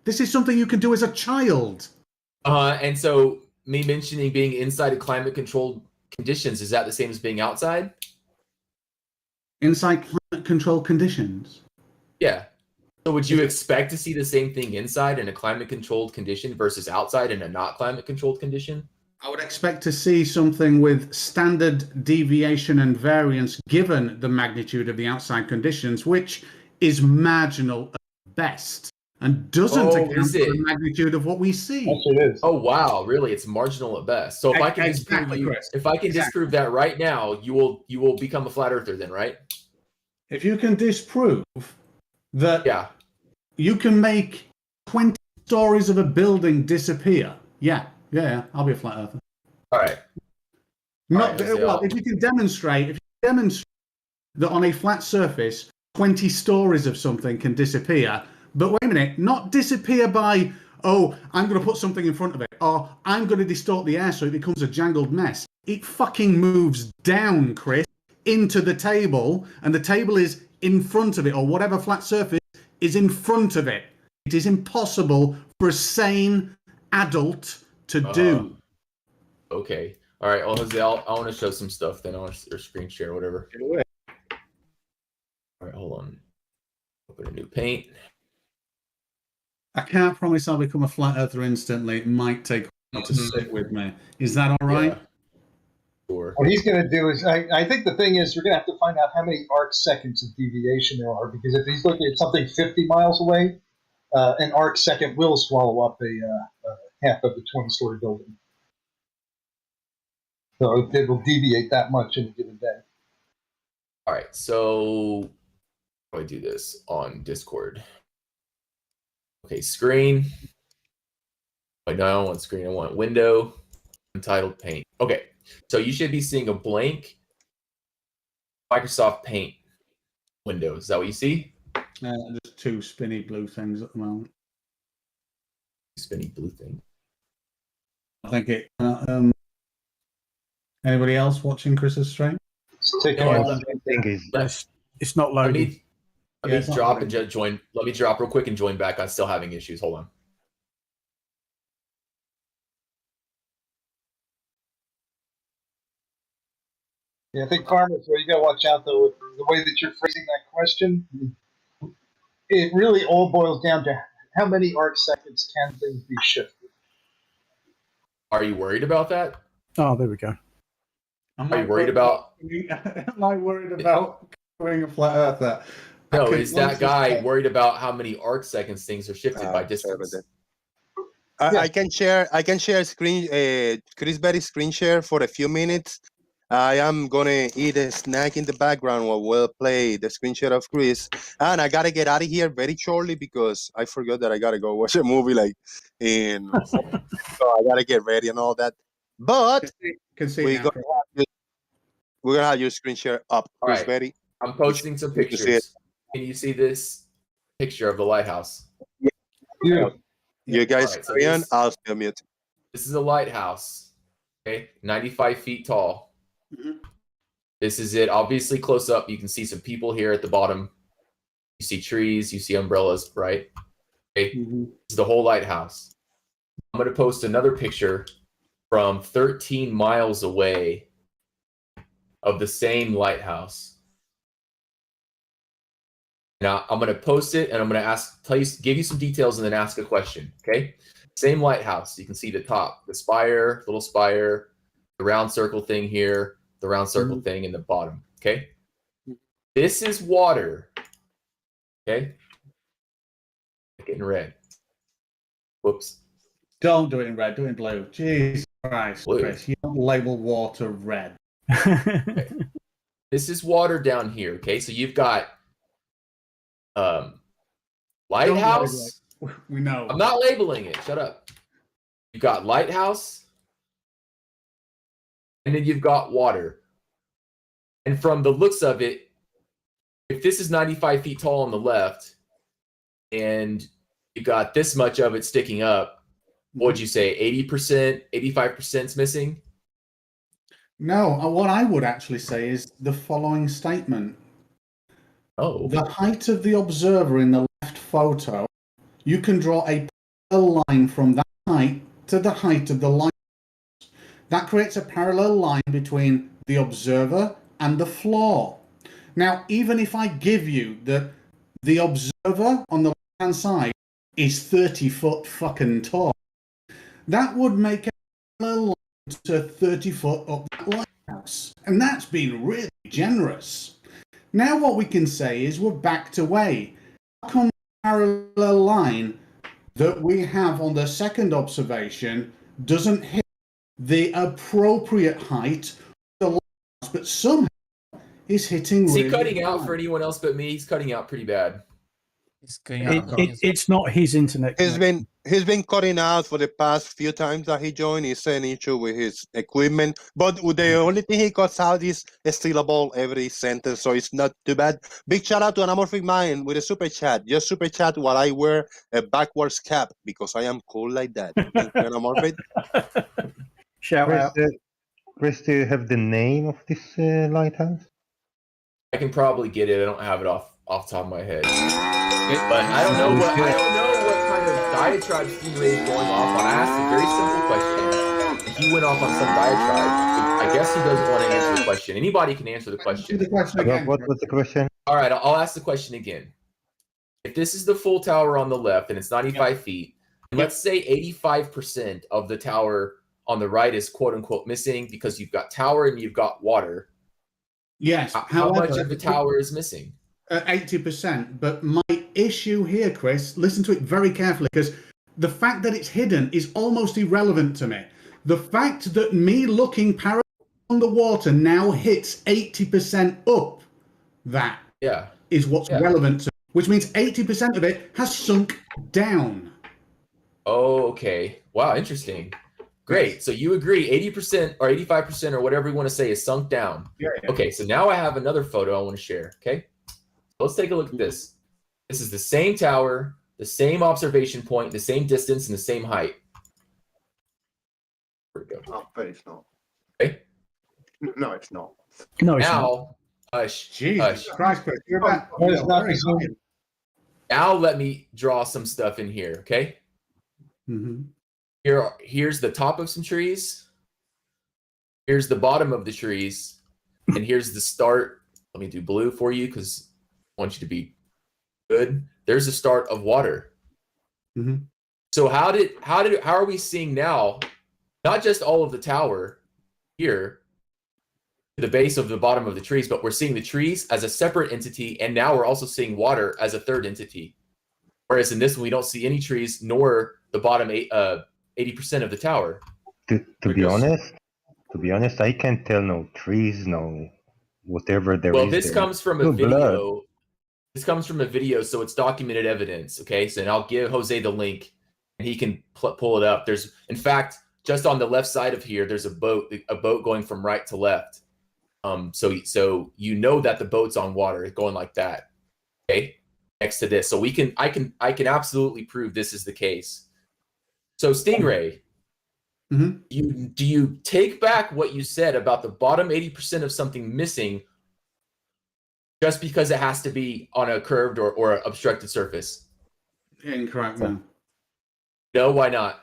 S17: This is something you can do as a child.
S21: And so me mentioning being inside of climate controlled conditions, is that the same as being outside?
S17: Inside climate controlled conditions.
S21: Yeah. So would you expect to see the same thing inside in a climate controlled condition versus outside in a not climate controlled condition?
S17: I would expect to see something with standard deviation and variance given the magnitude of the outside conditions, which is marginal at best and doesn't account for the magnitude of what we see.
S7: Yes, it is.
S21: Oh wow, really? It's marginal at best. So if I can disprove that right now, you will become a flat earther then, right?
S17: If you can disprove that you can make 20 stories of a building disappear, yeah, I'll be a flat earther.
S21: All right.
S17: If you can demonstrate that on a flat surface, 20 stories of something can disappear, but wait a minute, not disappear by, oh, I'm going to put something in front of it, or I'm going to distort the air so it becomes a jangled mess. It fucking moves down, Chris, into the table, and the table is in front of it, or whatever flat surface is in front of it. It is impossible for a sane adult to do.
S21: Okay. All right. Well, Jose, I want to show some stuff then. I want to screen share, whatever. All right. Hold on. Open a new paint.
S17: I can't promise I'll become a flat earther instantly. It might take a while to sit with me. Is that all right?
S21: Sure.
S7: What he's going to do is, I think the thing is, we're going to have to find out how many arc seconds of deviation there are, because if he's looking at something 50 miles away, an arc second will swallow up a half of the 20-story building. So it will deviate that much in a given day.
S21: All right. So how do I do this on Discord? Okay, screen. Wait, no, I don't want screen. I want window, untitled paint. Okay, so you should be seeing a blank Microsoft Paint window. Is that what you see?
S17: There's two spinny blue things at the moment.
S21: Spinny blue thing.
S17: I think it. Anybody else watching Chris's stream?
S3: It's not loading.
S21: Let me drop and join. Let me drop real quick and join back. I'm still having issues. Hold on.
S7: Yeah, I think Farmers, where you got to watch out though with the way that you're phrasing that question. It really all boils down to how many arc seconds can things be shifted.
S21: Are you worried about that?
S3: Oh, there we go.
S21: Are you worried about?
S17: Am I worried about being a flat earther?
S21: No, is that guy worried about how many arc seconds things are shifted by distance?
S2: I can share screen Chris Berry's screen share for a few minutes. I am gonna eat a snack in the background while we'll play the screen share of Chris, and I gotta get out of here very shortly because I forgot that I gotta go watch a movie so I gotta get ready and all that. But we're gonna have your screen share up, Chris Berry.
S21: I'm posting some pictures. Can you see this picture of the lighthouse?
S2: Yeah. You guys
S21: All right, so
S2: carry on. I'll still mute.
S21: This is a lighthouse. Okay, 95 feet tall. This is it. Obviously, close up, you can see some people here at the bottom. You see trees, you see umbrellas, right? Okay, This is the whole lighthouse. I'm going to post another picture from 13 miles away of the same lighthouse. Now, I'm going to post it, and I'm going to give you some details, and then ask a question, okay? Same lighthouse. You can see the top, the spire, little spire, the round circle thing here, the round circle thing in the bottom, okay? This is water, okay? Getting red. Whoops.
S17: Don't do it in red. Do it in blue. Jesus Christ,
S21: Blue.
S17: Chris! You don't label water red.
S21: This is water down here. Okay, so you've got
S17: Don't
S21: lighthouse.
S17: label it. We know.
S21: I'm not labeling it. Shut up. You've got lighthouse, and then you've got water. And from the looks of it, if this is 95 feet tall on the left, and you got this much of it sticking up, what would you say? 80%, 85% is missing?
S17: No, what I would actually say is the following statement.
S21: Oh.
S17: The height of the observer in the left photo, you can draw a parallel line from that height to the height of the line. That creates a parallel line between the observer and the floor. Now, even if I give you that the observer on the left-hand side is 30 foot fucking tall, that would make a parallel line to 30 foot up that lighthouse. And that's been really generous. Now what we can say is we're backed away. How come the parallel line that we have on the second observation doesn't hit the appropriate height of the lighthouse, but somehow is hitting
S21: Is he
S17: really
S21: cutting out
S17: high?
S21: for anyone else but me? He's cutting out pretty bad.
S3: It's not his internet.
S2: He's been cutting out for the past few times that he joined. He's an issue with his equipment, but the only thing he cuts out is stealable every sentence, so it's not too bad. Big shout out to Anamorphic Mind with a super chat. Just super chat while I wear a backwards cap because I am cool like that. Thank you, Anamorphic.
S3: Shout out.
S8: Chris, do you have the name of this lighthouse?
S21: I can probably get it. I don't have it off the top of my head. But I don't know what kind of diatribe Stingray is going off on. I asked a very simple question, and he went off on some diatribe. I guess he doesn't want to answer the question. Anybody can answer the question.
S8: What was the question?
S21: All right, I'll ask the question again. If this is the full tower on the left and it's 95 feet, and let's say 85% of the tower on the right is quote unquote missing because you've got tower and you've got water.
S17: Yes.
S21: How much of the tower is missing?
S17: 80%. But my issue here, Chris, listen to it very carefully, because the fact that it's hidden is almost irrelevant to me. The fact that me looking parallel on the water now hits 80% up, that is what's relevant to me, which means 80% of it has sunk down.
S21: Oh, okay. Wow, interesting. Great. So you agree 80% or 85% or whatever you want to say is sunk down.
S17: Yeah.
S21: Okay, so now I have another photo I want to share. Okay. Let's take a look at this. This is the same tower, the same observation point, the same distance, and the same height. Where'd it go?
S6: I bet it's not.
S21: Okay.
S6: No, it's not.
S3: No, it's not.
S21: Now, hush.
S17: Jesus Christ, Chris, you're back.
S21: Now let me draw some stuff in here, okay?
S17: Mm-hmm.
S21: Here's the top of some trees. Here's the bottom of the trees. And here's the start. Let me do blue for you because I want you to be good. There's the start of water.
S17: Mm-hmm.
S21: So how are we seeing now, not just all of the tower here to the base of the bottom of the trees, but we're seeing the trees as a separate entity, and now we're also seeing water as a third entity. Whereas in this one, we don't see any trees nor the bottom 80% of the tower.
S8: To be honest, I can't tell no trees, no whatever there is.
S21: Well, this
S8: there.
S21: comes from a
S8: No
S21: video.
S8: blood.
S21: This comes from a video, so it's documented evidence. Okay, so and I'll give Jose the link, and he can pull it up. There's, in fact, just on the left side of here, there's a boat going from right to left. So you know that the boat's on water, going like that. Okay, next to this, so I can absolutely prove this is the case. So Stingray, do you take back what you said about the bottom 80% of something missing just because it has to be on a curved or obstructed surface?
S17: Incorrect, man.
S21: No, why not?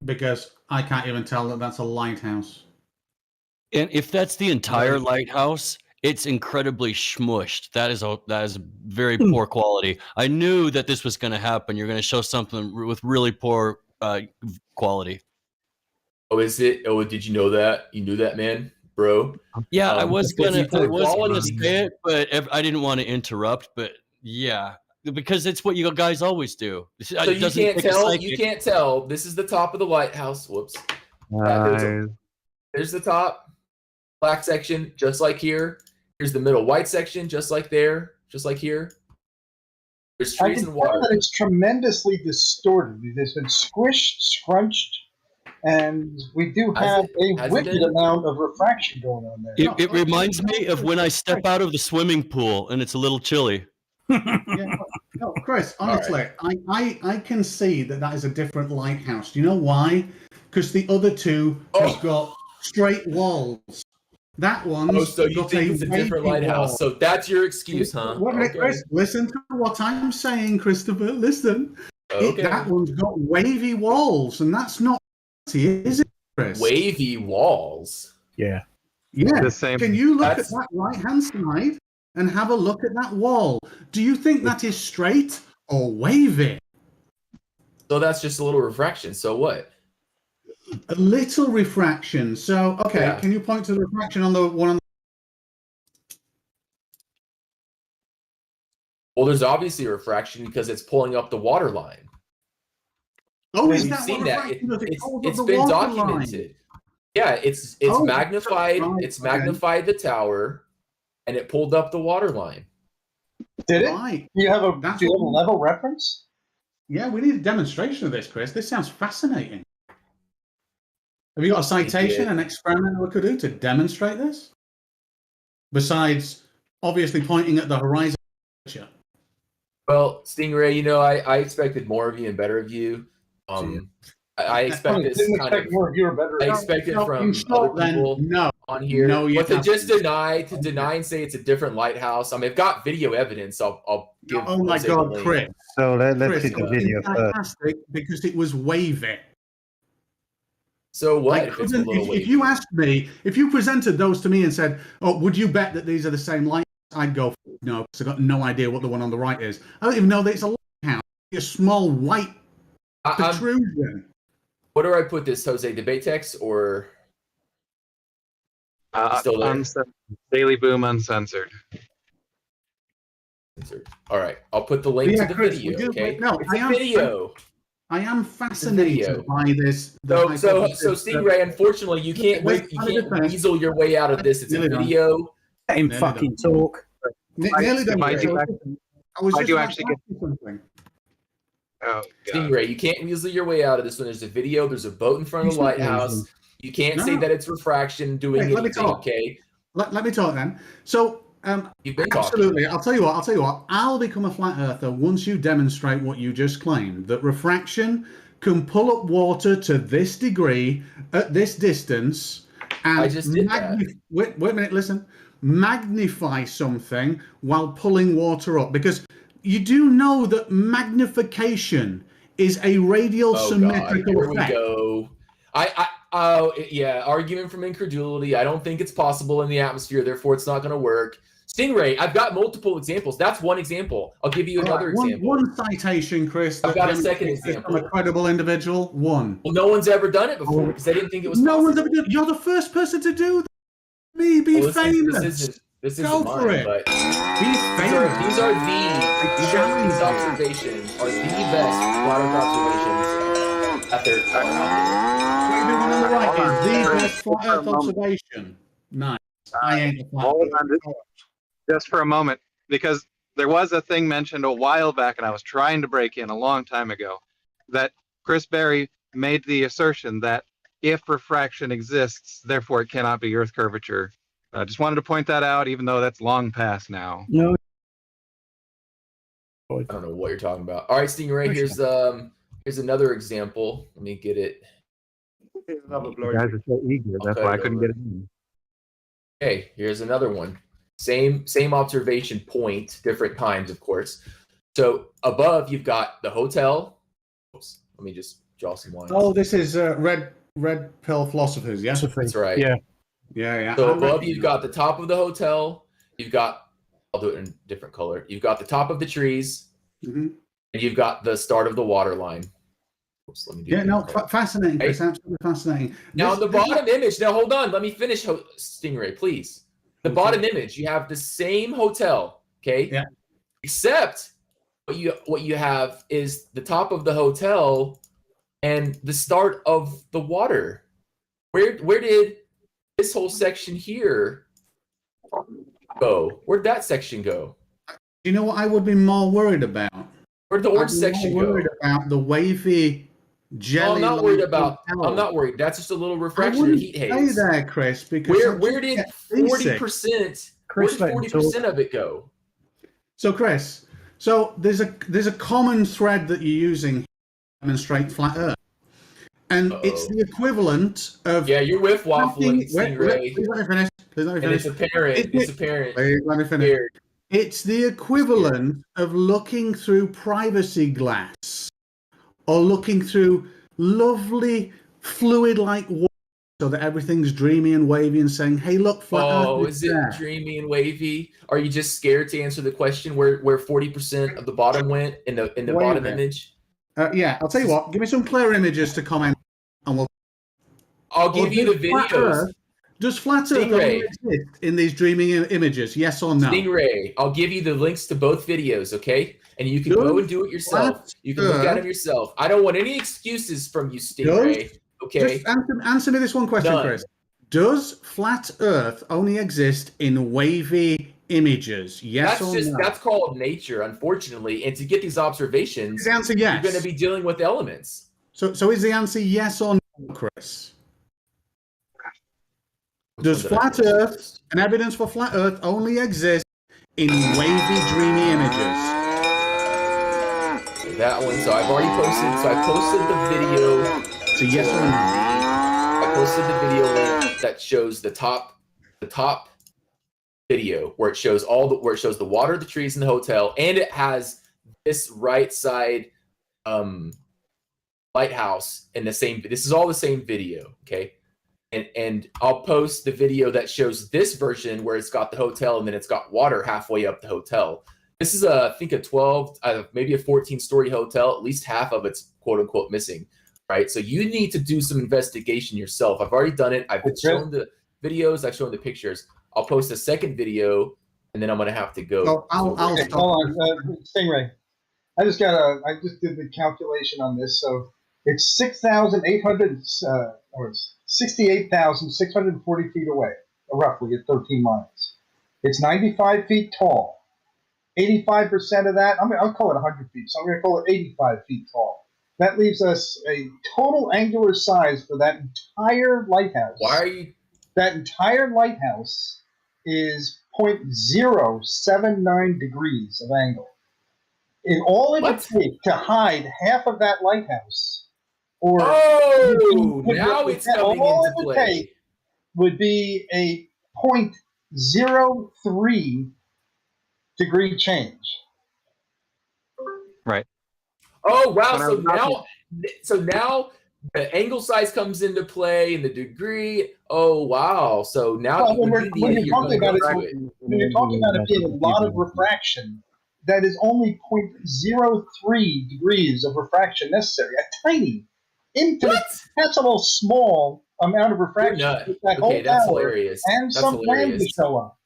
S17: Because I can't even tell that that's a lighthouse.
S10: And if that's the entire lighthouse, it's incredibly smushed. That is very poor quality. I knew that this was going to happen. You're going to show something with really poor quality.
S21: Oh, is it? Oh, did you know that? You knew that, man, bro?
S10: Yeah, I was gonna say it, but I didn't want to interrupt. But yeah, because it's what you guys always do.
S21: So you can't tell. You can't tell. This is the top of the lighthouse. Whoops. There's the top black section, just like here. Here's the middle white section, just like there, just like here. There's trees and water.
S7: That it's tremendously distorted. It has been squished, scrunched, and we do have a wicked amount of refraction going on there.
S10: It reminds me of when I step out of the swimming pool and it's a little chilly.
S17: No, Chris, honestly, I can see that is a different lighthouse. Do you know why? Because the other two have got straight walls. That one's
S21: so you think it's a different lighthouse?
S17: wall.
S21: So that's your excuse, huh?
S17: Wait a minute, Chris, listen to what I'm saying, Christopher. Listen. That one's got wavy walls, and that's not is it, Chris?
S21: Wavy walls.
S3: Yeah.
S17: Yeah.
S21: The same.
S17: Can you look at that right-hand side and have a look at that wall? Do you think that is straight or wavy?
S21: So that's just a little refraction. So what?
S17: A little refraction. So, okay, can you point to the refraction on the one on the...
S21: Well, there's obviously a refraction because it's pulling up the water line.
S17: Oh, is
S21: We've
S17: that
S21: seen
S17: what
S21: that.
S17: refraction is? It pulls up
S21: It's
S17: the
S21: been
S17: water
S21: documented.
S17: line.
S21: Yeah, it's magnified.
S17: right,
S21: It's magnified the tower, and it pulled up the water line.
S7: Did it?
S17: Right.
S7: Do you have a level reference?
S17: Yeah, we need a demonstration of this, Chris. This sounds fascinating. Have you got a citation, an experiment we could do to demonstrate this? Besides, obviously, pointing at the horizon.
S21: Well, Stingray, you know, I expected more of you and better of you. I expect this kind of
S7: more of you or better.
S21: I expect it from other people on here.
S17: No,
S21: but to just deny and say it's a different lighthouse. I mean, I've got video evidence. I'll give.
S17: Oh my
S21: Jose the
S17: God,
S21: link.
S17: Chris!
S8: So let's
S17: Chris,
S8: see the
S17: it was
S8: video first.
S17: fantastic because it was wavy.
S21: So what?
S17: I
S21: If it's a
S17: couldn't-
S21: little
S17: if
S21: wavy?
S17: you asked me, if you presented those to me and said, "Oh, would you bet that these are the same lights?" I'd go, "No," because I've got no idea what the one on the right is. I don't even know that it's a lighthouse. It's a small white protrusion.
S21: What do I put this, Jose? Debate text or still there?
S11: Daily Boom Uncensored.
S21: All right, I'll put the link
S17: Yeah,
S21: to the
S17: Chris,
S21: video.
S17: we do-
S21: Okay,
S17: no,
S21: it's
S17: I
S21: a
S17: am-
S21: video.
S17: I am fascinated by this.
S21: So Stingray, unfortunately, you can't weasel your way out of this. It's a video.
S3: Let him fucking talk.
S17: Nearly done.
S11: I do actually get
S17: something.
S11: Oh,
S21: Stingray, you can't weasel your way out of this one. There's a video. There's a boat in front of the lighthouse. You can't say that it's refraction doing
S17: Wait, let me
S21: anything.
S17: talk.
S21: Okay.
S17: Let me talk then. So,
S21: You've been talking.
S17: absolutely. I'll tell you what. I'll become a flat earther once you demonstrate what you just claimed, that refraction can pull up water to this degree at this distance, and
S21: I just did that.
S17: Wait a minute. Listen. Magnify something while pulling water up, because you do know that magnification is a radial symmetrical
S21: Here
S17: effect.
S21: we go. Argument from incredulity. I don't think it's possible in the atmosphere, therefore it's not going to work. Stingray, I've got multiple examples. That's one example. I'll give you another example.
S17: One citation, Chris.
S21: I've
S17: that
S21: got a second
S17: demonstrates this
S21: example.
S17: from a credible individual. One.
S21: Well, no one's ever done it before because they didn't think it was
S17: No
S21: possible.
S17: one's ever done. You're the first person to do that. Be
S21: Well,
S17: famous.
S21: This
S17: Go
S21: isn't
S17: for
S21: mine,
S17: it.
S21: but
S17: Be
S21: these
S17: famous.
S21: these observations are the best flat Earth observations out there.
S17: What are you doing on the right? The best flat Earth observation. Nice. I ain't a flat
S11: Hold
S17: Earth.
S11: on just for a moment, because there was a thing mentioned a while back, and I was trying to break in a long time ago, that Chris Berry made the assertion that if refraction exists, therefore it cannot be Earth curvature. I just wanted to point that out, even though that's long past now.
S3: No.
S21: I don't know what you're talking about. All right, Stingray, here's another example. Let me get it.
S11: You guys are so eager. That's why I couldn't get it in.
S21: Okay, here's another one. Same observation point, different times, of course. So above, you've got the hotel. Oops, let me just draw some lines.
S17: Oh, this is red pill philosophers. Yeah,
S21: That's right.
S17: yeah.
S21: So above, you've got the top of the hotel. You've got, I'll do it in a different color. You've got the top of the trees, and you've got the start of the water line. Oops, let me do
S17: fascinating, Chris. Absolutely fascinating.
S21: Now, the bottom image. Now, hold on. Let me finish, Stingray, please. The bottom image, you have the same hotel, okay?
S17: Yeah.
S21: Except what you have is the top of the hotel and the start of the water. Where did this whole section here go? Where'd that section go?
S17: You know what I would be more worried about?
S21: Where'd the orange
S17: I'd be
S21: section
S17: more
S21: go?
S17: worried about the wavy jelly.
S21: I'm not worried about. I'm not worried. That's just a little refraction and heat
S17: Say
S21: haze.
S17: there, Chris, because
S21: Where did 40%? Where did 40% of it go?
S17: So, Chris, there's a common thread that you're using to demonstrate flat Earth, and it's the equivalent of
S21: you're whiff waffling, Stingray.
S17: Please let me finish. Please let me
S21: And
S17: finish.
S21: it's apparent.
S17: Please let me finish. It's the equivalent of looking through privacy glass or looking through lovely fluid-like water so that everything's dreamy and wavy and saying, hey, look, flat Earth
S21: Is it
S17: there.
S21: dreamy and wavy? Are you just scared to answer the question where 40% of the bottom went in the
S17: Wait a
S21: bottom
S17: minute.
S21: image?
S17: Yeah, I'll tell you what. Give me some clear images to comment, and
S21: I'll give you the videos.
S17: Does flat Earth
S21: Stingray.
S17: only exist in these dreaming images? Yes or no?
S21: Stingray, I'll give you the links to both videos, okay? And you can go and do it yourself. You can look at them yourself. I don't want any excuses from you, Stingray. Okay.
S17: Just answer me this one question,
S21: None.
S17: Chris. Does flat Earth only exist in wavy images? Yes or no?
S21: That's called nature, unfortunately. And to get these observations,
S17: Is the answer yes?
S21: you're going to be dealing with elements.
S17: So is the answer yes or no, Chris? Does flat Earth and evidence for flat Earth only exist in wavy, dreamy images?
S21: That one. So I've already posted. So I posted the video.
S17: So yes or no?
S21: I posted the video link that shows the top video where it shows the water, the trees, and the hotel, and it has this right side lighthouse in the same. This is all the same video, okay? And I'll post the video that shows this version where it's got the hotel and then it's got water halfway up the hotel. This is I think a 12, maybe a 14-story hotel. At least half of it's quote unquote missing, right? So you need to do some investigation yourself. I've already done it. I've shown the videos. I've shown the pictures. I'll post a second video, and then I'm gonna have to go.
S17: So I'll
S7: Okay, hold on, Stingray. I just did the calculation on this. So it's 6,800 or 68,640 feet away, roughly at 13 miles. It's 95 feet tall. 85% of that, I'll call it 100 feet. So I'm going to call it 85 feet tall. That leaves us a total angular size for that entire lighthouse.
S21: Why are you?
S7: That entire lighthouse is 0.079 degrees of angle. And all it would take to hide half of that lighthouse, or
S21: now it's coming
S7: all
S21: into
S7: it would
S21: play.
S7: take would be a 0.03 degree change.
S11: Right.
S21: Oh wow!
S11: When
S21: So now the angle size comes into play and the degree. Oh wow! So now
S7: Well, when you're talking about it being a lot of refraction, that is only 0.03 degrees of refraction necessary. A tiny, infinitesimal small amount of refraction. That whole
S21: Okay, that's
S7: tower
S21: hilarious.
S7: And
S21: That's
S7: some land to
S21: hilarious.
S7: show up.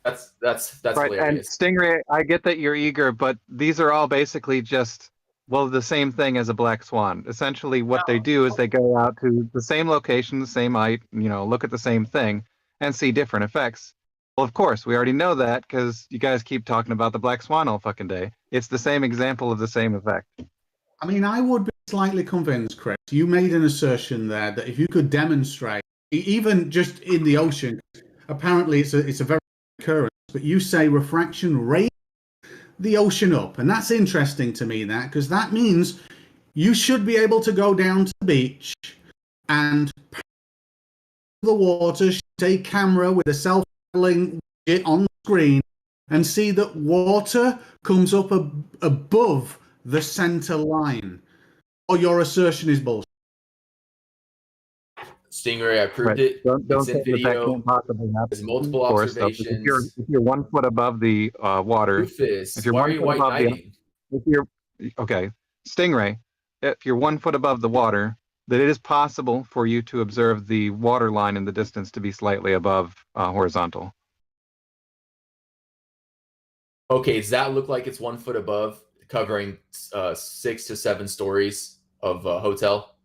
S21: That's
S11: right. And
S21: hilarious.
S11: Stingray, I get that you're eager, but these are all basically just the same thing as a black swan. Essentially, what they do is they go out to the same location, the same height, look at the same thing, and see different effects. Well, of course, we already know that because you guys keep talking about the black swan all fucking day. It's the same example of the same effect.
S17: I mean, I would be slightly convinced, Chris. You made an assertion there that if you could demonstrate, even just in the ocean, apparently it's a very occurrence, but you say refraction raised the ocean up, and that's interesting to me, that because that means you should be able to go down to the beach and the water, shoot a camera with a self-leveling widget on the screen, and see that water comes up above the center line. Or your assertion is bullshit.
S21: Stingray, I proved
S11: Right.
S21: it.
S11: Don't
S21: It's
S11: say
S21: in
S11: that that
S21: video.
S11: can't possibly happen.
S21: There's multiple
S11: Of course, though,
S21: observations.
S11: if you're 1 foot above the water,
S21: Rufus,
S11: if you're
S21: why
S11: 1
S21: are you
S11: foot
S21: white
S11: above
S21: knighting?
S11: Stingray, if you're 1 foot above the water, that it is possible for you to observe the water line in the distance to be slightly above horizontal.
S21: Okay, does that look like it's 1 foot above? covering 6 to 7 stories of a hotel?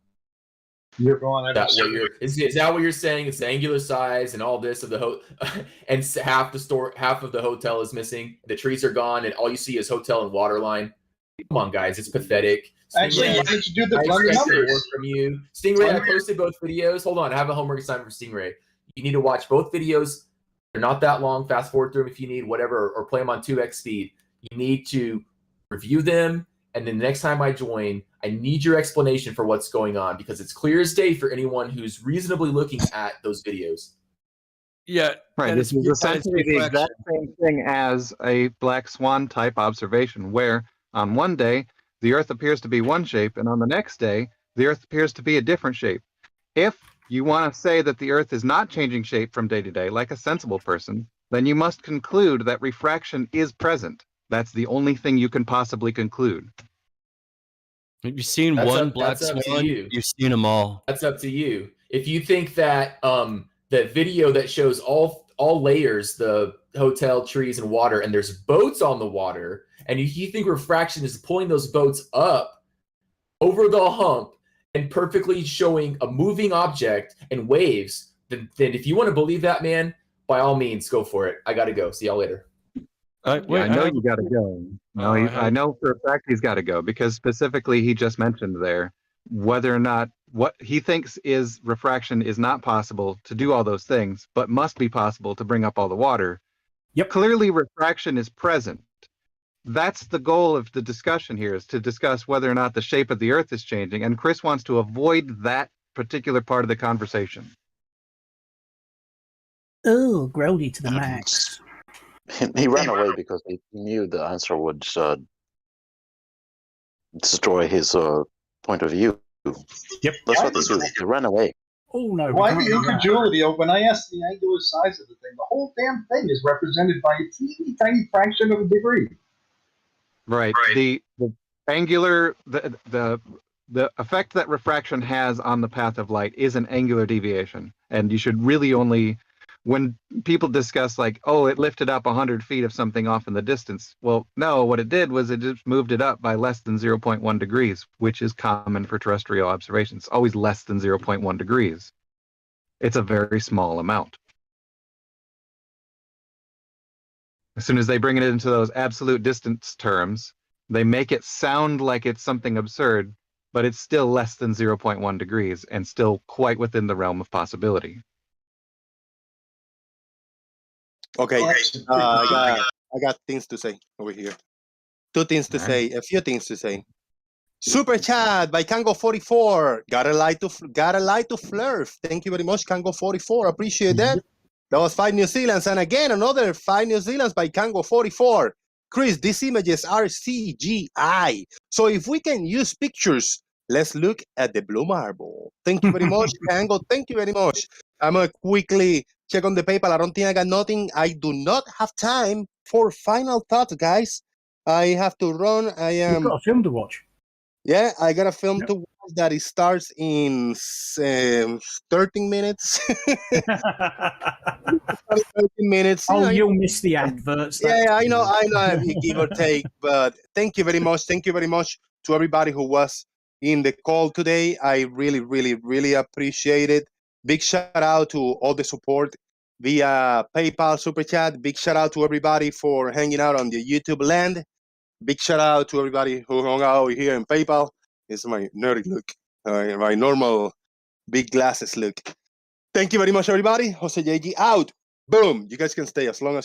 S7: You're going.
S21: Is that what you're saying? It's the angular size and all this of the and half of the hotel is missing. The trees are gone, and all you see is hotel and water line. Come on, guys, it's pathetic.
S7: Actually, why don't you do the blended numbers?
S21: More from you, Stingray. I posted both videos. Hold on, I have a homework assignment for Stingray. You need to watch both videos. They're not that long. Fast forward through them if you need, whatever, or play them on 2x speed. You need to review them, and then the next time I join, I need your explanation for what's going on, because it's clear as day for anyone who's reasonably looking at those videos.
S10: Yeah,
S11: right. This is essentially the exact same thing as a black swan type observation, where on one day the Earth appears to be one shape, and on the next day the Earth appears to be a different shape. If you want to say that the Earth is not changing shape from day to day, like a sensible person, then you must conclude that refraction is present. That's the only thing you can possibly conclude.
S10: You've seen one black swan, you've seen them all.
S21: That's up to you. If you think that that video that shows all layers, the hotel, trees, and water, and there's boats on the water, and you think refraction is pulling those boats up over the hump and perfectly showing a moving object and waves, then if you want to believe that, man, by all means, go for it. I got to go. See y'all later.
S11: I know you got to go. No, I know for a fact he's got to go, because specifically he just mentioned there whether or not what he thinks is refraction is not possible to do all those things, but must be possible to bring up all the water.
S3: Yep.
S11: Clearly refraction is present. That's the goal of the discussion here, is to discuss whether or not the shape of the Earth is changing, and Chris wants to avoid that particular part of the conversation.
S3: Oh, grody to the max.
S13: He ran away because he knew the answer would destroy his point of view.
S3: Yep.
S13: That's what they do. They ran away.
S3: Oh no!
S7: Why the incredulity? When I asked the angular size of the thing, the whole damn thing is represented by a teeny tiny fraction of a degree.
S11: Right. The angular the effect that refraction has on the path of light is an angular deviation, and you should really only, when people discuss like, oh, it lifted up 100 feet of something off in the distance. Well, no, what it did was it just moved it up by less than 0.1 degrees, which is common for terrestrial observations, always less than 0.1 degrees. It's a very small amount. As soon as they bring it into those absolute distance terms, they make it sound like it's something absurd, but it's still less than 0.1 degrees and still quite within the realm of possibility.
S2: Okay, I got things to say over here. Two things to say, a few things to say. Super chat by Kango44. Gotta lie to Flurf. Thank you very much, Kango44. Appreciate that. That was 5 New Zealands, and again another 5 New Zealands by Kango44. Chris, these images are CGI. So if we can use pictures, let's look at the blue marble. Thank you very much, Kango. Thank you very much. I'm gonna quickly check on the PayPal. I don't think I got nothing. I do not have time for final thoughts, guys. I have to run.
S3: You've got a film to watch.
S2: Yeah, I got a film to watch that it starts in 13 minutes. 13 minutes.
S3: Oh, you'll miss the adverts.
S2: Yeah, I know, give or take. But thank you very much. Thank you very much to everybody who was in the call today. I really, really, really appreciate it. Big shout out to all the support via PayPal, Super Chat. Big shout out to everybody for hanging out on the YouTube land. Big shout out to everybody who hung out here in PayPal. It's my nerdy look, my normal big glasses look. Thank you very much, everybody. Jose JG out. Boom. You guys can stay as long as you